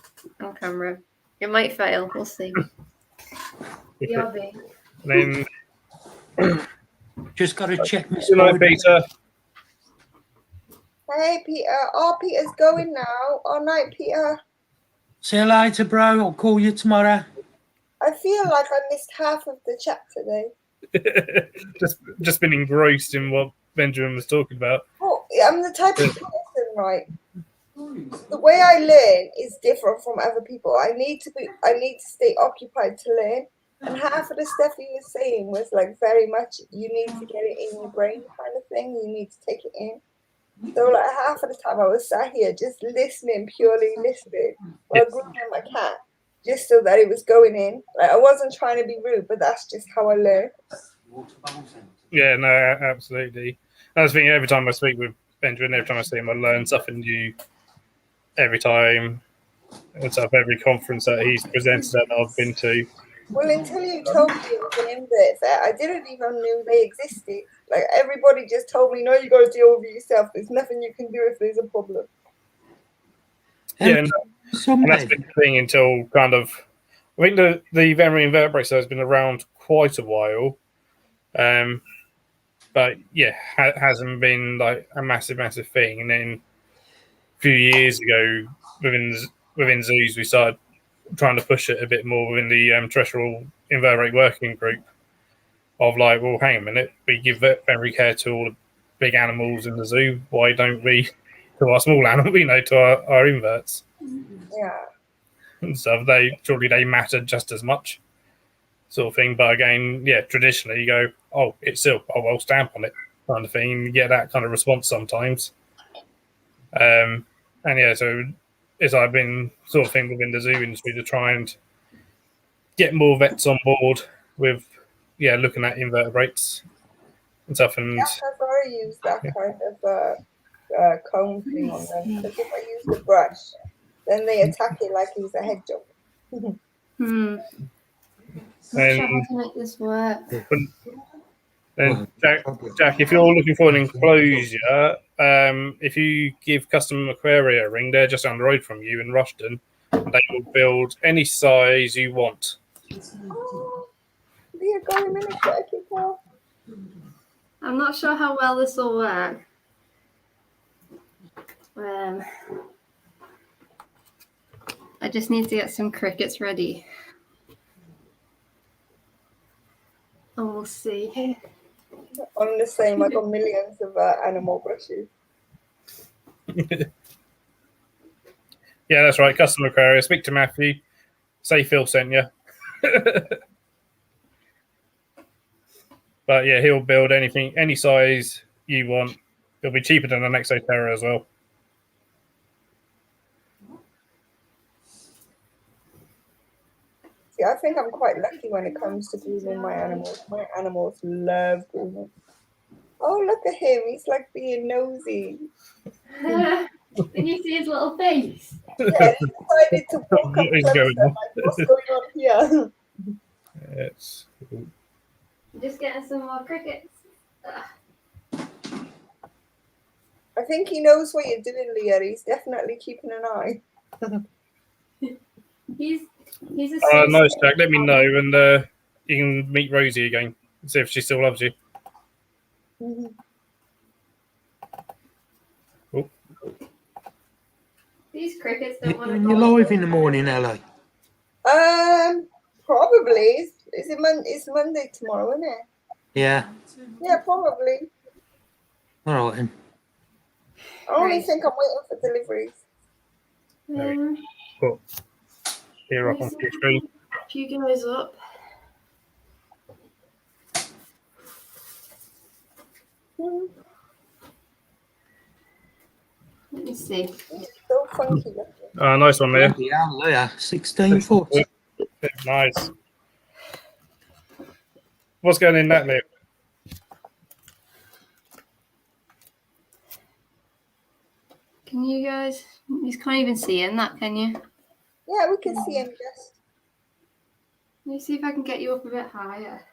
on camera. It might fail. We'll see. Then just got to check my Good night, Peter. Hey, Peter. Oh, Peter's going now. All night, Peter. See you later, bro. I'll call you tomorrow. I feel like I missed half of the chat today. just been engrossed in what Benjamin was talking about. Oh, I'm the type of person, right? The way I learn is different from other people. I need to stay occupied to learn. And half of the stuff he was saying was like very much you need to get it in your brain kind of thing. You need to take it in. So like half of the time I was sat here just listening, purely listening, while grooming my cat, just so that it was going in. Like I wasn't trying to be rude, but that's just how I learn. Yeah, no, absolutely. I was thinking every time I speak with Benjamin, every time I see him, I learn something new. Every time, it's up every conference that he's presented that I've been to. Well, until you told me it was an invert vet, I didn't even know they existed. Like everybody just told me, no, you got to deal with it yourself. There's nothing you can do if there's a problem. Yeah, and that's been the thing until kind of. I think the Veterinary Invertebrates has been around quite a while, but yeah, hasn't been like a massive thing. And then a few years ago, within zoos, we started trying to push it a bit more within the terrestrial invertebrate working group. Of like, well, hang a minute, we give veterinary care to all the big animals in the zoo. Why don't we to our small animals? To our inverts. Yeah. And stuff. They matter just as much, sort of thing. But again, yeah, traditionally you go, oh, it's silk, oh well, stamp on it, kind of thing. You get that kind of response sometimes. And yeah, so as I've been sort of thinking within the zoo industry to try and get more vets on board with looking at invertebrates and stuff. And I've never used that kind of comb thing on them, because if I use the brush, then they attack it like he's a hedgehog. I'm not sure how to make this work. Then Jack, if you're looking for an enclosure, if you give Custom Aquaria a ring, they're just down the road from you in Rushden, and they will build any size you want. Oh, they're going in a quirky car. I'm not sure how well this will work. I just need to get some crickets ready. And we'll see. I'm the same. I got millions of animal brushes. Yeah, that's right. Custom Aquaria. Speak to Matthew. Say Phil sent you. But yeah, he'll build anything, any size you want. It'll be cheaper than the Nexoterra as well. See, I think I'm quite lucky when it comes to grooming my animals. My animals love grooming. Oh, look at him. He's like being nosy. Can you see his little face? Yeah, he decided to walk up He's closer. going on. Like, what's going on here? It's cool. Just getting some more crickets. I think he knows what you're doing, Leah. He's definitely keeping an eye. He's a Nice, Jack. Let me know, and you can meet Rosie again. See if she still loves you. Oh. These crickets don't want to You're go. live in the morning, Ellie. Probably. It's Monday tomorrow, isn't it? Yeah. Yeah, probably. All right then. I only Right. think I'm waiting for deliveries. Cool. Here up on your screen. You guys up. Let me see. So funky looking. Nice one there. Bloody hell, Leah, 16 foot. Nice. What's going in that, Liv? Can you guys? You can't even see in that, can you? Yeah, we can see him just. Let me see if I can get you up a bit higher.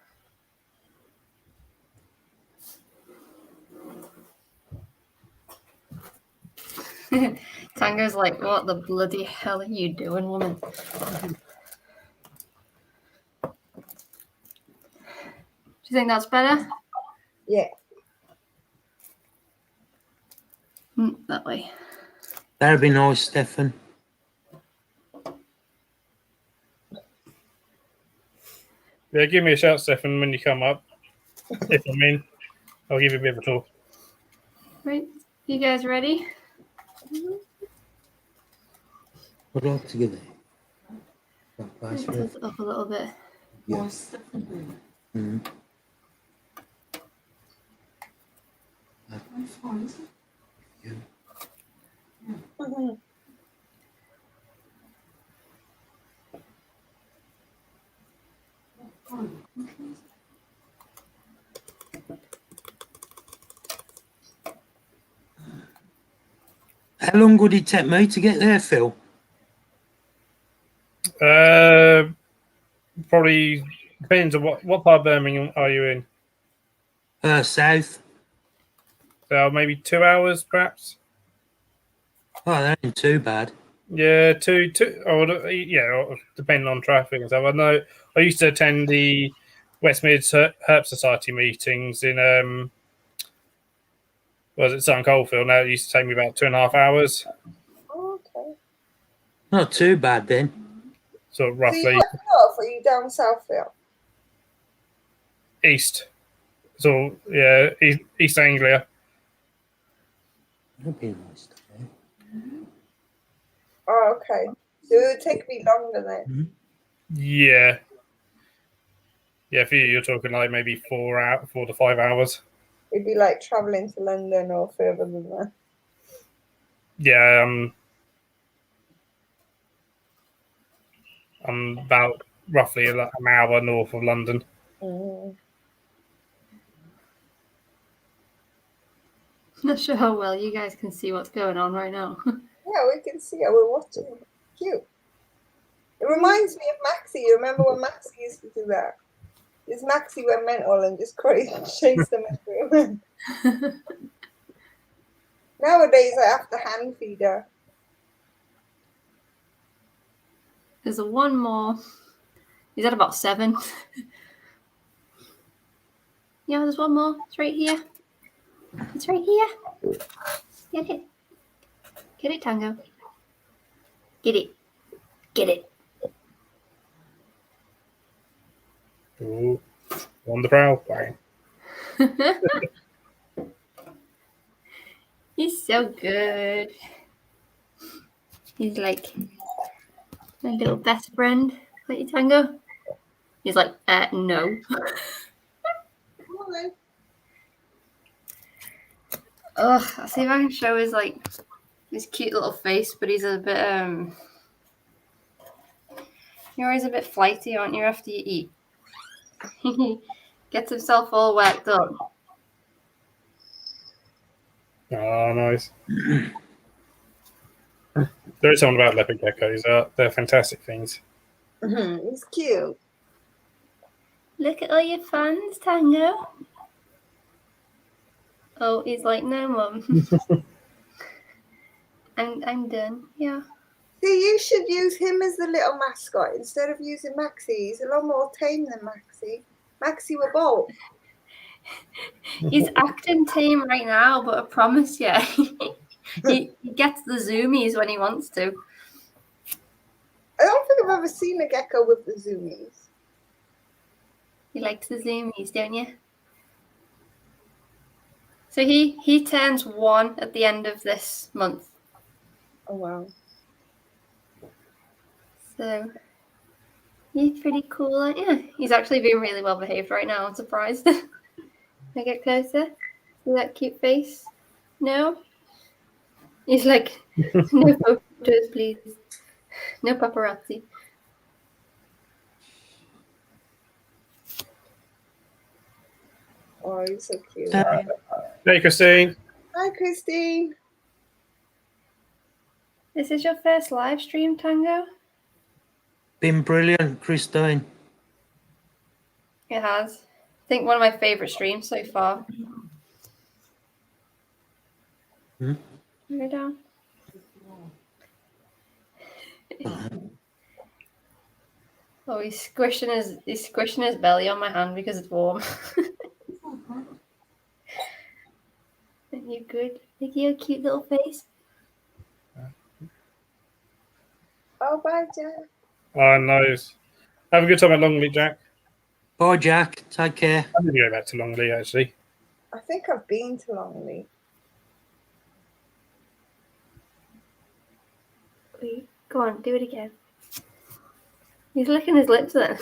Tango's like, what the bloody hell are you doing, woman? Do you think that's better? Yeah. That way. That'd be nice, Stefan. Yeah, give me a shout, Stefan, when you come up. If I'm in, I'll give you a bit of a talk. Right, you guys ready? I'd like to get there. Tilt it up a little bit. Yes. Mm. How long would it take me to get there, Phil? Probably depends on what part of Birmingham are you in. South. So maybe 2 hours, perhaps. Oh, that ain't too bad. Yeah, two. Depending on traffic and stuff. I know I used to attend the West Mids Herp Society meetings in was it Sutton Coldfield? Now it used to take me about 2.5 hours. Okay. Not too bad then. Sort of So you roughly up north or you down south, Phil? east. So yeah, East Anglia. That'd be nice. Oh, okay. So it would take me longer then. Yeah. Yeah, for you, you're talking like maybe 4 to 5 hours. It'd be like traveling to London or further than that. Yeah, I'm about roughly an hour north of London. Not sure how well you guys can see what's going on right now. Yeah, we can see it. We're watching. Cute. It reminds me of Maxie. You remember when Maxie used to do that? This Maxie went mental and just crazy chased them everywhere. Nowadays, I have to hand feed her. There's one more. Is that about 7? Yeah, there's one more. It's right here. It's right here. Get it. Get it, Tango. Get it. Get it. Ooh, on the prowl. Bang. He's so good. He's like my little best friend. Like Tango. He's like, no. Come on, then. Ugh, I'll see if I can show his cute little face, but he's a bit you're always a bit flighty, aren't you, after you eat? He gets himself all worked up. Oh, nice. There is something about leopard geckos. They're fantastic things. It's cute. Look at all your fans, Tango. Oh, he's like, no, Mum. I'm done. Yeah. See, you should use him as the little mascot instead of using Maxie. He's a lot more tame than Maxie. Maxie were bold. He's acting tame right now, but I promise you, he gets the zoomies when he wants to. I don't think I've ever seen a gecko with the zoomies. He likes the zoomies, don't you? So he turns 1 at the end of this month. Oh, wow. So he's pretty cool, aren't you? He's actually being really well behaved right now. I'm surprised. I get closer. See that cute face? No? He's like, no photos, please. No paparazzi. Oh, he's so cute. Hey, Christine. Hi, Christine. This is your first live stream, Tango? Been brilliant, Christine. It has. I think one of my favourite streams so far. Hmm? Go down. Oh, he's squishing his belly on my hand because it's warm. Aren't you good? Look at your cute little face. Oh, bye, Jack. Oh, nice. Have a good time at Longley, Jack. Bye, Jack. Take care. I'm going to go back to Longley, actually. I think I've been to Longley. Wait, go on, do it again. He's licking his lips then.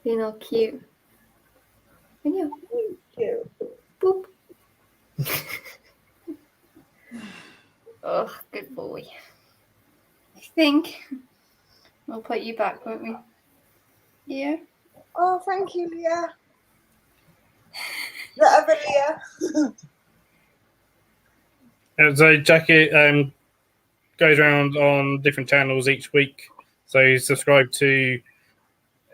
Being all cute. And you, Cute. boop. Oh, good boy. I think we'll put you back, won't we? Yeah. Oh, thank you, Leah. The other Leah. So Jackie goes around on different channels each week. So subscribe to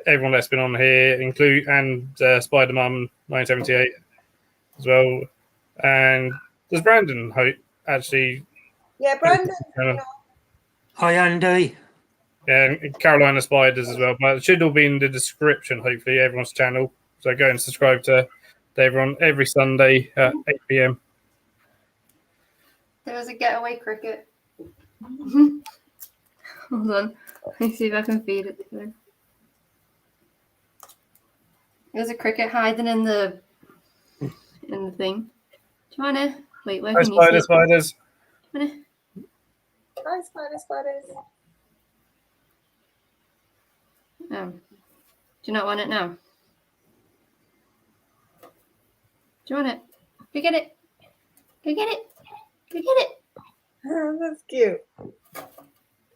everyone that's been on here, and Spider Mum 978 as well. And does Brandon actually? Yeah, Brandon. Hi, Andy. And Carolina Spiders as well. But it should all be in the description, hopefully, everyone's channel. So go and subscribe to everyone every Sunday at 8 p.m. There was a getaway cricket. Hold on. Let me see if I can feed it to him. There's a cricket hiding in the thing. Do you wanna wait? Where can you see it? Spiders. Do you wanna? Hi, spiders. Do you not want it now? Do you want it? Go get it. Go get it. Go get it. Oh, that's cute.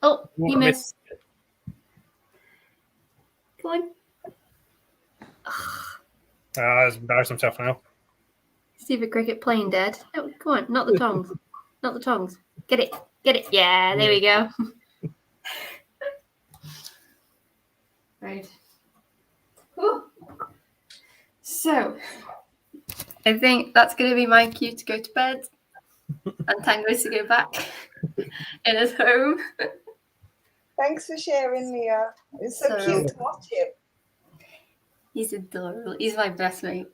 Oh, What you a missed. Come on. He's embarrassed himself now. Stupid cricket playing dead. Oh, come on, not the tongs. Not the tongs. Get it. Get it. Yeah, there we go. Right. Whew. So, I think that's going to be my cue to go to bed and Tango to go back in his home. Thanks for sharing, Leah. It's so cute to watch him. He's adorable. He's my best mate.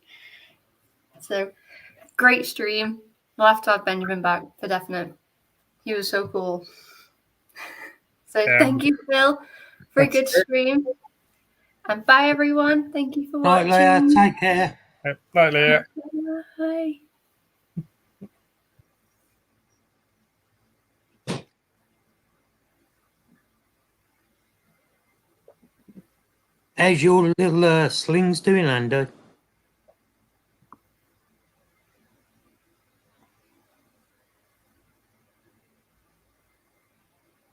So, great stream. We'll have to have Benjamin back for definite. He was so cool. So, thank you, Phil, for a good stream. And bye, everyone. Thank you for Right, watching. Leah, take care. Bye, Leah. Bye. How's your little slings doing, Andy?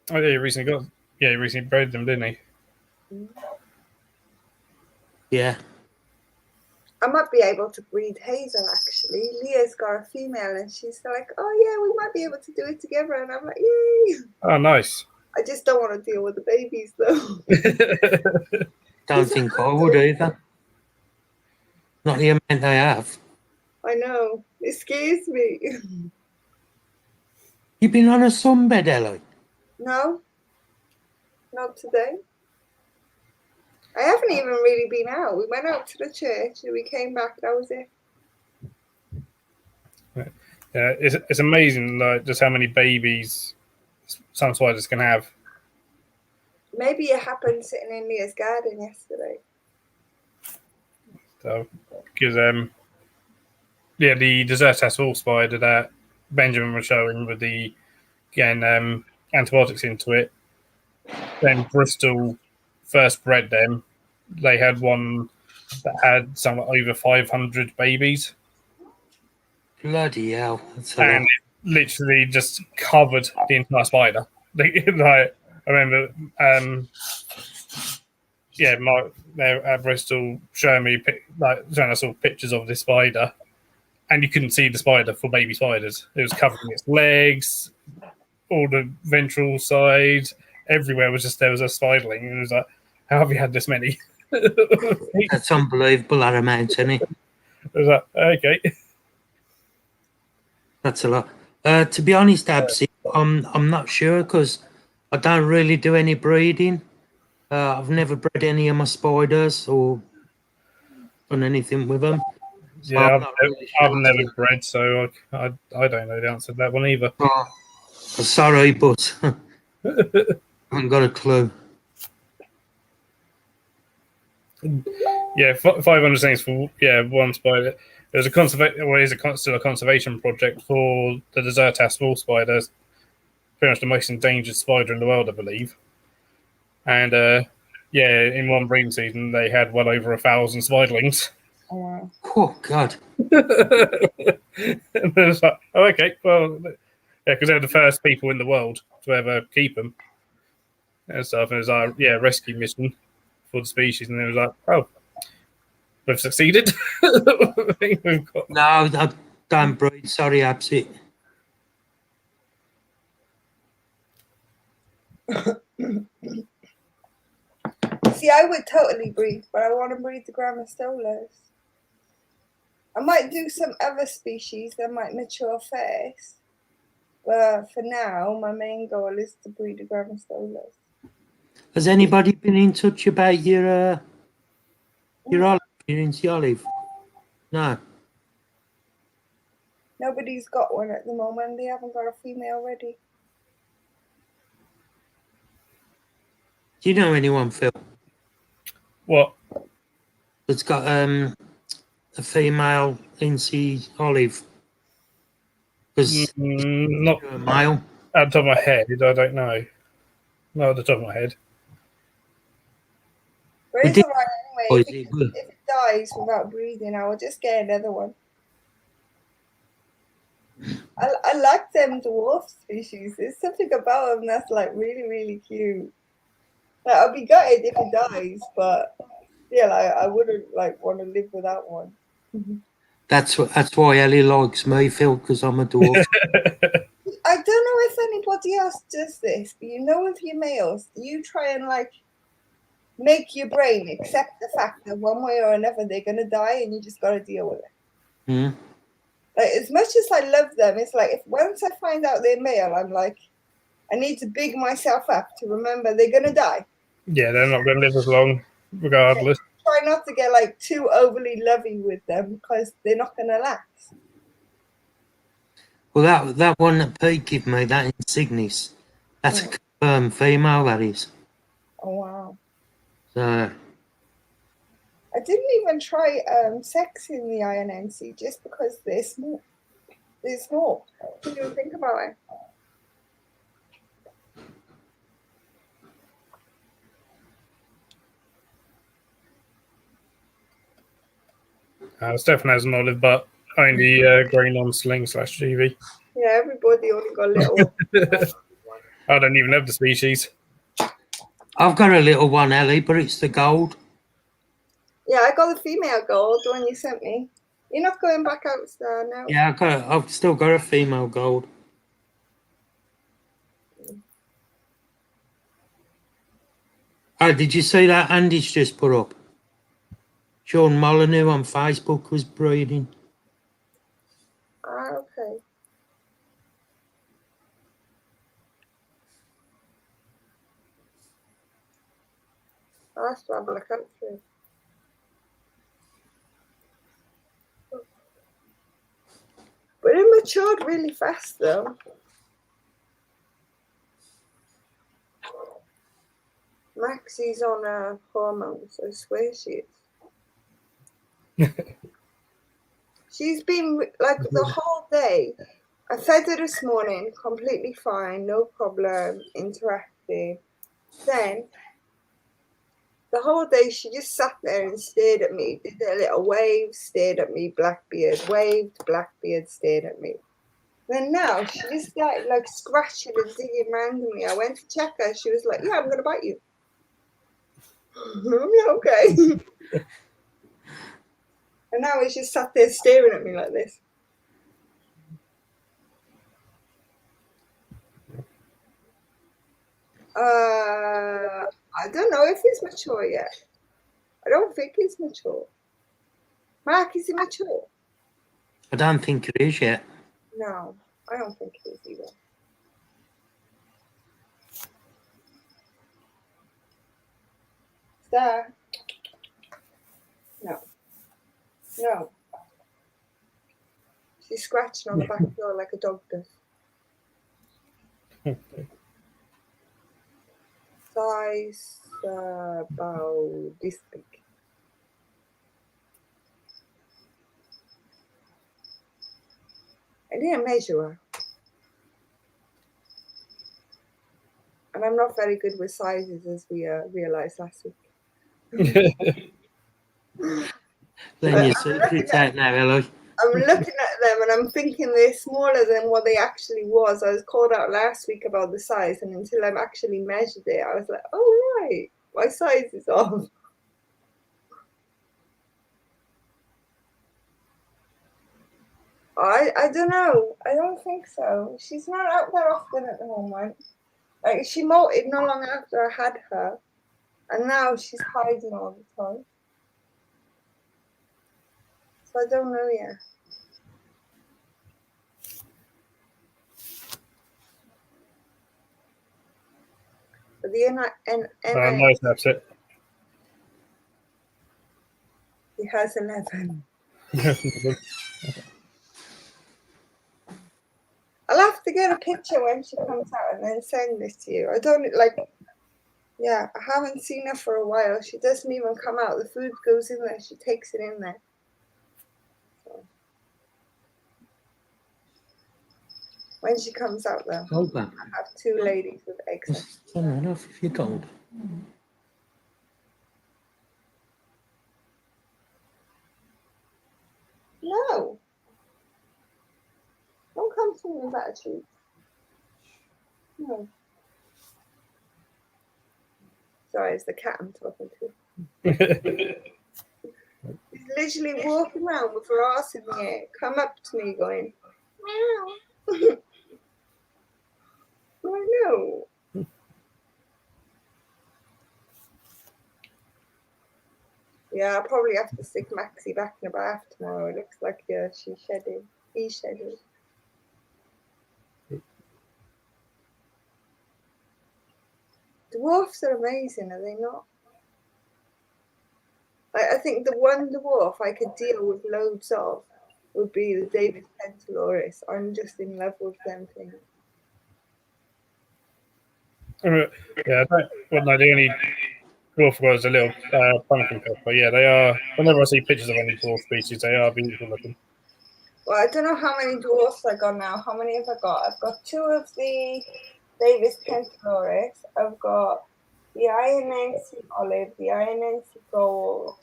Oh, yeah, he recently bred them, didn't he? Yeah. I might be able to breed Hazel, actually. Leah's got a female, and she's like, oh, yeah, we might be able to do it together. And I'm like, yay. Oh, nice. I just don't want to deal with the babies, though. Don't think I would either. Not the amount they have. I know. It scares me. You've been on a sunbed, Ellie? No, not today. I haven't even really been out. We went out to the church and we came back. That was it. Yeah, it's amazing, like, just how many babies some spiders can have. Maybe it happened sitting in Leah's garden yesterday. So, because the Desertas wall spider that Benjamin was showing with the antibiotics into it. Then Bristol first bred them. They had one that had something over 500 babies. Bloody hell. That's a And lot. it literally just covered the entire spider. Like, I remember, Mark there at Bristol showing us all pictures of this spider, and you couldn't see the spider for baby spiders. It was covering its legs, all the ventral side, everywhere there was a spiderling, and it was like, how have you had this many? That's unbelievable, that amount, isn't it? I was like, okay. That's a lot. To be honest, Absy, I'm not sure because I don't really do any breeding. I've never bred any of my spiders or done anything with them. So Yeah, I'm not really sure. I've never bred, so I don't know the answer to that one either. Oh, sorry, but I haven't got a clue. Yeah, 500 things for one spider. There's still a conservation project for the Desertas wall spider, pretty much the most endangered spider in the world, I believe. And in one breeding season, they had well over 1,000 spiderlings. Oh, wow. Oh, God. And it was like, oh, okay, well, yeah, because they're the first people in the world to ever keep them and stuff. And it was like, rescue mission for the species, and it was like, oh, we've succeeded. No, I don't breed. Sorry, Absy. See, I would totally breed, but I want to breed the Grammostolas. I might do some other species that might mature first. But for now, my main goal is to breed the Grammostolas. Has anybody been in touch about your olive? Your into olive? No. Nobody's got one at the moment. They haven't got a female ready. Do you know anyone, Phil, What? that's got a female Incy olive? Because Not a male. at the top of my head, I don't know. Not at the top of my head. But it's alright anyway. If Good? it dies without breeding, I will just get another one. I I like them dwarf species. There's something about them that's like really, really cute. Like, I'll be gutted if he dies, but yeah, like, I wouldn't like want to live without one. That's why Ellie likes me, Phil, because I'm a dwarf. I don't know if anybody else does this, but you know, with your males, you try and like make your brain accept the fact that one way or another they're gonna die, and you just gotta deal with it. Mm. Like, as much as I love them, it's like if once I find out they're male, I'm like, I need to big myself up to remember they're gonna die. Yeah, they're not going to live as long, regardless. Try not to get like too overly lovey with them because they're not gonna last. Well, that one that Pete gave me, that Insignis, that's a confirmed female, that is. Oh wow. So, I didn't even try sex in the INNC just because they're small. They're small. Didn't even think about it. Stefan has an olive, but only green on sling / GV. Yeah, everybody only got little. I don't even have the species. I've got a little one, Ellie, but it's the gold. Yeah, I got the female gold, the one you sent me. You're not going back out there now. Yeah, I've still got a female gold. Oh, did you see that Andy's just put up? Sean Molyneux on Facebook was breeding. Ah, okay. I'll have to have a look out for it. But it matured really fast though. Maxie's on hormones, I swear she is. She's been like the whole day. I fed her this morning, completely fine, no problem, interacting. Then the whole day she just sat there and stared at me, did a little wave, stared at me, Blackbeard, waved, Blackbeard stared at me. Then now she just started like scratching and digging around me. I went to check her, she was like, yeah, I'm gonna bite you. Okay. And now he's just sat there staring at me like this. I don't know if it's mature yet. I don't think it's mature. Mark, is it mature? I don't think it is yet. No, I don't think it is either. Star? No. No. She's scratching on the back door like a dog does. Size about this big. I didn't measure her. And I'm not very good with sizes, as we realised last week. Then your secret's out now, Ellie. I'm looking at them and I'm thinking they're smaller than what they actually was. I was called out last week about the size, and until I've actually measured it, I was like, oh, right, my size is off. I don't know. I don't think so. She's not out there often at the moment. Like, she molted not long after I had her, and now she's hiding all the time. So I don't know yet. But the Nice, that's it. He has 11. I'll have to get a picture when she comes out and then send this to you. I don't like. Yeah, I haven't seen her for a while. She doesn't even come out. The food goes in there. She takes it in there. So. When she comes out, though, Hold that. I have 2 ladies with eggs. That's fair enough if you're gold. No. Don't come something better treats. No. Sorry, it's the cat I'm talking to. He's literally walking around with her ass in the air, come up to me going, meow. I know. Yeah, I'll probably have to stick Maxie back in the bath tomorrow. It looks like she's shedding. He's shedding. Dwarfs are amazing, are they not? I think the one dwarf I could deal with loads of would be the David Pentaloris. I'm just in love with them things. Yeah, the only dwarf was a little pumpkin cup, but yeah, they are. Whenever I see pictures of any dwarf species, they are beautiful looking. Well, I don't know how many dwarfs I got now. How many have I got? I've got 2 of the Davis Pentaloris. I've got the Ionense olive, the Ionense gold,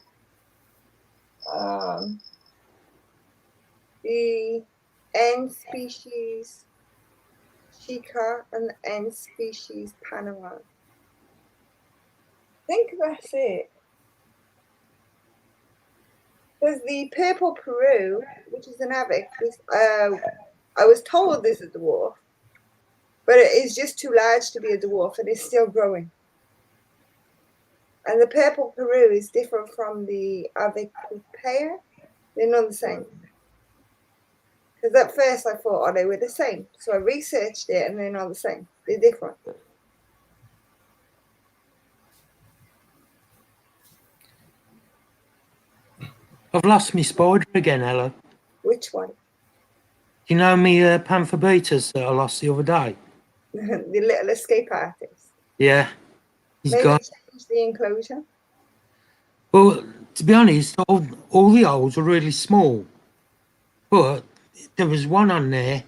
the N species Chica, and the N species Panama. I think that's it. There's the purple Peru, which is an avic. I was told this is a dwarf, but it is just too large to be a dwarf, and it's still growing. And the purple Peru is different from the Avicupea. They're not the same. Because at first I thought, oh, they were the same. So I researched it, and they're not the same. They're different. I've lost my spider again, Ella. Which one? You know me panther beaters that I lost the other day? The little escape artist. Yeah. He's Maybe gone. change the enclosure. Well, to be honest, all the holes are really small. But there was one on there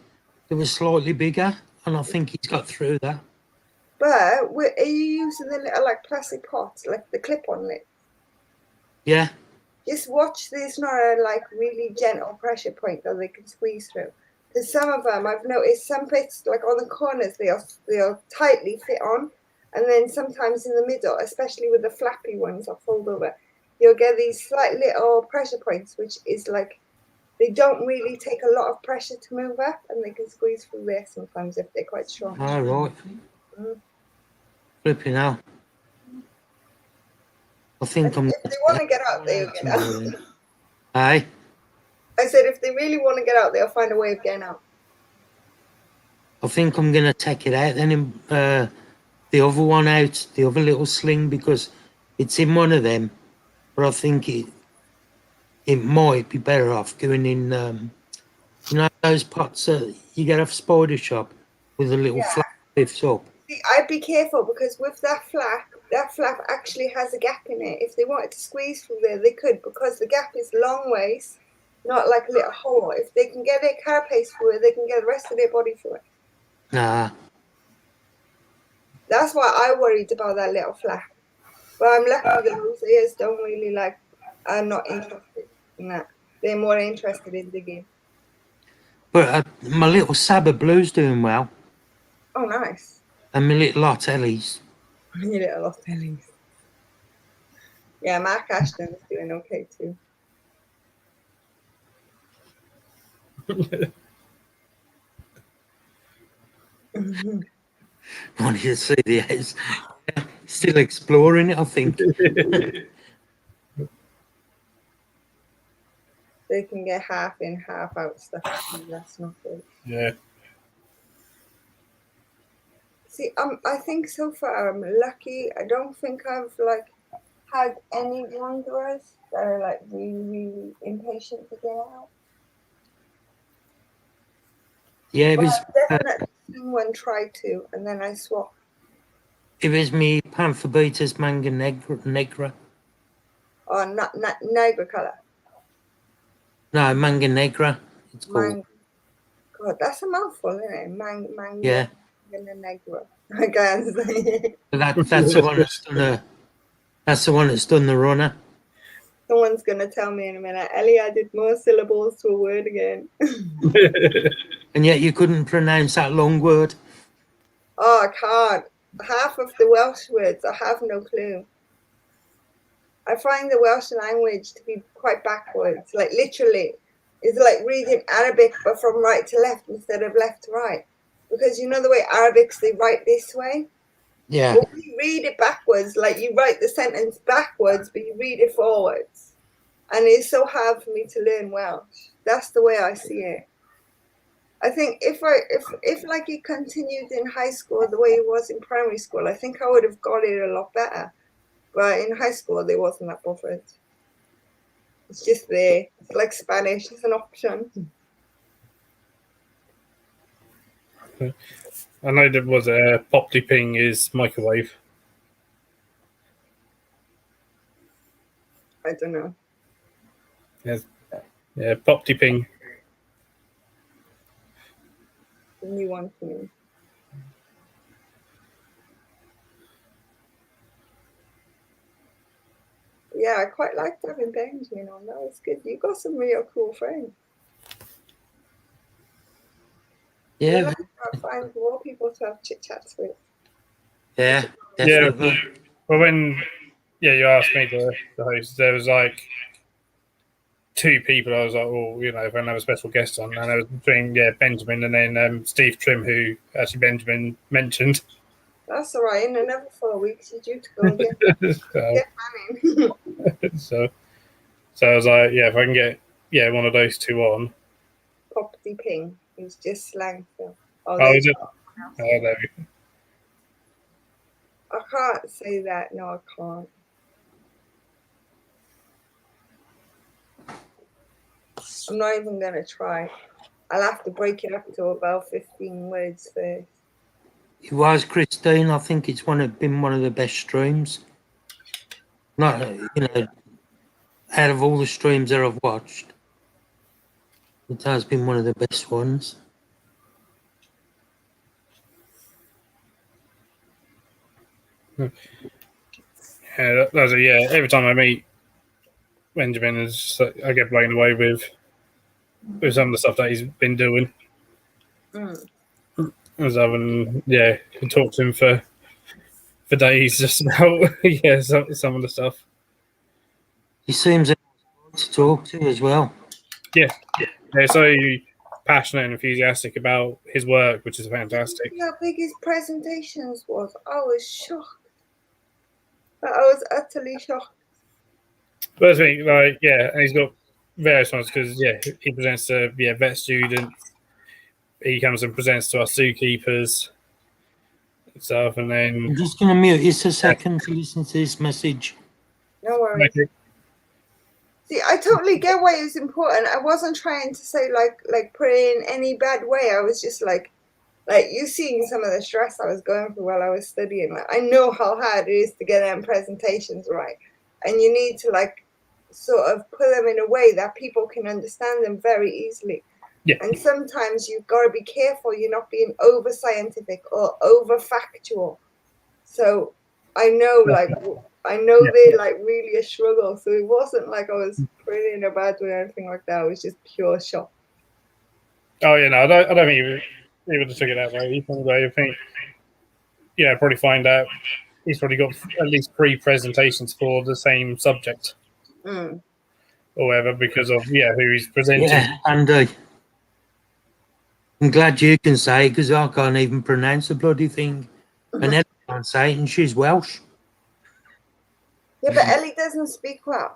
that was slightly bigger, and I think he's got through that. But are you using the little like plastic pots, like the clip-on lid? Yeah. Just watch there's not a like really gentle pressure point that they can squeeze through. Because some of them, I've noticed some bits like on the corners they'll tightly fit on, and then sometimes in the middle, especially with the flappy ones I fold over, you'll get these slight little pressure points, which is like they don't really take a lot of pressure to move up, and they can squeeze through there sometimes if they're quite strong. All right. Flipping out. I think I'm. If they want to get out, they'll get out. Hey? I said if they really want to get out, they'll find a way of getting out. I think I'm going to take it out then, the other one out, the other little sling, because it's in one of them. But I think it might be better off going in, you know, those pots that you get off Spider Shop with a little flap lifts up. See, I'd be careful because with that flap actually has a gap in it. If they wanted to squeeze through there, they could, because the gap is long ways, not like a little hole. If they can get their carapace through it, they can get the rest of their body through it. Nah. That's why I worried about that little flap. But I'm lucky that those ears don't really like, are not interested in that. They're more interested in digging. But my little Saba Blue's doing well. Oh, nice. And my little Lot Ellie's. You little lost Ellie's. Yeah, Mark Ashton's doing okay too. Wanted to see the eggs. Still exploring it, I think. They can get half in, half out stuff. That's not good. Yeah. See, I think so far I'm lucky. I don't think I've like had any wanderers that are like really, really impatient to get out. Yeah, it was. I've definitely seen one try to, and then I swapped. It was me Panther Beaters Manga Negra. Oh, not Niagara colour. No, Manga Negra. It's called. God, that's a mouthful, isn't it? Manga. Yeah. Negra. I can't say it. That's the one that's done the. That's the one that's done the runner. Someone's gonna tell me in a minute, Ellie added more syllables to a word again. and yet you couldn't pronounce that long word. Oh, I can't. Half of the Welsh words, I have no clue. I find the Welsh language to be quite backwards. Like literally, it's like reading Arabic but from right to left instead of left to right. Because you know the way Arabics, they write this way? Yeah. But you read it backwards, like you write the sentence backwards, but you read it forwards. And it's so hard for me to learn Welsh. That's the way I see it. I think if like it continued in high school the way it was in primary school, I think I would have got it a lot better. But in high school, they wasn't that bothered. It's just there. It's like Spanish. It's an option. I know there was a pop ping is microwave. I don't know. Yeah, pop ping. The new one for me. Yeah, I quite liked having Benjamin on. That was good. You got some real cool friends. Yeah. I find more people to have chit chats with. Yeah. Definitely. Yeah. Well, when you asked me to host, there was like 2 people. I was like, oh, if I have a special guest on, and I was between Benjamin and then Steve Trim, who actually Benjamin mentioned. That's all right. In another 4 weeks, you're due to go and get planning. so I was like, if I can get one of those 2 on. Property ping is just slang for. Is it? There we go. I can't say that. No, I can't. I'm not even going to try. I'll have to break it up to about 15 words first. It was, Christine. I think it's been one of the best streams. Not, out of all the streams that I've watched, it has been one of the best ones. Every time I meet Benjamin, I get blown away with some of the stuff that he's been doing. Can talk to him for days just about some of the stuff. He seems to talk to as well. Yeah, so passionate and enthusiastic about his work, which is fantastic. How big his presentations was. I was shocked. I was utterly shocked. But I think, and he's got various ones because, he presents to vet students. He comes and presents to our zookeepers and stuff, and then I'm just going to mute just a second to listen to this message. No worries. Okay. See, I totally get why it's important. I wasn't trying to say like put it in any bad way. I was just like you seeing some of the stress I was going through while I was studying. Like I know how hard it is to get them presentations right, and you need to sort of put them in a way that people can understand them very easily. Yeah. And sometimes you've got to be careful you're not being over scientific or over factual. So I know they're really a struggle. So it wasn't like I was putting it in a bad way or anything like that. It was just pure shock. Oh yeah, no, I don't think he would have took it that way. I think, probably find out he's probably got at least 3 presentations for the same subject, or whatever, because of who he's presenting. Yeah, Andy. I'm glad you can say it because I can't even pronounce the bloody thing, and Ellie can't say it, and she's Welsh. Yeah, but Ellie doesn't speak Welsh.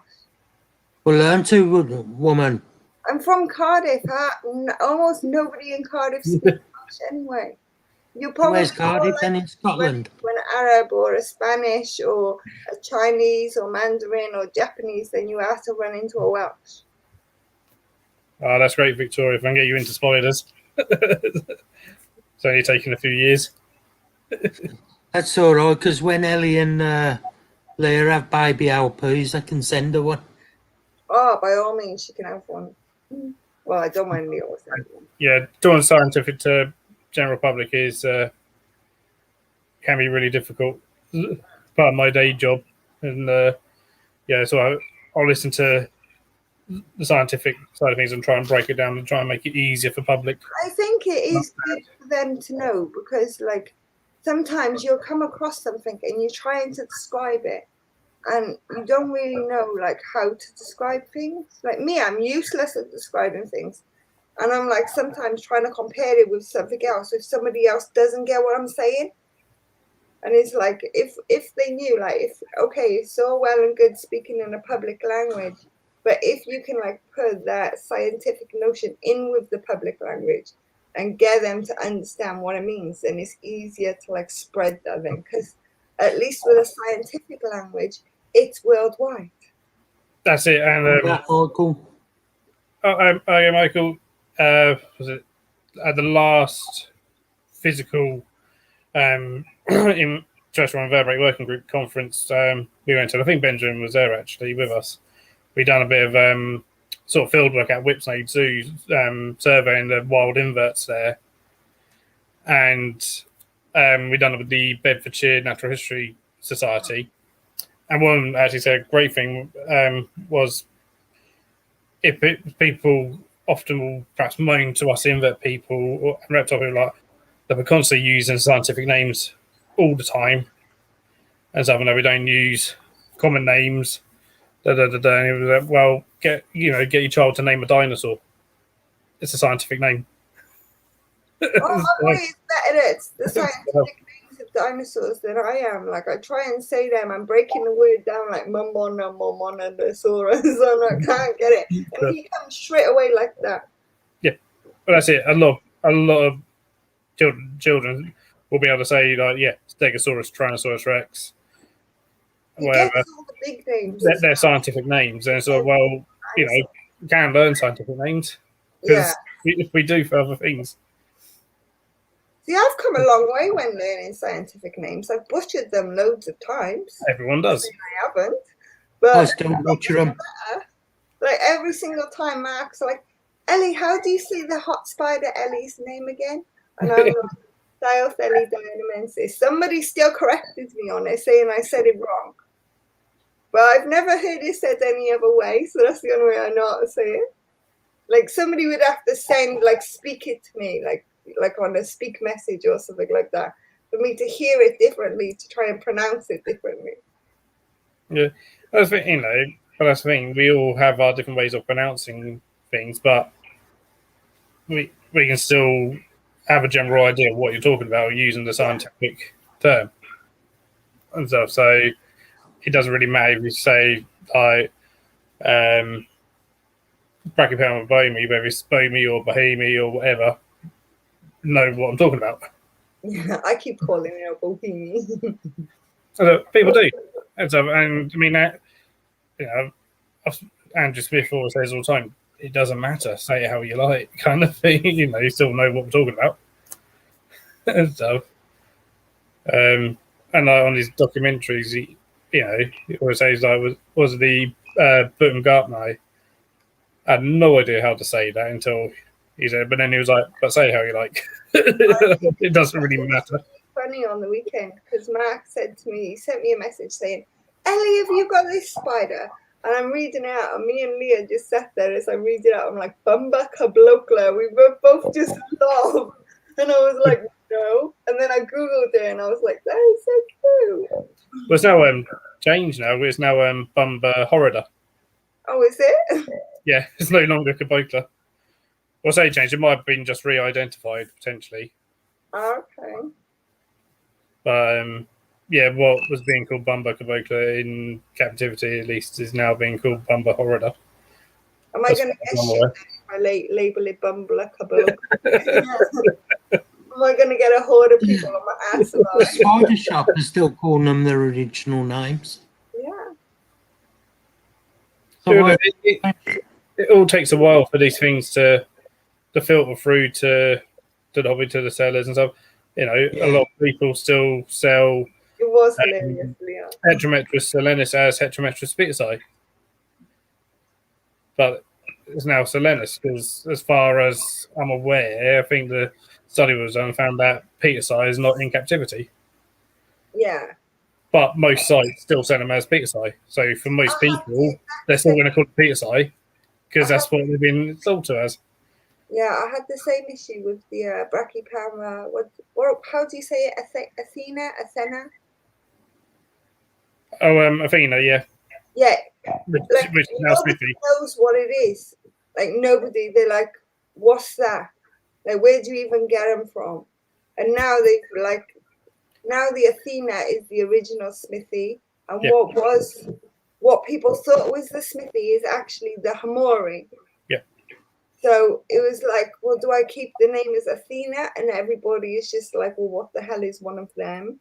Well, learn to, woman. I'm from Cardiff. Almost nobody in Cardiff speaks Welsh anyway. You probably Where's Cardiff then in Scotland? An Arab or a Spanish or a Chinese or Mandarin or Japanese, then you have to run into a Welsh. Oh, that's great, Victoria. If I can get you into spiders. It's only taken a few years. That's all right, because when Ellie and Leah have baby LPs, I can send her one. Oh, by all means, she can have one. Well, I don't mind Leah sending one. Yeah, doing scientific to general public is can be really difficult. Part of my day job, and so I'll listen to the scientific side of things and try and break it down and try and make it easier for public. I think it is good for them to know, because like sometimes you'll come across something and you're trying to describe it and you don't really know like how to describe things. Like me, I'm useless at describing things. And I'm like sometimes trying to compare it with something else if somebody else doesn't get what I'm saying. And it's like if they knew, like, if okay, it's all well and good speaking in a public language, but if you can like put that scientific notion in with the public language and get them to understand what it means, then it's easier to like spread that then, because at least with a scientific language, it's worldwide. That's it. And Michael. Michael, was it at the last physical in Terrestrial Invertebrate Working Group conference we went to? I think Benjamin was there actually with us. We done a bit of sort of field work at Whipsnade Zoo, surveying the wild inverts there, and we done it with the Bedfordshire Natural History Society. And one actually said a great thing was if people often will perhaps moan to us invert people or reptile people like that we're constantly using scientific names all the time, and so no, we don't use common names. And it was like, well, get your child to name a dinosaur. It's a scientific name. Oh, my boy is better at the scientific names of dinosaurs than I am. Like I try and say them, I'm breaking the word down like Momonosaurus, and I can't get it. And he comes straight away like that. Yeah, but that's it. A lot of children will be able to say like, yeah, Stegosaurus, Tyrannosaurus Rex, whatever. All the big names. They're scientific names, and so well, you can learn scientific names because we do for other things. See, I've come a long way when learning scientific names. I've butchered them loads of times. Everyone does. I haven't, but I still butcher them. Like every single time, Mark's like, Ellie, how do you say the hot spider Ellie's name again? And I'm like, Diothelly dynamensis. Somebody still corrected me on it, saying I said it wrong. But I've never heard it said any other way, so that's the only way I know how to say it. Like somebody would have to speak it to me, like on a speak message or something like that, for me to hear it differently, to try and pronounce it differently. Yeah, that's the thing, but that's the thing. We all have our different ways of pronouncing things, but we can still have a general idea of what you're talking about using the scientific term and stuff. So it doesn't really matter if you say like Brachypelma bohemi, whether it's bohemi or bohemi or whatever. Know what I'm talking about. Yeah, I keep calling it a bohemi. So people do, and I mean that, Andrew Smith always says all the time, it doesn't matter, say it how you like, kind of thing. You still know what we're talking about. And stuff. And on his documentaries, he always says like was the Burton-Gartner. I had no idea how to say that until he said, but then he was like, but say how you like. It doesn't really matter. Funny on the weekend because Mark said to me, he sent me a message saying, Ellie, have you got this spider? And I'm reading it out, and me and Leah just sat there as I read it out. I'm like, Bumba Kablokla. We were both just laughed. And I was like, no. And then I Googled it, and I was like, that is so cute. Well, it's now changed now. It's now Bumba horrida. Oh, is it? Yeah, it's no longer Kabokla. Well, say changed. It might have been just re-identified, potentially. Okay. But, yeah, what was being called Bumba Kabokla in captivity, at least, is now being called Bumba horrida. Am I going to get shit if I label it Bumba Kabokla? Am I going to get a horde of people on my ass about The spider shop is still calling them their original names. Yeah. So it all takes a while for these things to filter through to the hobby, to the sellers and stuff. A lot of people still sell. It was hilarious, Leon. Heterometrus solenis as Heterometrus pitasi. But it's now solenis because, as far as I'm aware, I think the study was done and found that pitasi is not in captivity. Yeah. But most sites still sell them as pitasi. So for most people, they're still going to call it pitasi. because that's what they've been sold to us. Yeah, I had the same issue with the Brachypelma. What? How do you say it? Athena? Oh, Athena, yeah. Yeah, Which now nobody Smithy. knows what it is. Like nobody. They're like, what's that? Like, where do you even get them from? And now now the Athena is the original Smithy, and Yeah. what people thought was the Smithy is actually the Hamori. Yeah. So it was like, well, do I keep the name as Athena? And everybody is just like, well, what the hell is one of them?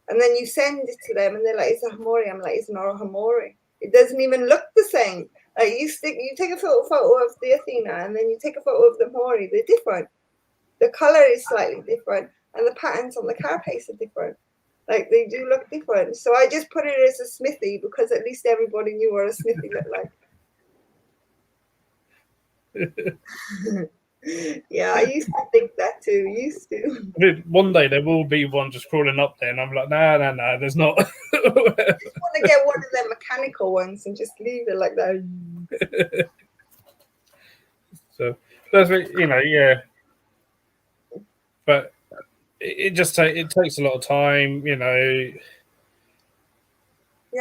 And then you send it to them, and they're like, it's a Hamori. I'm like, it's not a Hamori. It doesn't even look the same. Like you take a photo of the Athena, and then you take a photo of the Hamori. They're different. The color is slightly different, and the patterns on the carapace are different. Like they do look different. So I just put it as a Smithy because at least everybody knew what a Smithy looked like. Yeah, I used to think that too. Used to. One day there will be one just crawling up there, and I'm like, no, there's not. I just want to get one of them mechanical ones and just leave it like that. So that's yeah. But it just takes a lot of time, Yeah,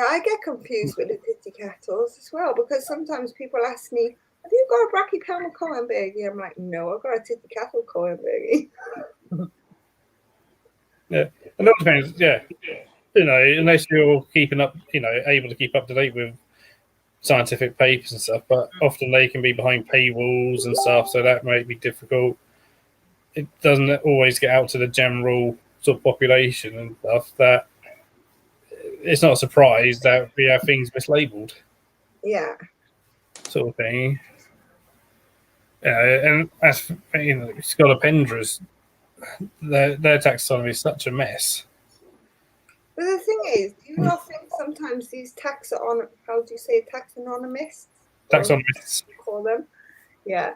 I get confused with the Titicattles as well because sometimes people ask me, have you got a Brachypelma Cohenbergi? I'm like, no, I've got a Titicattle Cohenbergi. Yeah, and that depends. Yeah, unless you're keeping up, able to keep up to date with scientific papers and stuff. But often they can be behind paywalls and stuff, so that might be difficult. It doesn't always get out to the general sort of population and stuff. That it's not a surprise that we have things mislabeled. Yeah. Sort of thing. And as Scolopendras, their taxonomy is such a mess. But the thing is, do you not think sometimes these taxonomists? Taxonomists. Call them? Yeah.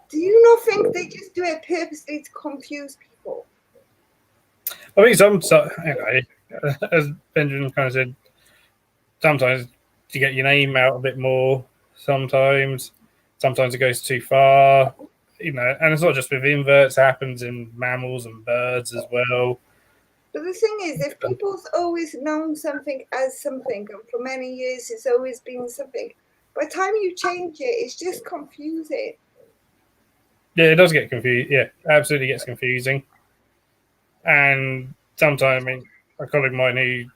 Do you not think they just do it purposely to confuse people? I think as Benjamin kind of said, sometimes to get your name out a bit more, sometimes it goes too far, and it's not just with inverts, it happens in mammals and birds as well. But the thing is, if people's always known something as something, and for many years it's always been something, by the time you change it, it's just confusing. Yeah, it does get confused. Yeah, absolutely gets confusing. And sometimes, a colleague of mine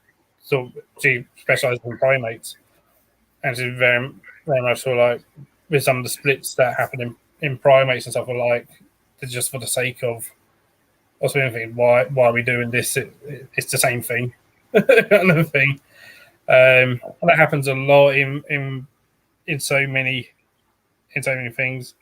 she specialises in primates, and she's very, very much sort of like with some of the splits that happen in primates and stuff, are like it's just for the sake of. I was thinking, why are we doing this? It's the same thing, kind of thing. And that happens a lot in so many things.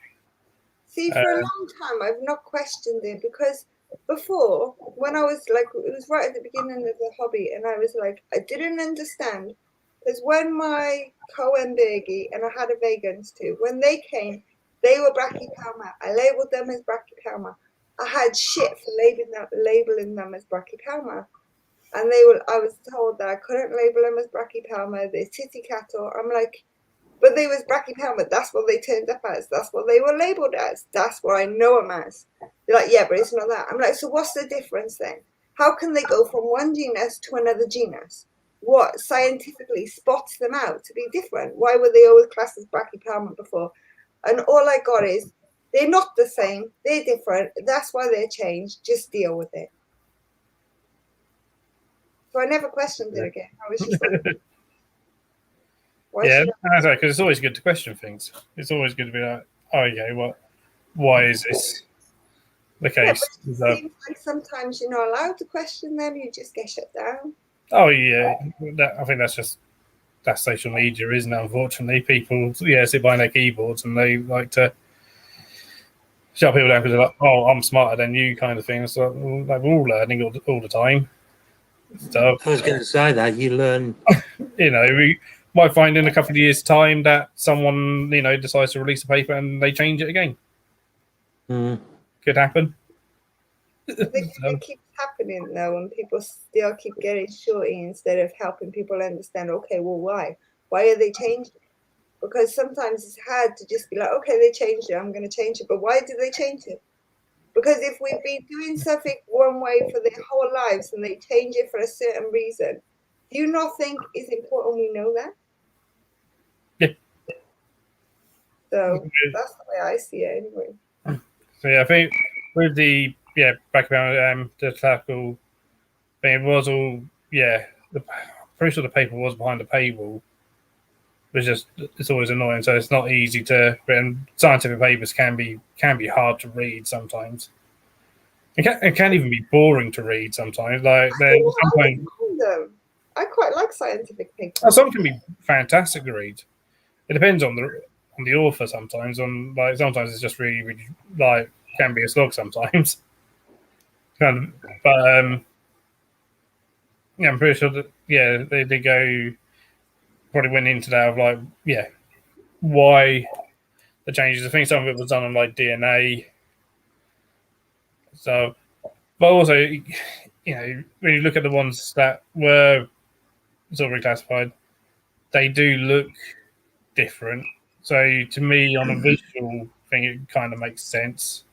See, for a long time, I've not questioned it because before, when I was like, it was right at the beginning of the hobby, and I was like, I didn't understand. Because when my Cohenbergi, and I had a Vegans too, when they came, they were Brachypelma. I labeled them as Brachypelma. I had shit for labeling them as Brachypelma. And I was told that I couldn't label them as Brachypelma, they're Titicattles. I'm like, but they was Brachypelma. That's what they turned up as. That's what they were labelled as. That's what I know them as. They're like, yeah, but it's not that. I'm like, so what's the difference then? How can they go from one genus to another genus? What scientifically spots them out to be different? Why were they always classed as Brachypelma before? And all I got is, they're not the same. They're different. That's why they're changed. Just deal with it. So I never questioned it again. I was just like, because it's always good to question things. It's always good to be like, oh yeah, why is this the case? Yeah, but it seems like sometimes you're not allowed to question them. You just get shut down. Oh yeah, I think that's social media, isn't it? Unfortunately, people sit behind their keyboards and they like to shut people down because they're like, oh, I'm smarter than you, kind of thing. So we're all learning all the time. So I was going to say that you learn. We might find in a couple of years' time that someone decides to release a paper and they change it again. Could happen. It keeps happening though, and people still keep getting shorty instead of helping people understand. Okay, well, why? Why are they changing? because sometimes it's hard to just be like, okay, they changed it, I'm going to change it. But why did they change it? Because if we've been doing something one way for their whole lives and they change it for a certain reason, do you not think it's important we know that? Yeah. So that's the way I see it anyway. So yeah, I think with the background the tackle thing, it was all the pretty sure the paper was behind the paywall. It's always annoying, so it's not easy to. And scientific papers can be hard to read sometimes. It can even be boring to read sometimes. Like sometimes I quite like scientific papers. some can be fantastic to read. It depends on the author sometimes. Sometimes it's just really, really can be a slog sometimes. But I'm pretty sure that they go probably went into that of why the changes. I think some of it was done on DNA. So, but also when you look at the ones that were sort of reclassified, they do look different. So to me, on a visual thing, it kind of makes sense.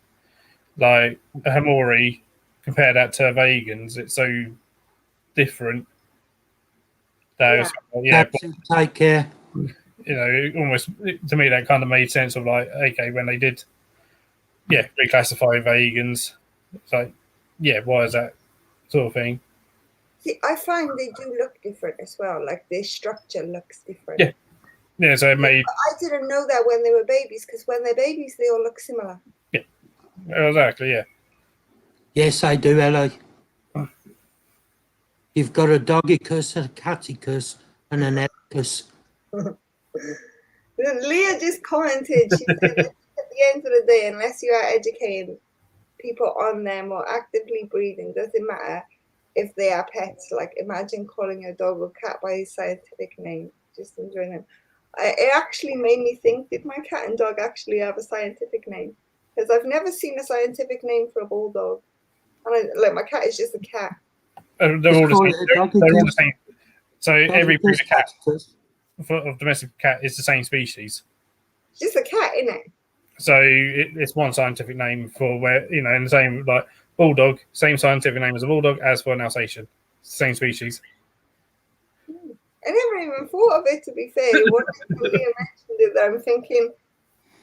Like a Hamori, compare that to vegans, it's so different. Take care. Almost to me that kind of made sense of okay, when they did, reclassify vegans, it's why is that sort of thing? See, I find they do look different as well. Like their structure looks different. Yeah. So it made. I didn't know that when they were babies, because when they're babies, they all look similar. Yeah, exactly. Yeah. Yes, I do, Ellie. You've got a dogicus, a caticus, and an epicus. Leah just commented. She said that at the end of the day, unless you are educating people on them or actively breeding, doesn't matter if they are pets. Like imagine calling a dog or cat by his scientific name. Just enjoying them. It actually made me think, did my cat and dog actually have a scientific name? Because I've never seen a scientific name for a bulldog. And my cat is just a cat. They're all the same. So every breed of cat of domestic cat is the same species. It's just a cat, isn't it? So it's one scientific name for where in the same bulldog, same scientific name as a bulldog as for an Alsatian, same species. I never even thought of it, to be fair. Once Leah mentioned it, I'm thinking,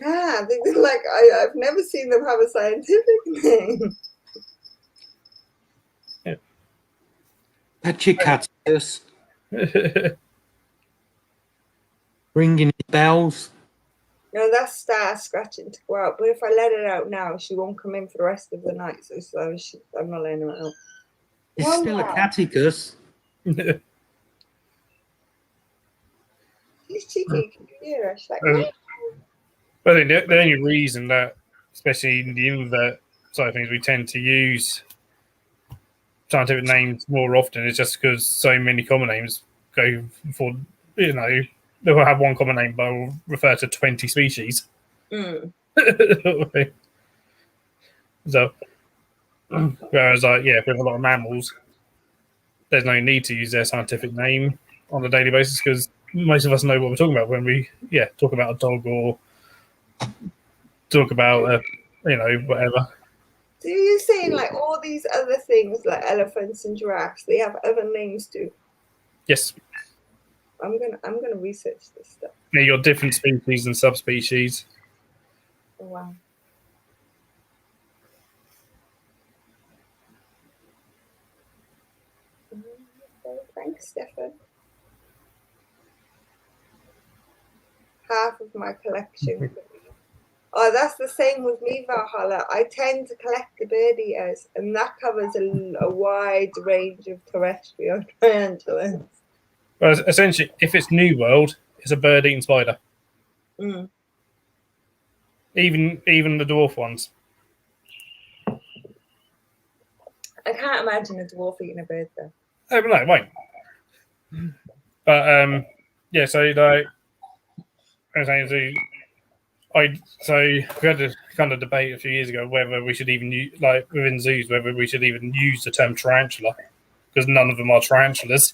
I've never seen them have a scientific name. Yeah. Petricatus. Ringing bells. No, that's Star scratching to go out. But if I let her out now, she won't come in for the rest of the night. So I'm not letting her out. It's still a caticus. She's cheeky. Can you hear her? She's like, I think the only reason that, especially in the invert side of things, we tend to use scientific names more often is just because so many common names go for, they will have one common name but will refer to 20 species. So, whereas with a lot of mammals, there's no need to use their scientific name on a daily basis because most of us know what we're talking about when we talk about a dog or talk about whatever. So you're saying all these other things like elephants and giraffes, they have other names too? Yes. I'm gonna research this stuff. Yeah, you've got different species and subspecies. Oh, wow. Thanks, Stefan. Half of my collection. Oh, that's the same with me, Valhalla. I tend to collect the bird eaters, and that covers a wide range of terrestrial tarantulas. Well, essentially, if it's New World, it's a bird-eating spider. Mm. Even the dwarf ones. I can't imagine a dwarf eating a bird, though. Oh, no, it won't. But so we had a kind of debate a few years ago whether we should even use, within zoos, whether we should even use the term tarantula because none of them are tarantulas.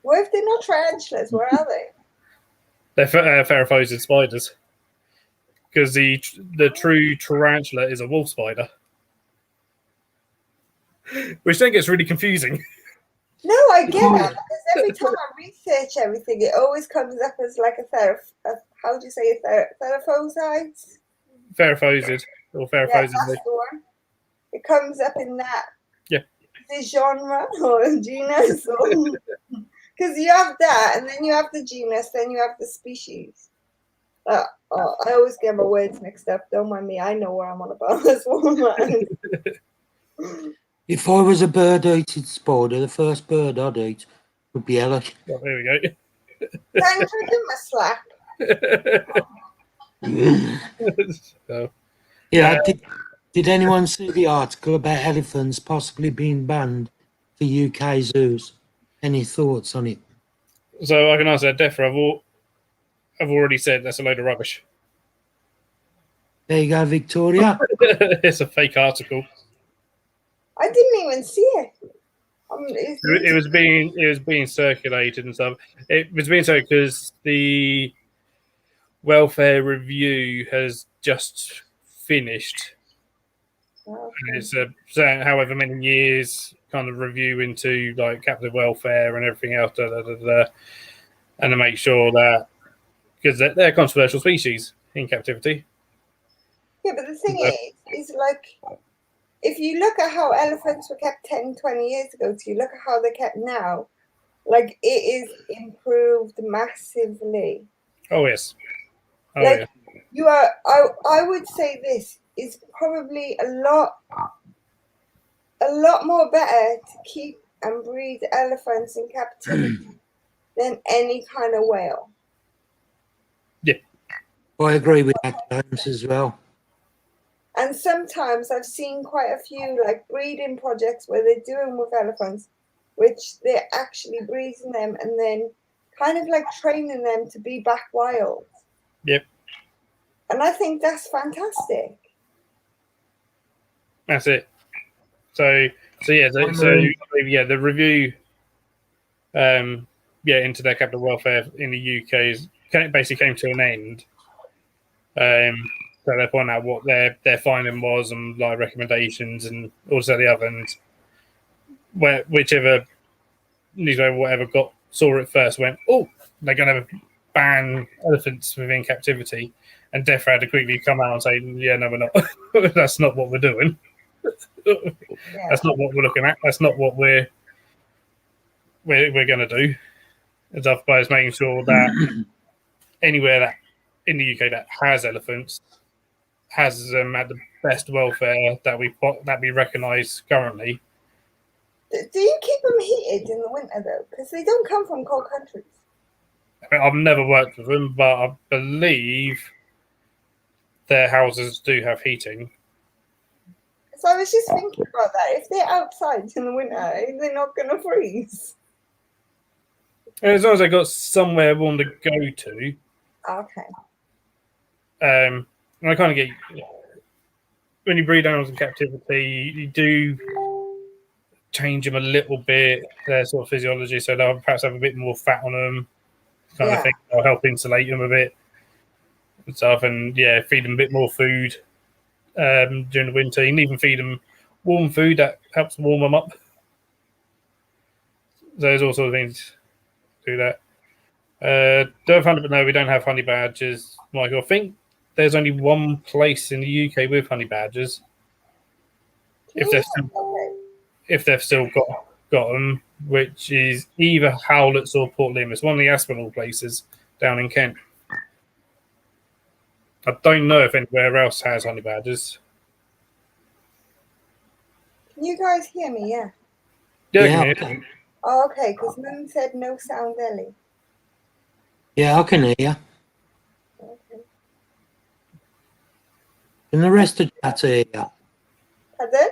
What if they're not tarantulas? Where are they? They're ferrophosid spiders. Because the true tarantula is a wolf spider. Which then gets really confusing. No, I get it, because every time I research everything, it always comes up as like how do you say it? Theraphosid? Ferrophosid or Yeah, ferrophosid. that's the one. It comes up in that. Yeah. The genre or genus, because you have that, and then you have the genus, then you have the species. I always get my words mixed up. Don't mind me. I know what I'm on about this one, man. If I was a bird-eating spider, the first bird I'd eat would be Ella. Oh, there we go. Thanks for giving my slap. So, Yeah, did anyone see the article about elephants possibly being banned for UK zoos? Any thoughts on it? so I can answer that. Definitely, I've already said that's a load of rubbish. There you go, Victoria. It's a fake article. I didn't even see it. It was being circulated and stuff. It was being circulated because the welfare review has just finished. Okay. And it's however many years kind of review into like captive welfare and everything else, and to make sure that because they're a controversial species in captivity. Yeah, but the thing is like, if you look at how elephants were kept 10, 20 years ago, to you look at how they're kept now, like it is improved massively. Oh yes. Oh like yeah. you are, I would say this is probably a lot more better to keep and breed elephants in captivity than any kind of whale. Yeah. I agree with that, James, as well. And sometimes I've seen quite a few like breeding projects where they're doing with elephants, which they're actually breeding them and then kind of like training them to be back wild. Yep. And I think that's fantastic. That's it. So yeah, the review, into their capital welfare in the UK basically came to an end. So they're pointing out what their finding was and like recommendations and also the other, and whichever newspaper whatever saw it first went, oh, they're going to ban elephants within captivity, and DEFRA had to quickly come out and say, yeah, no, we're not. That's not what we're doing. That's not what we're looking at. That's not what we're going to do. As otherwise, making sure that anywhere that in the UK that has elephants has them at the best welfare that we recognise currently. Do you keep them heated in the winter though? Because they don't come from cold countries. I mean, I've never worked with them, but I believe their houses do have heating. So I was just thinking about that. If they're outside in the winter, they're not going to freeze. And as long as they got somewhere warm to go to. Okay. And I kind of get when you breed animals in captivity, you do change them a little bit, their sort of physiology, so they'll perhaps have a bit more fat on them, kind of thing. They'll help insulate them a bit and stuff, and feed them a bit more food during the winter. You can even feed them warm food that helps warm them up. So there's all sorts of things to do that. Don't find it, but no, we don't have honey badgers, Michael. I think there's only one place in the UK with honey badgers. If they've still got them, which is either Howletts or Port Limerick, one of the Aspinall places down in Kent. I don't know if anywhere else has honey badgers. Can you guys hear me? Yeah. Yeah, I can hear you. Oh, okay, because Moon said no sound, Ellie. Yeah, I can hear you. Okay. And the rest of the chat hear you. Pardon?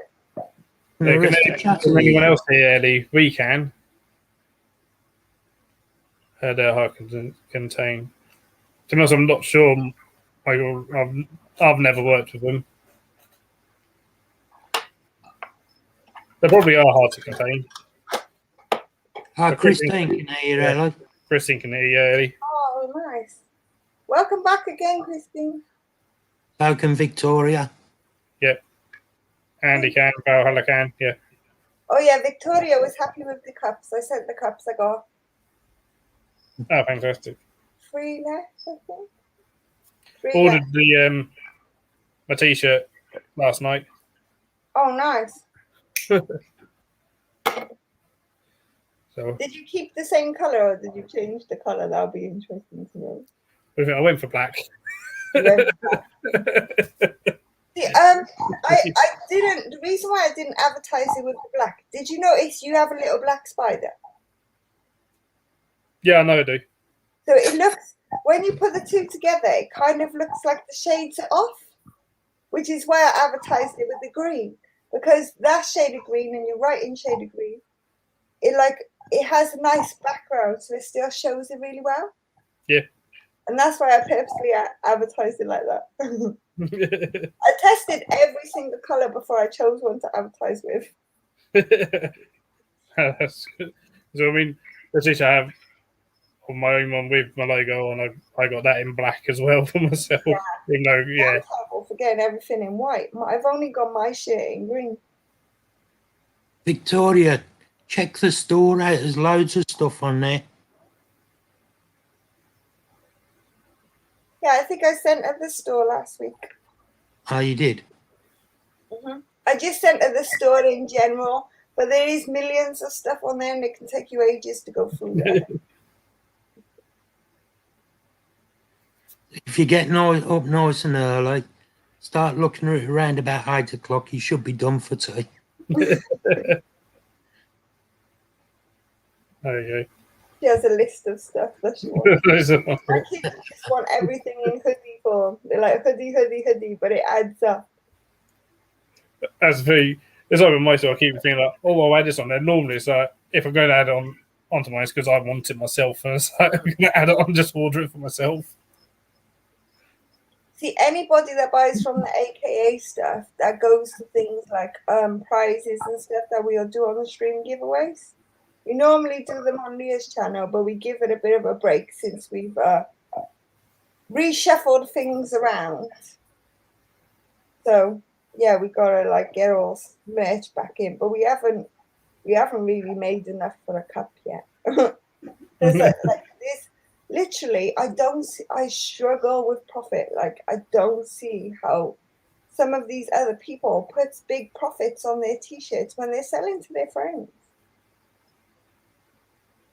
Can anyone else hear Ellie? We can. They're hard to contain. To be honest, I'm not sure. I've never worked with them. They probably are hard to contain. Christine can hear you, Ellie. Christine can hear you, Ellie. Oh, nice. Welcome back again, Christine. So can Victoria. Yep. Andy can, Valhalla can, yeah. Oh yeah, Victoria was happy with the cups. I sent the cups. I got Oh, fantastic. 3 left, I think. 3 Ordered left. the my t-shirt last night. Oh, nice. So Did you keep the same color or did you change the color? That'll be interesting to know. I went for black. Yeah. See, I didn't. The reason why I didn't advertise it with the black. Did you notice you have a little black spider? Yeah, I know I do. So it looks, when you put the two together, it kind of looks like the shades are off, which is why I advertised it with the green, because that's shaded green and you're right in shaded green. It has a nice background, so it still shows it really well. Yeah. And that's why I purposely advertised it like that. I tested every single color before I chose one to advertise with. That's good. So I mean, the t-shirt I have on my own one with my logo on, I got that in black as well for myself. Yeah. Even though, yeah. I'm terrible for getting everything in white. I've only got my shirt in green. Victoria, check the store out. There's loads of stuff on there. Yeah, I think I sent her the store last week. Oh, you did? I just sent her the store in general, but there is millions of stuff on there and it can take you ages to go through that. If you get up nice and early, start looking at it around about 8 o'clock, you should be done for tea. There you She has a list of stuff that she wants. go. My kids just want everything in hoodie form. They're like hoodie, but it adds up. As the it's like with myself, I keep thinking like, oh, I'll add this on there. Normally, it's like if I'm going to add it onto mine, it's because I want it myself, and it's like I'm going to add it on, just order it for myself. See, anybody that buys from the AKA stuff, that goes to things like prizes and stuff that we'll do on the stream giveaways. We normally do them on Leah's channel, but we give it a bit of a break since we've reshuffled things around. So yeah, we gotta like get all merch back in, but we haven't really made enough for a cup yet. There's like this. Literally, I struggle with profit. Like, I don't see how some of these other people put big profits on their t-shirts when they're selling to their friends.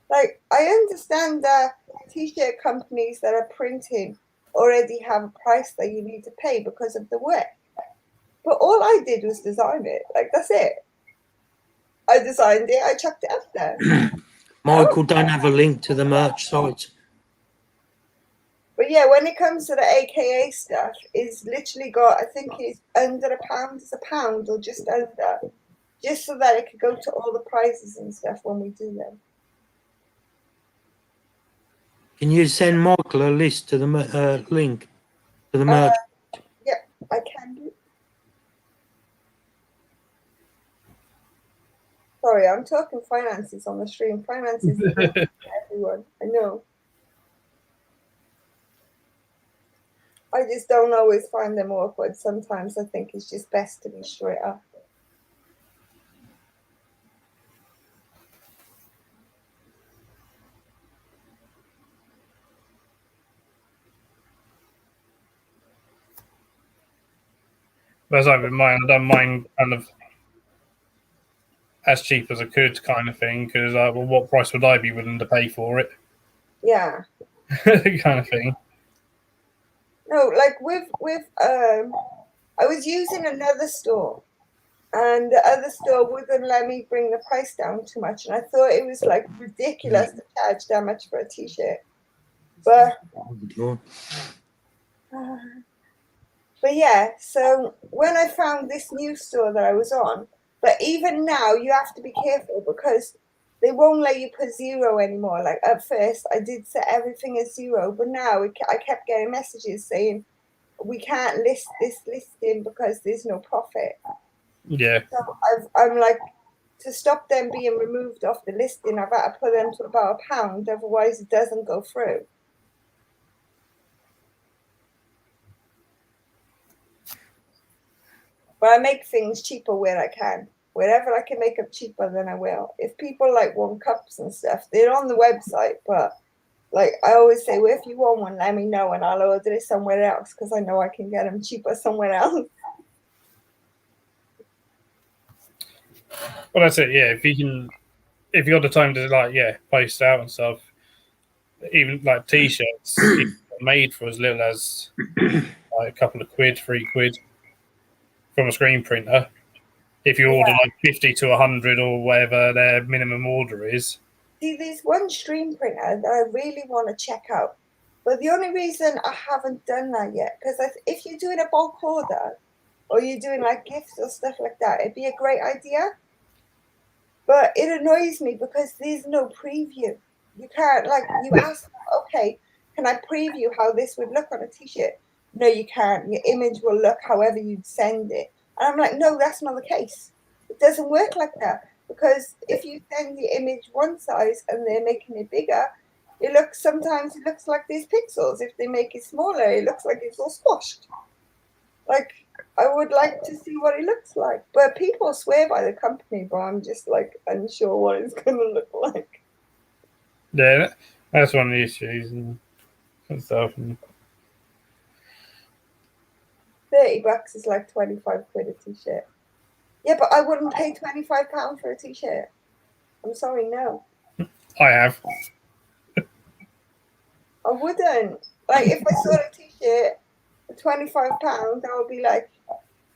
Like, I understand that t-shirt companies that are printing already have a price that you need to pay because of the work. But all I did was design it. Like, that's it. I designed it. I chucked it up there. Michael, don't have a link to the merch site. But yeah, when it comes to the AKA stuff, it's literally got, I think it's under £1. It's £1 or just under, just so that it could go to all the prizes and stuff when we do them. Can you send Michael a list to the link to the merch? Yeah, I can do. Sorry, I'm talking finances on the stream. Finances is for everyone. I know. I just don't always find them awkward. Sometimes I think it's just best to be straight up. Whereas like with mine, I don't mind kind of as cheap as I could kind of thing, because well, what price would I be willing to pay for it? Yeah. Kind of thing. No, like with I was using another store, and the other store wouldn't let me bring the price down too much, and I thought it was like ridiculous to charge that much for a t-shirt. But yeah, so when I found this new store that I was on, but even now you have to be careful because they won't let you put 0 anymore. Like at first I did set everything as 0, but now I kept getting messages saying we can't list this listing because there's no profit. Yeah. So I'm like, to stop them being removed off the listing, I've had to put them to about £1, otherwise it doesn't go through. But I make things cheaper where I can. Wherever I can make them cheaper, then I will. If people like want cups and stuff, they're on the website. But like I always say, well, if you want one, let me know and I'll order it somewhere else because I know I can get them cheaper somewhere else. Well, that's it. Yeah, if you got the time to post out and stuff, even like t-shirts made for as little as like a couple of quid, £3 from a screen printer. If you order like 50 to 100 or whatever their minimum order is. See, there's one stream printer that I really want to check out. But the only reason I haven't done that yet, because if you're doing a bulk order or you're doing like gifts or stuff like that, it'd be a great idea. But it annoys me because there's no preview. You can't, like, you ask, okay, can I preview how this would look on a t-shirt? No, you can't. Your image will look however you'd send it. And I'm like, no, that's not the case. It doesn't work like that. Because if you send the image one size and they're making it bigger, sometimes it looks like there's pixels. If they make it smaller, it looks like it's all squashed. Like, I would like to see what it looks like. But people swear by the company, but I'm just like unsure what it's going to look like. Yeah, that's one of the issues and stuff. $30 is like 25 quid a t-shirt. Yeah, but I wouldn't pay £25 for a t-shirt. I'm sorry, no. I have. I wouldn't. Like, if I saw a t-shirt for £25, I would be like,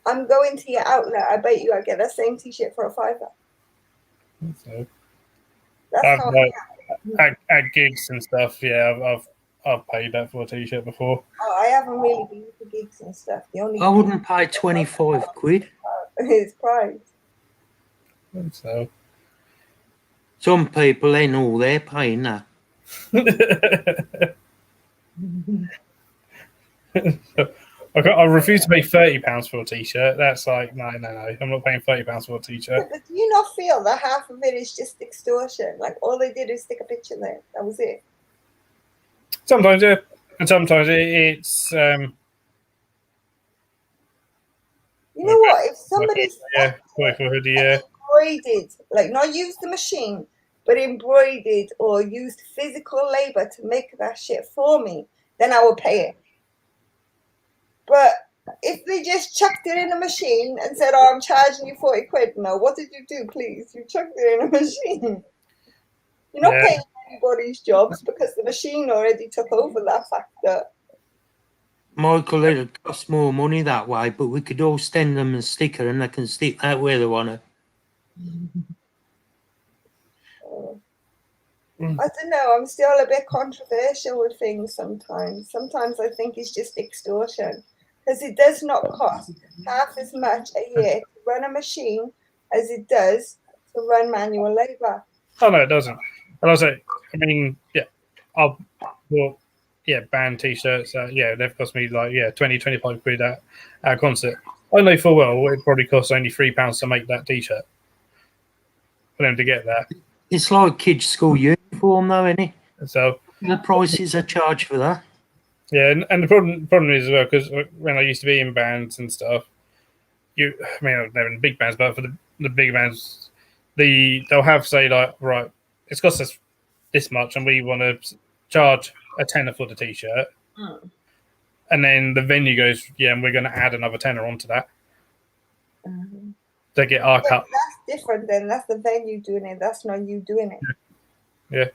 I'm going to your outlet. I bet you I get that same t-shirt for a £5. So, That's how at gigs and stuff. Yeah, I've paid that for a t-shirt before. I haven't really been to gigs and stuff. The only I wouldn't pay 25 quid. Is price. So Some people ain't all they're paying that. I refuse to pay £30 for a t-shirt. That's like no. I'm not paying £30 for a t-shirt. But do you not feel that half of it is just extortion? Like all they did is stick a picture there. That was it. Sometimes, yeah, and sometimes it's. You know what? If somebody's embroidered, like not used the machine, but embroidered or used physical labor to make that shit for me, then I will pay it. But if they just chucked it in a machine and said, "Oh, I'm charging you 40 quid," no, what did you do, please? You chucked it in a machine. You're not paying anybody's jobs because the machine already took over that factor. Michael, it'd cost more money that way, but we could all send them a sticker and they can stick that where they want it. I don't know. I'm still a bit controversial with things sometimes. Sometimes I think it's just extortion because it does not cost half as much a year to run a machine as it does to run manual labor. Oh no, it doesn't. And I mean, band t-shirts. They've cost me like 20, 25 quid at a concert. I know full well it probably costs only £3 to make that t-shirt for them to get that. It's like kids' school uniform, though, isn't it? So the prices are charged for that. Yeah, and the problem is as well because when I used to be in bands and stuff, I mean, I've never in big bands, but for the big bands, they'll have say like, right, it's cost us this much, and we want to charge a tenner for the t-shirt, and then the venue goes, and we're going to add another tenner onto that to get our cut. That's different. Then that's the venue doing it. That's not you doing it. Yeah.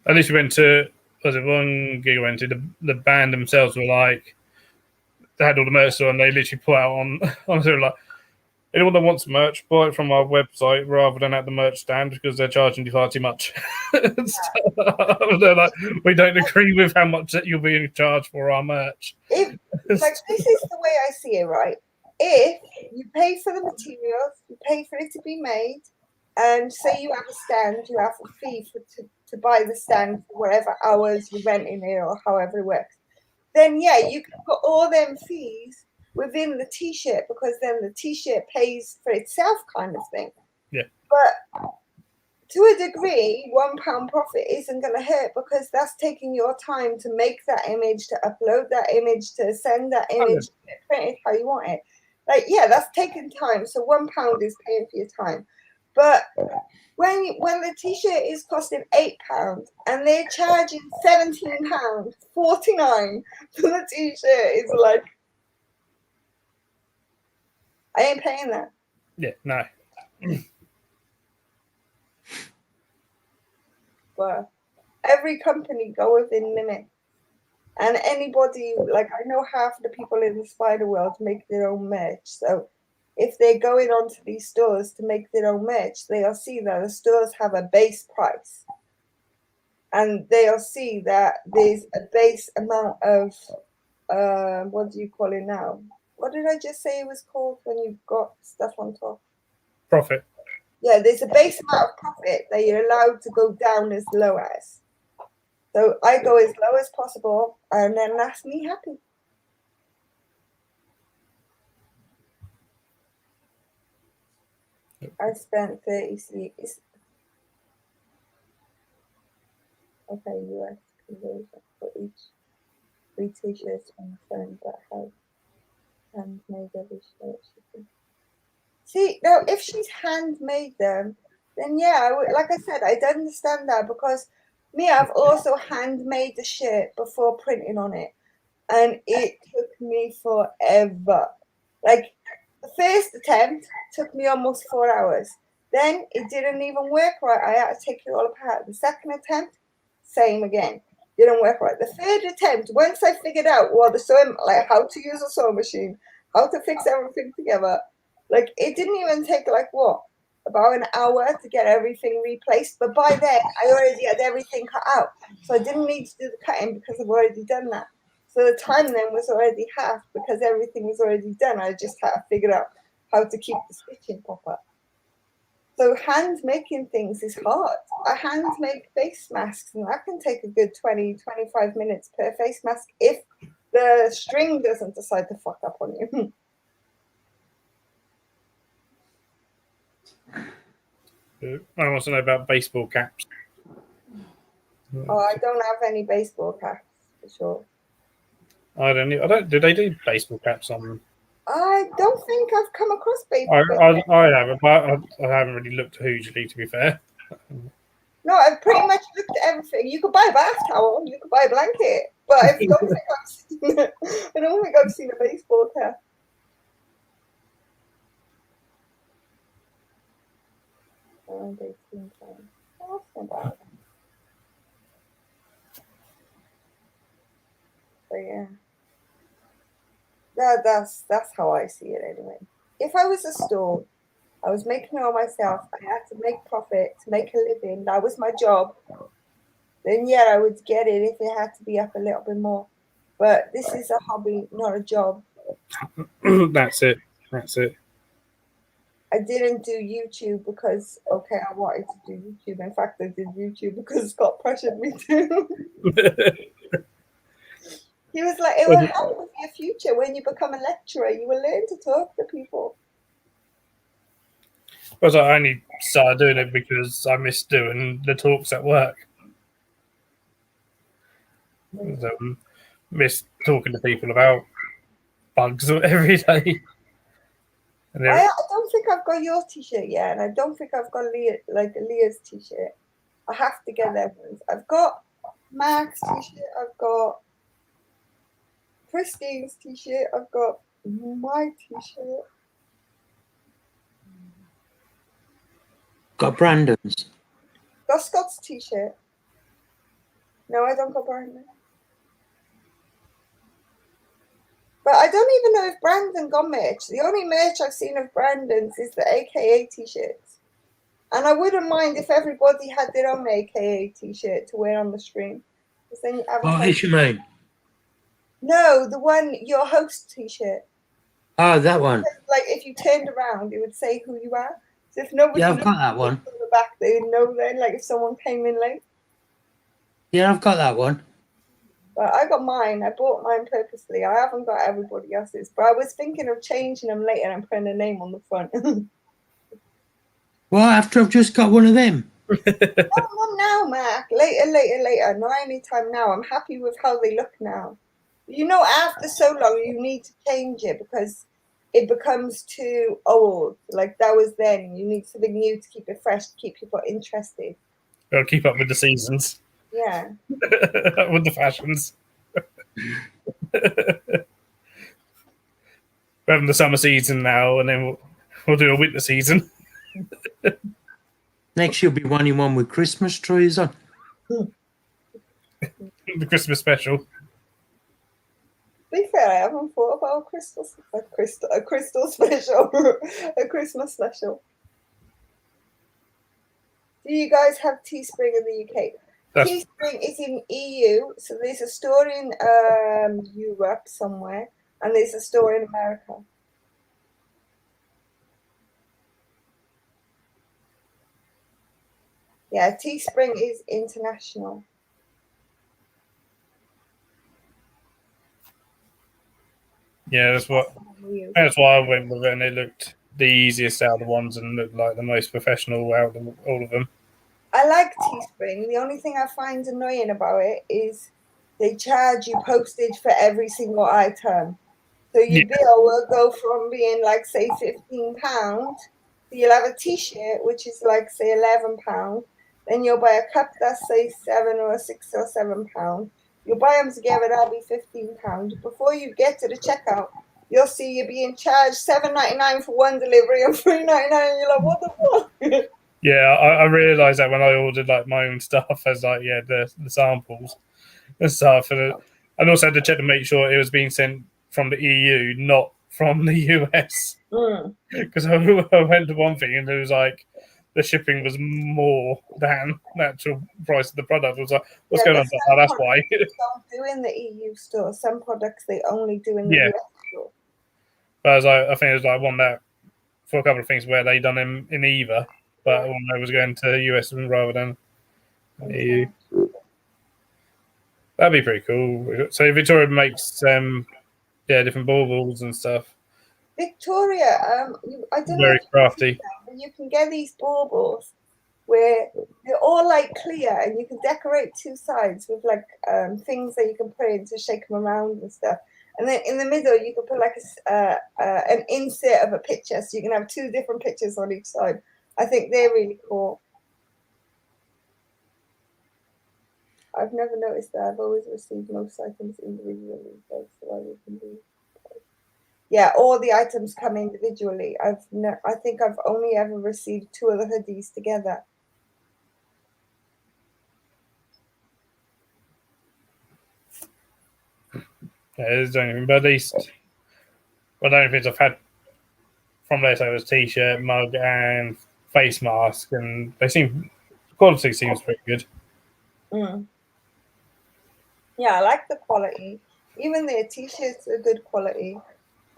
At least we went to one gig I went to. The band themselves were like, they had all the merch on, and they literally put out on they were like, anyone that wants merch, buy it from our website rather than at the merch stand because they're charging you far too much. They're like, we don't agree with how much that you're being charged for our merch. This is the way I see it, right? If you pay for the materials, you pay for it to be made, and say you have a stand, you have a fee to buy the stand for whatever hours you're renting it or however it works, then you can put all them fees within the t-shirt because then the t-shirt pays for itself kind of thing. Yeah. But to a degree, £1 profit isn't going to hurt because that's taking your time to make that image, to upload that image, to send that image, to print it how you want it. Like, yeah, that's taking time. So £1 is paying for your time. But when the t-shirt is costing £8 and they're charging £17.49 for the t-shirt, it's like, I ain't paying that. Yeah, no. But every company go within limits. And anybody, like, I know half the people in the spider world make their own merch. So if they're going onto these stores to make their own merch, they'll see that the stores have a base price. And they'll see that there's a base amount of, what do you call it now? What did I just say it was called when you've got stuff on top? Profit. Yeah, there's a base amount of profit that you're allowed to go down as low as. So I go as low as possible, and then that's me happy. I spent 36. Okay, US conversion for each 3 t-shirts on the phone that have handmade every shirt she can. See, now if she's handmade them, then yeah, like I said, I'd understand that, because me, I've also handmade the shirt before printing on it, and it took me forever. Like, the first attempt took me almost 4 hours. Then it didn't even work right. I had to take it all apart. The second attempt, same again. Didn't work right. The third attempt, once I figured out the sewing, like how to use a sewing machine, how to fix everything together, like it didn't even take about an hour to get everything replaced. But by then I already had everything cut out. So I didn't need to do the cutting because I've already done that. So the time then was already half because everything was already done. I just had to figure out how to keep the stitching proper. So hand making things is hard. I hand make face masks, and that can take a good 20-25 minutes per face mask if the string doesn't decide to fuck up on you. I want to know about baseball caps. Oh, I don't have any baseball caps for sure. I don't. Do they do baseball caps on? I don't think I've come across I haven't, but I haven't really looked hugely, to be fair. No, I've pretty much looked at everything. You could buy a bath towel, you could buy a blanket, but I don't think I've seen a baseball cap. Around 18 times. Oh, that's not bad. But yeah. That's how I see it anyway. If I was a store, I was making it all myself, I had to make profit to make a living, that was my job, then yeah, I would get it if it had to be up a little bit more. But this is a hobby, not a job. That's it. I didn't do YouTube because, I wanted to do YouTube. In fact, I did YouTube because Scott pressured me to. He was like, it will help with your future. When you become a lecturer, you will learn to talk to people. Because I only started doing it because I missed doing the talks at work. Miss talking to people about bugs every day. I don't think I've got your t-shirt yet, and I don't think I've got Leah's t-shirt. I have to get them ones. I've got Mark's t-shirt. I've got Christine's t-shirt. I've got my t-shirt. Got Brandon's. Got Scott's t-shirt. No, I don't got Brandon. But I don't even know if Brandon got merch. The only merch I've seen of Brandon's is the AKA t-shirts. And I wouldn't mind if everybody had their own AKA t-shirt to wear on the stream. Then you What you mean? No, the one, your host t-shirt. Oh, that one. Like if you turned around, it would say who you are. So if nobody I've got that one. on the back, they would know then, like if someone came in late. Yeah, I've got that one. But I got mine. I bought mine purposely. I haven't got everybody else's. But I was thinking of changing them later and putting a name on the front. Well, after I've just got one of them. Not now, Mark. Later. Not any time now. I'm happy with how they look now. You know, after so long, you need to change it because it becomes too old. Like that was then. You need something new to keep it fresh, to keep people interested. Got to keep up with the seasons, Yeah. with the fashions. We're having the summer season now, and then we'll do a winter season. Next, you'll be wanting one with Christmas trees on. The Christmas special. To be fair, I haven't thought about a crystal special, a Christmas special. Do you guys have Teespring in the UK? Teespring is in EU, so there's a store in Europe somewhere, and there's a store in America. Yeah, Teespring is international. Yeah, that's why I went with it, and it looked the easiest out of the ones and looked like the most professional out of all of them. I like Teespring. The only thing I find annoying about it is they charge you postage for every single item. So your bill will go from being like, say, £15. So you'll have a t-shirt, which is like, say, £11. Then you'll buy a cup that's, say, £7 or £6 or £7. You'll buy them together, that'll be £15. Before you get to the checkout, you'll see you're being charged $7.99 for one delivery and $3.99. And you're like, what the fuck? Yeah, I realised that when I ordered like my own stuff as like the samples and stuff, and also had to check to make sure it was being sent from the EU, not from the US. Because I went to one thing and it was like the shipping was more than the actual price of the product. I was like, what's going on? Oh, that's why. They don't do in the EU store. Some products they only do in the US store. But I think it was like one that for a couple of things where they done them in either, but one that was going to US rather than EU. That'd be pretty cool. So Victoria makes different baubles and stuff. Victoria, I don't know. Very crafty. But you can get these baubles where they're all like clear, and you can decorate two sides with like things that you can put in to shake them around and stuff. And then in the middle, you can put like an insert of a picture, so you can have two different pictures on each side. I think they're really cool. I've never noticed that. I've always received most items individually. That's why we can do. Yeah, all the items come individually. I think I've only ever received 2 of the hoodies together. Yeah, there's anything, but at least the only things I've had from there so was t-shirt, mug, and face mask, and quality seems pretty good. Yeah, I like the quality. Even their t-shirts are good quality.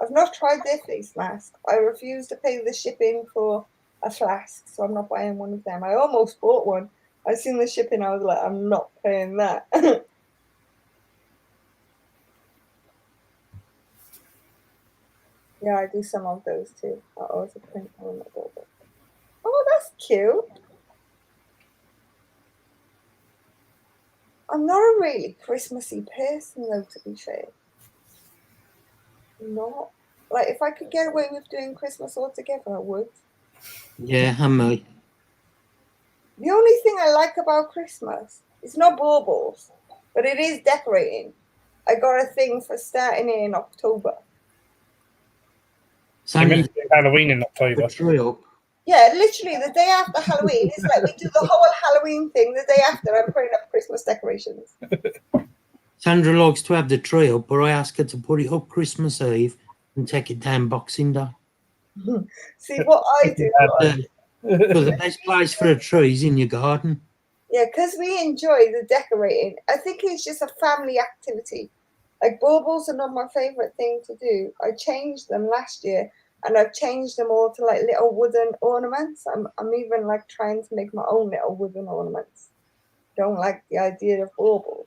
I've not tried their face mask. I refuse to pay the shipping for a flask, so I'm not buying one of them. I almost bought one. I seen the shipping, I was like, I'm not paying that. Yeah, I do some of those too. I also print on the bauble. Oh, that's cute. I'm not a really Christmassy person, though, to be fair. Not. Like, if I could get away with doing Christmas altogether, I would. Yeah, and me. The only thing I like about Christmas is not baubles, but it is decorating. I got a thing for starting in October. Halloween in October. Yeah, literally the day after Halloween. It's like we do the whole Halloween thing the day after. I'm putting up Christmas decorations. Sandra likes to have the tree up, but I ask her to put it up Christmas Eve and take it down Boxing Day. See, what I do. Well, the best place for a tree is in your garden. Yeah, because we enjoy the decorating. I think it's just a family activity. Like, baubles are not my favourite thing to do. I changed them last year, and I've changed them all to like little wooden ornaments. I'm even like trying to make my own little wooden ornaments. Don't like the idea of baubles.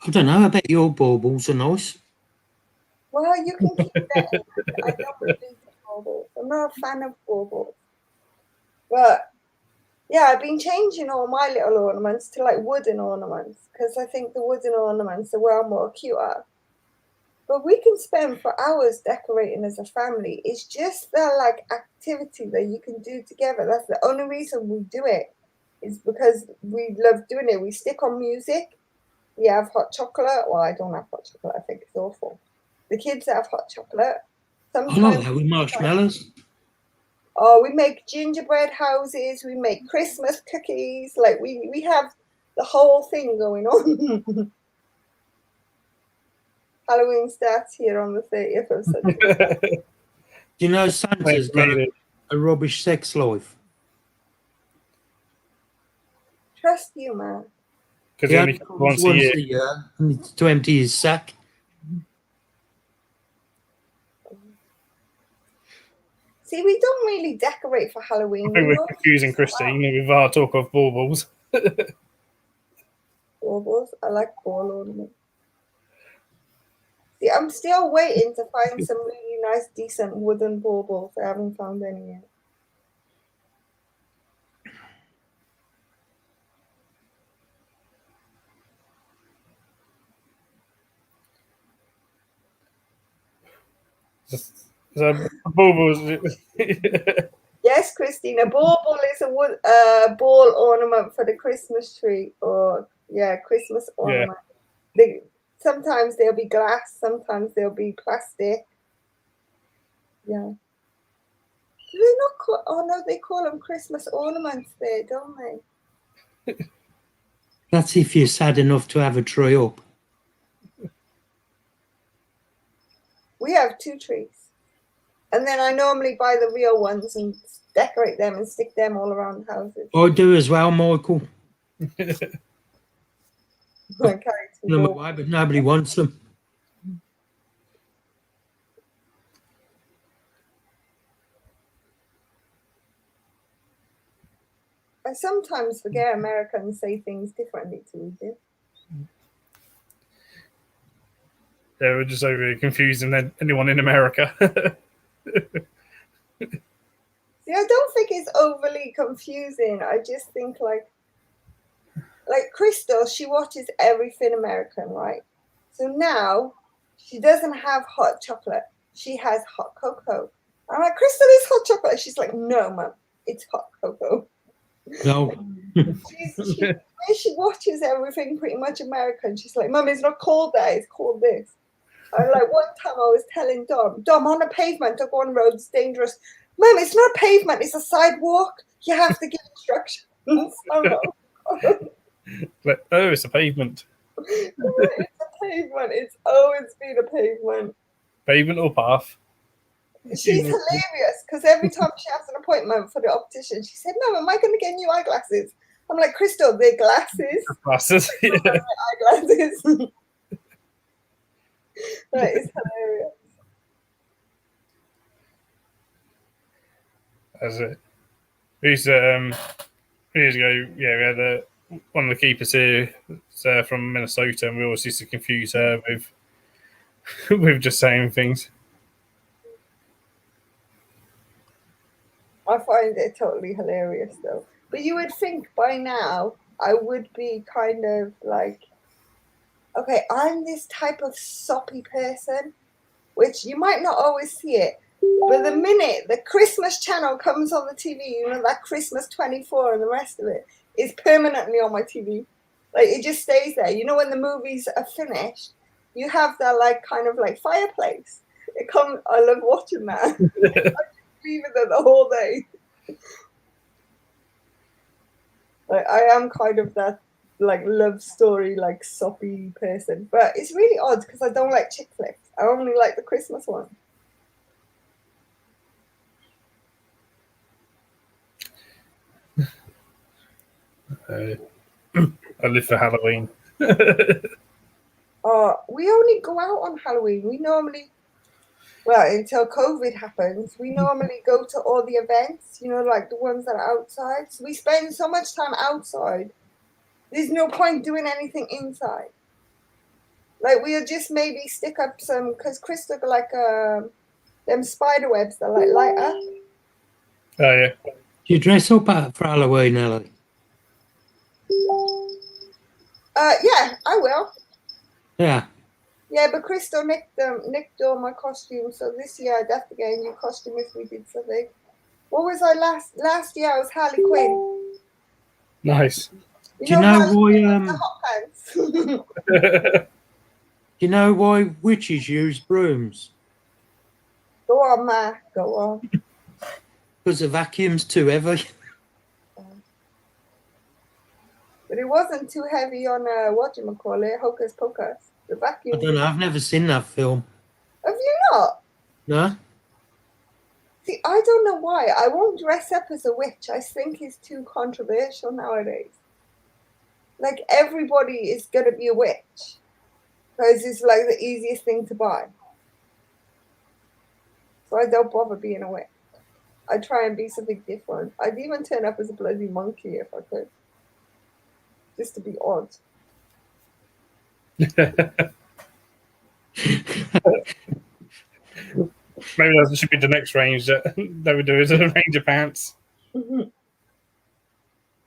I don't know. I bet your baubles are nice. Well, you can keep that. I don't really do baubles. I'm not a fan of baubles. But yeah, I've been changing all my little ornaments to like wooden ornaments because I think the wooden ornaments are well more cuter. But we can spend for hours decorating as a family. It's just the like activity that you can do together. That's the only reason we do it. Is because we love doing it. We stick on music. We have hot chocolate. Well, I don't have hot chocolate. I think it's awful. The kids have hot chocolate. I like Sometimes that with marshmallows. oh, we make gingerbread houses. We make Christmas cookies. Like we have the whole thing going on. Halloween starts here on the 30th of September. Do you know Santa's got a rubbish sex life? Trust you, man. Because He he only only comes comes once a year. and it's to empty his sack. See, we don't really decorate for Halloween. We were confusing Christine with our talk of baubles. Baubles. I like ball ornaments. See, I'm still waiting to find some really nice, decent wooden baubles. I haven't found any yet. So baubles. Yes, Christina, bauble is a wood ball ornament for the Christmas tree, or Christmas ornament. Sometimes they'll be glass, sometimes they'll be plastic. Yeah. Do they not call? Oh no, they call them Christmas ornaments there, don't they? That's if you're sad enough to have a tree up. We have 2 trees. And then I normally buy the real ones and decorate them and stick them all around the houses. I do as well, Michael. Okay, Away, but nobody wants them. I sometimes forget Americans say things differently to we do. Yeah, we're just over confusing anyone in America. See, I don't think it's overly confusing. I just think like Crystal, she watches everything American, right? So now she doesn't have hot chocolate. She has hot cocoa. I'm like, Crystal, is hot chocolate. She's like, no, Mum, it's hot cocoa. No. She watches everything pretty much American. She's like, Mum, it's not called that, it's called this. I like one time I was telling Dom, on a pavement, don't go on road, it's dangerous. Mum, it's not a pavement, it's a sidewalk. You have to give instructions. But, oh, it's a pavement. It's a pavement. It's always been a pavement. Pavement or path? She's hilarious because every time she has an appointment for the optician, she said, Mum, am I going to get new eyeglasses? I'm like, Crystal, they're glasses. Glasses, yeah. Eyeglasses. That is hilarious. That's it. Years ago, we had one of the keepers here from Minnesota, and we always used to confuse her with with just saying things. I find it totally hilarious, though. But you would think by now I would be kind of like, okay, I'm this type of soppy person, which you might not always see it. But the minute the Christmas channel comes on the TV, you know, that Christmas 24 and the rest of it is permanently on my TV. Like, it just stays there. You know, when the movies are finished, you have that, like, kind of like fireplace. I love watching that. I just leave it there the whole day. Like, I am kind of that, like, love story, like, soppy person. But it's really odd because I don't like chick flicks. I only like the Christmas one. I live for Halloween. We only go out on Halloween. We normally, well, until COVID happens, we normally go to all the events, you know, like the ones that are outside. So we spend so much time outside. There's no point doing anything inside. Like, we'll just maybe stick up some, because Chris took like them spider webs that like light up. Oh, yeah. Do you dress up for Halloween, Ellie? Yeah, I will. Yeah. Yeah, but Crystal nicked all my costumes. So this year I'd have to get a new costume if we did something. What was I last year? I was Harley Quinn. Nice. Do you know Harley why? Quinn with the hot pants. Do you know why witches use brooms? Go on, Ma. Go on. Because the vacuum's too heavy. But it wasn't too heavy on whatchamacallit, Hocus Pocus. The I vacuum. don't know. I've never seen that film. Have you not? No. See, I don't know why. I won't dress up as a witch. I think it's too controversial nowadays. Like, everybody is going to be a witch. Because it's like the easiest thing to buy. So I don't bother being a witch. I try and be something different. I'd even turn up as a bloody monkey if I could. Just to be odd. Maybe that should be the next range that we do, is a range of pants. Mm-hmm.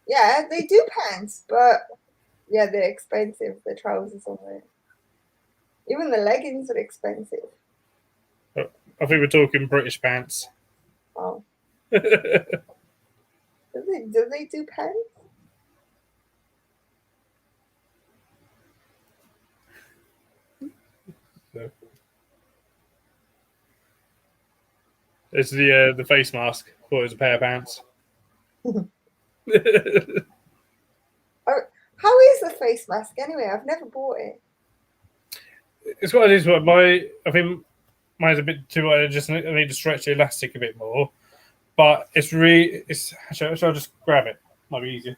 Yeah, they do pants, but yeah, they're expensive. The trousers on there. Even the leggings are expensive. I think we're talking British pants. Oh. Do they do pants? So. It's the face mask. I thought it was a pair of pants. How is the face mask anyway? I've never bought it. It's what it is. I think mine's a bit too. I need to stretch the elastic a bit more. But it's really. Shall I just grab it? Might be easier.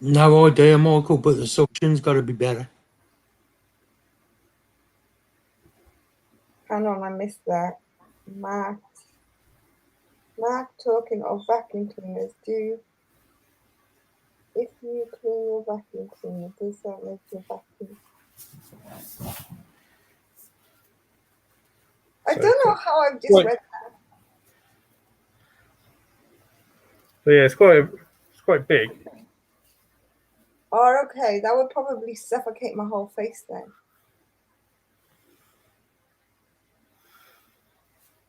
No idea, Michael, but the suction's got to be better. Hang on, I missed that. Mark talking of vacuum cleaners. If you clean your vacuum cleaner, does that make your vacuum? I don't know how I've just read that. So yeah, it's quite big. Oh, okay. That would probably suffocate my whole face then.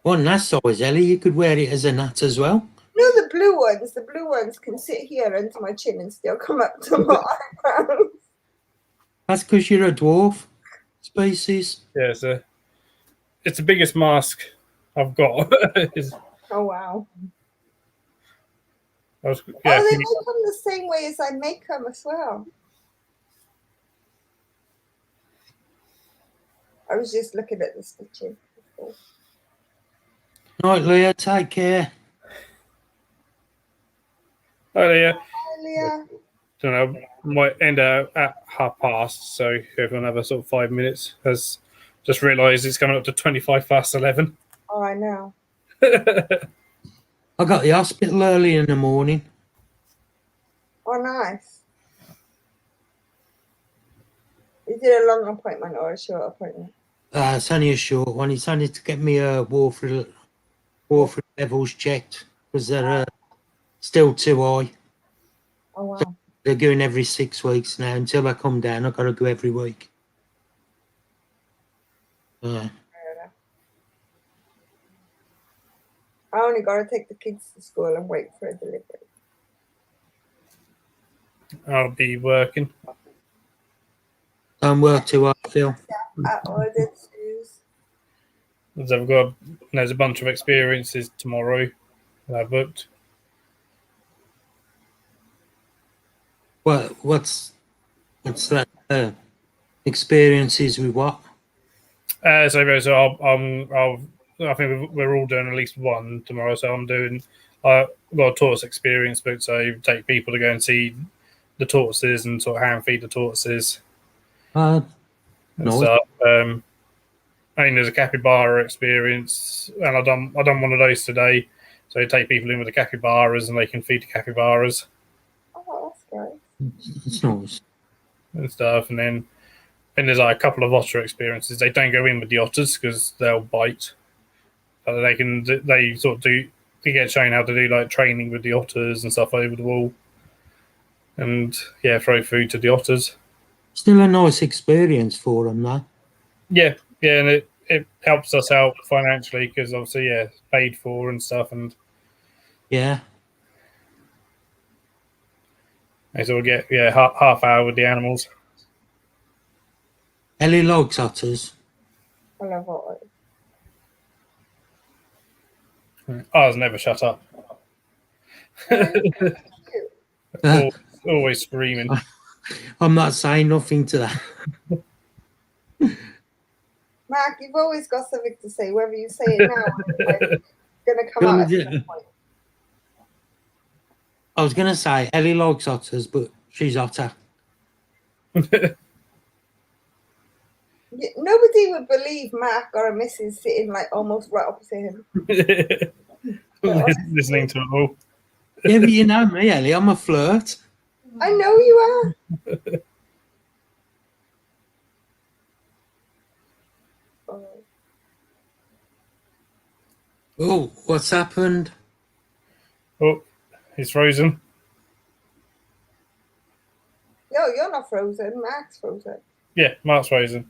One that size, Ellie, you could wear it as a nut as well. No, the blue ones. The blue ones can sit here under my chin and still come up to my eyebrows. That's because you're a dwarf species. Yeah, it's the biggest mask I've got. Oh, wow. They make them the same way as I make them as well. I was just looking at the stitching. Right, Leah, take care. Hi, Leah. Hi, Leah. Don't know. Might end at 11:30, so if another sort of 5 minutes. Has just realised it's coming up to 11:25. Oh, I know. I got the hospital early in the morning. Oh, nice. Is it a long appointment or a short appointment? It's only a short one. It's only to get me warfarin levels checked because they're still too high. Oh, wow. So they're going every 6 weeks now. Until they come down, I've got to go every week. I only got to take the kids to school and wait for a delivery. I'll be working. Don't work too hard, Phil. I ordered shoes. There's a bunch of experiences tomorrow that I booked. What's that? Experiences with what? I think we're all doing at least one tomorrow. So I've got a tortoise experience booked. So you take people to go and see the tortoises and sort of hand feed the tortoises. Nice. Stuff. I mean, there's a capybara experience, and I've done one of those today. So you take people in with the capybaras, and they can feed the capybaras. Right. It's nice. and stuff. And then there's like a couple of otter experiences. They don't go in with the otters because they'll bite. But they sort of do. They get shown how to do like training with the otters and stuff over the wall, and yeah, throw food to the otters. Still a nice experience for them, though. Yeah, and it helps us out financially because obviously, yeah, it's paid for and stuff, and Yeah. they sort of get half hour with the animals. Ellie likes otters. I love otters. Ours never shut up. Always screaming. I'm not saying nothing to that. Mark, you've always got something to say, whether you say it now or it's going to come out at some point. I was going to say Ellie likes otters, but she's otter. Nobody would believe Mark or a missus sitting like almost right opposite him. Listening to it all. Yeah, but you know me, Ellie. I'm a flirt. I know you are. Oh, what's happened? Oh, he's frozen. No, you're not frozen. Mark's frozen. Yeah, Mark's frozen.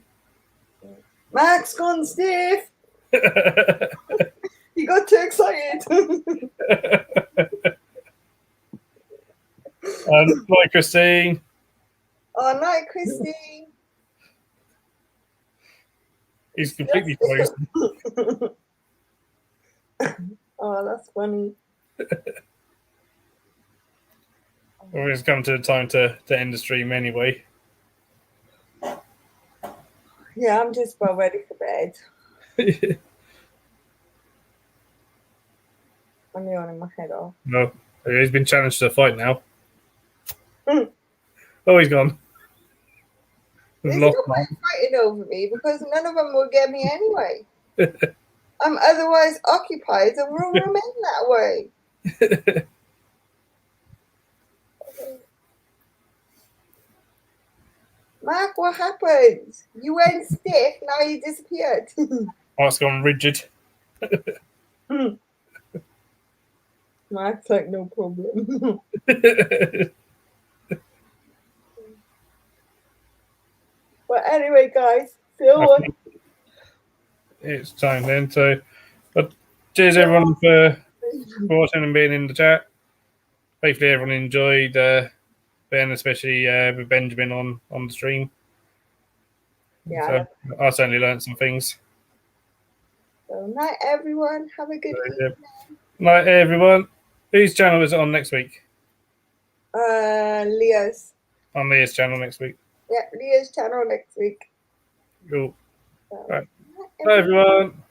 Mark's gone stiff. You got too excited. Bye, Christine. Oh, night, Christine. He's completely frozen. Oh, that's funny. Well, it's come to the time to end the stream anyway. Yeah, I'm just about ready for bed. I'm yawning my head off. No, he's been challenged to a fight now. Oh, he's gone. There's Lost no point fighting over me because none of them will get me anyway. I'm otherwise occupied and will remain that way. Mark, what happened? You went stiff, now you disappeared. Mark's gone rigid. Mark's like, no problem. But anyway, guys, it's time then. So, cheers everyone for watching and being in the chat. Hopefully, everyone enjoyed Ben, especially with Benjamin on the stream. Yeah, so I certainly learned some things. So, night, everyone. Have a good evening. Night, everyone. Whose channel is it on next week? Leah's. On Leah's channel next week. Yeah, Leah's channel next week. Cool. So, right. Bye, everyone.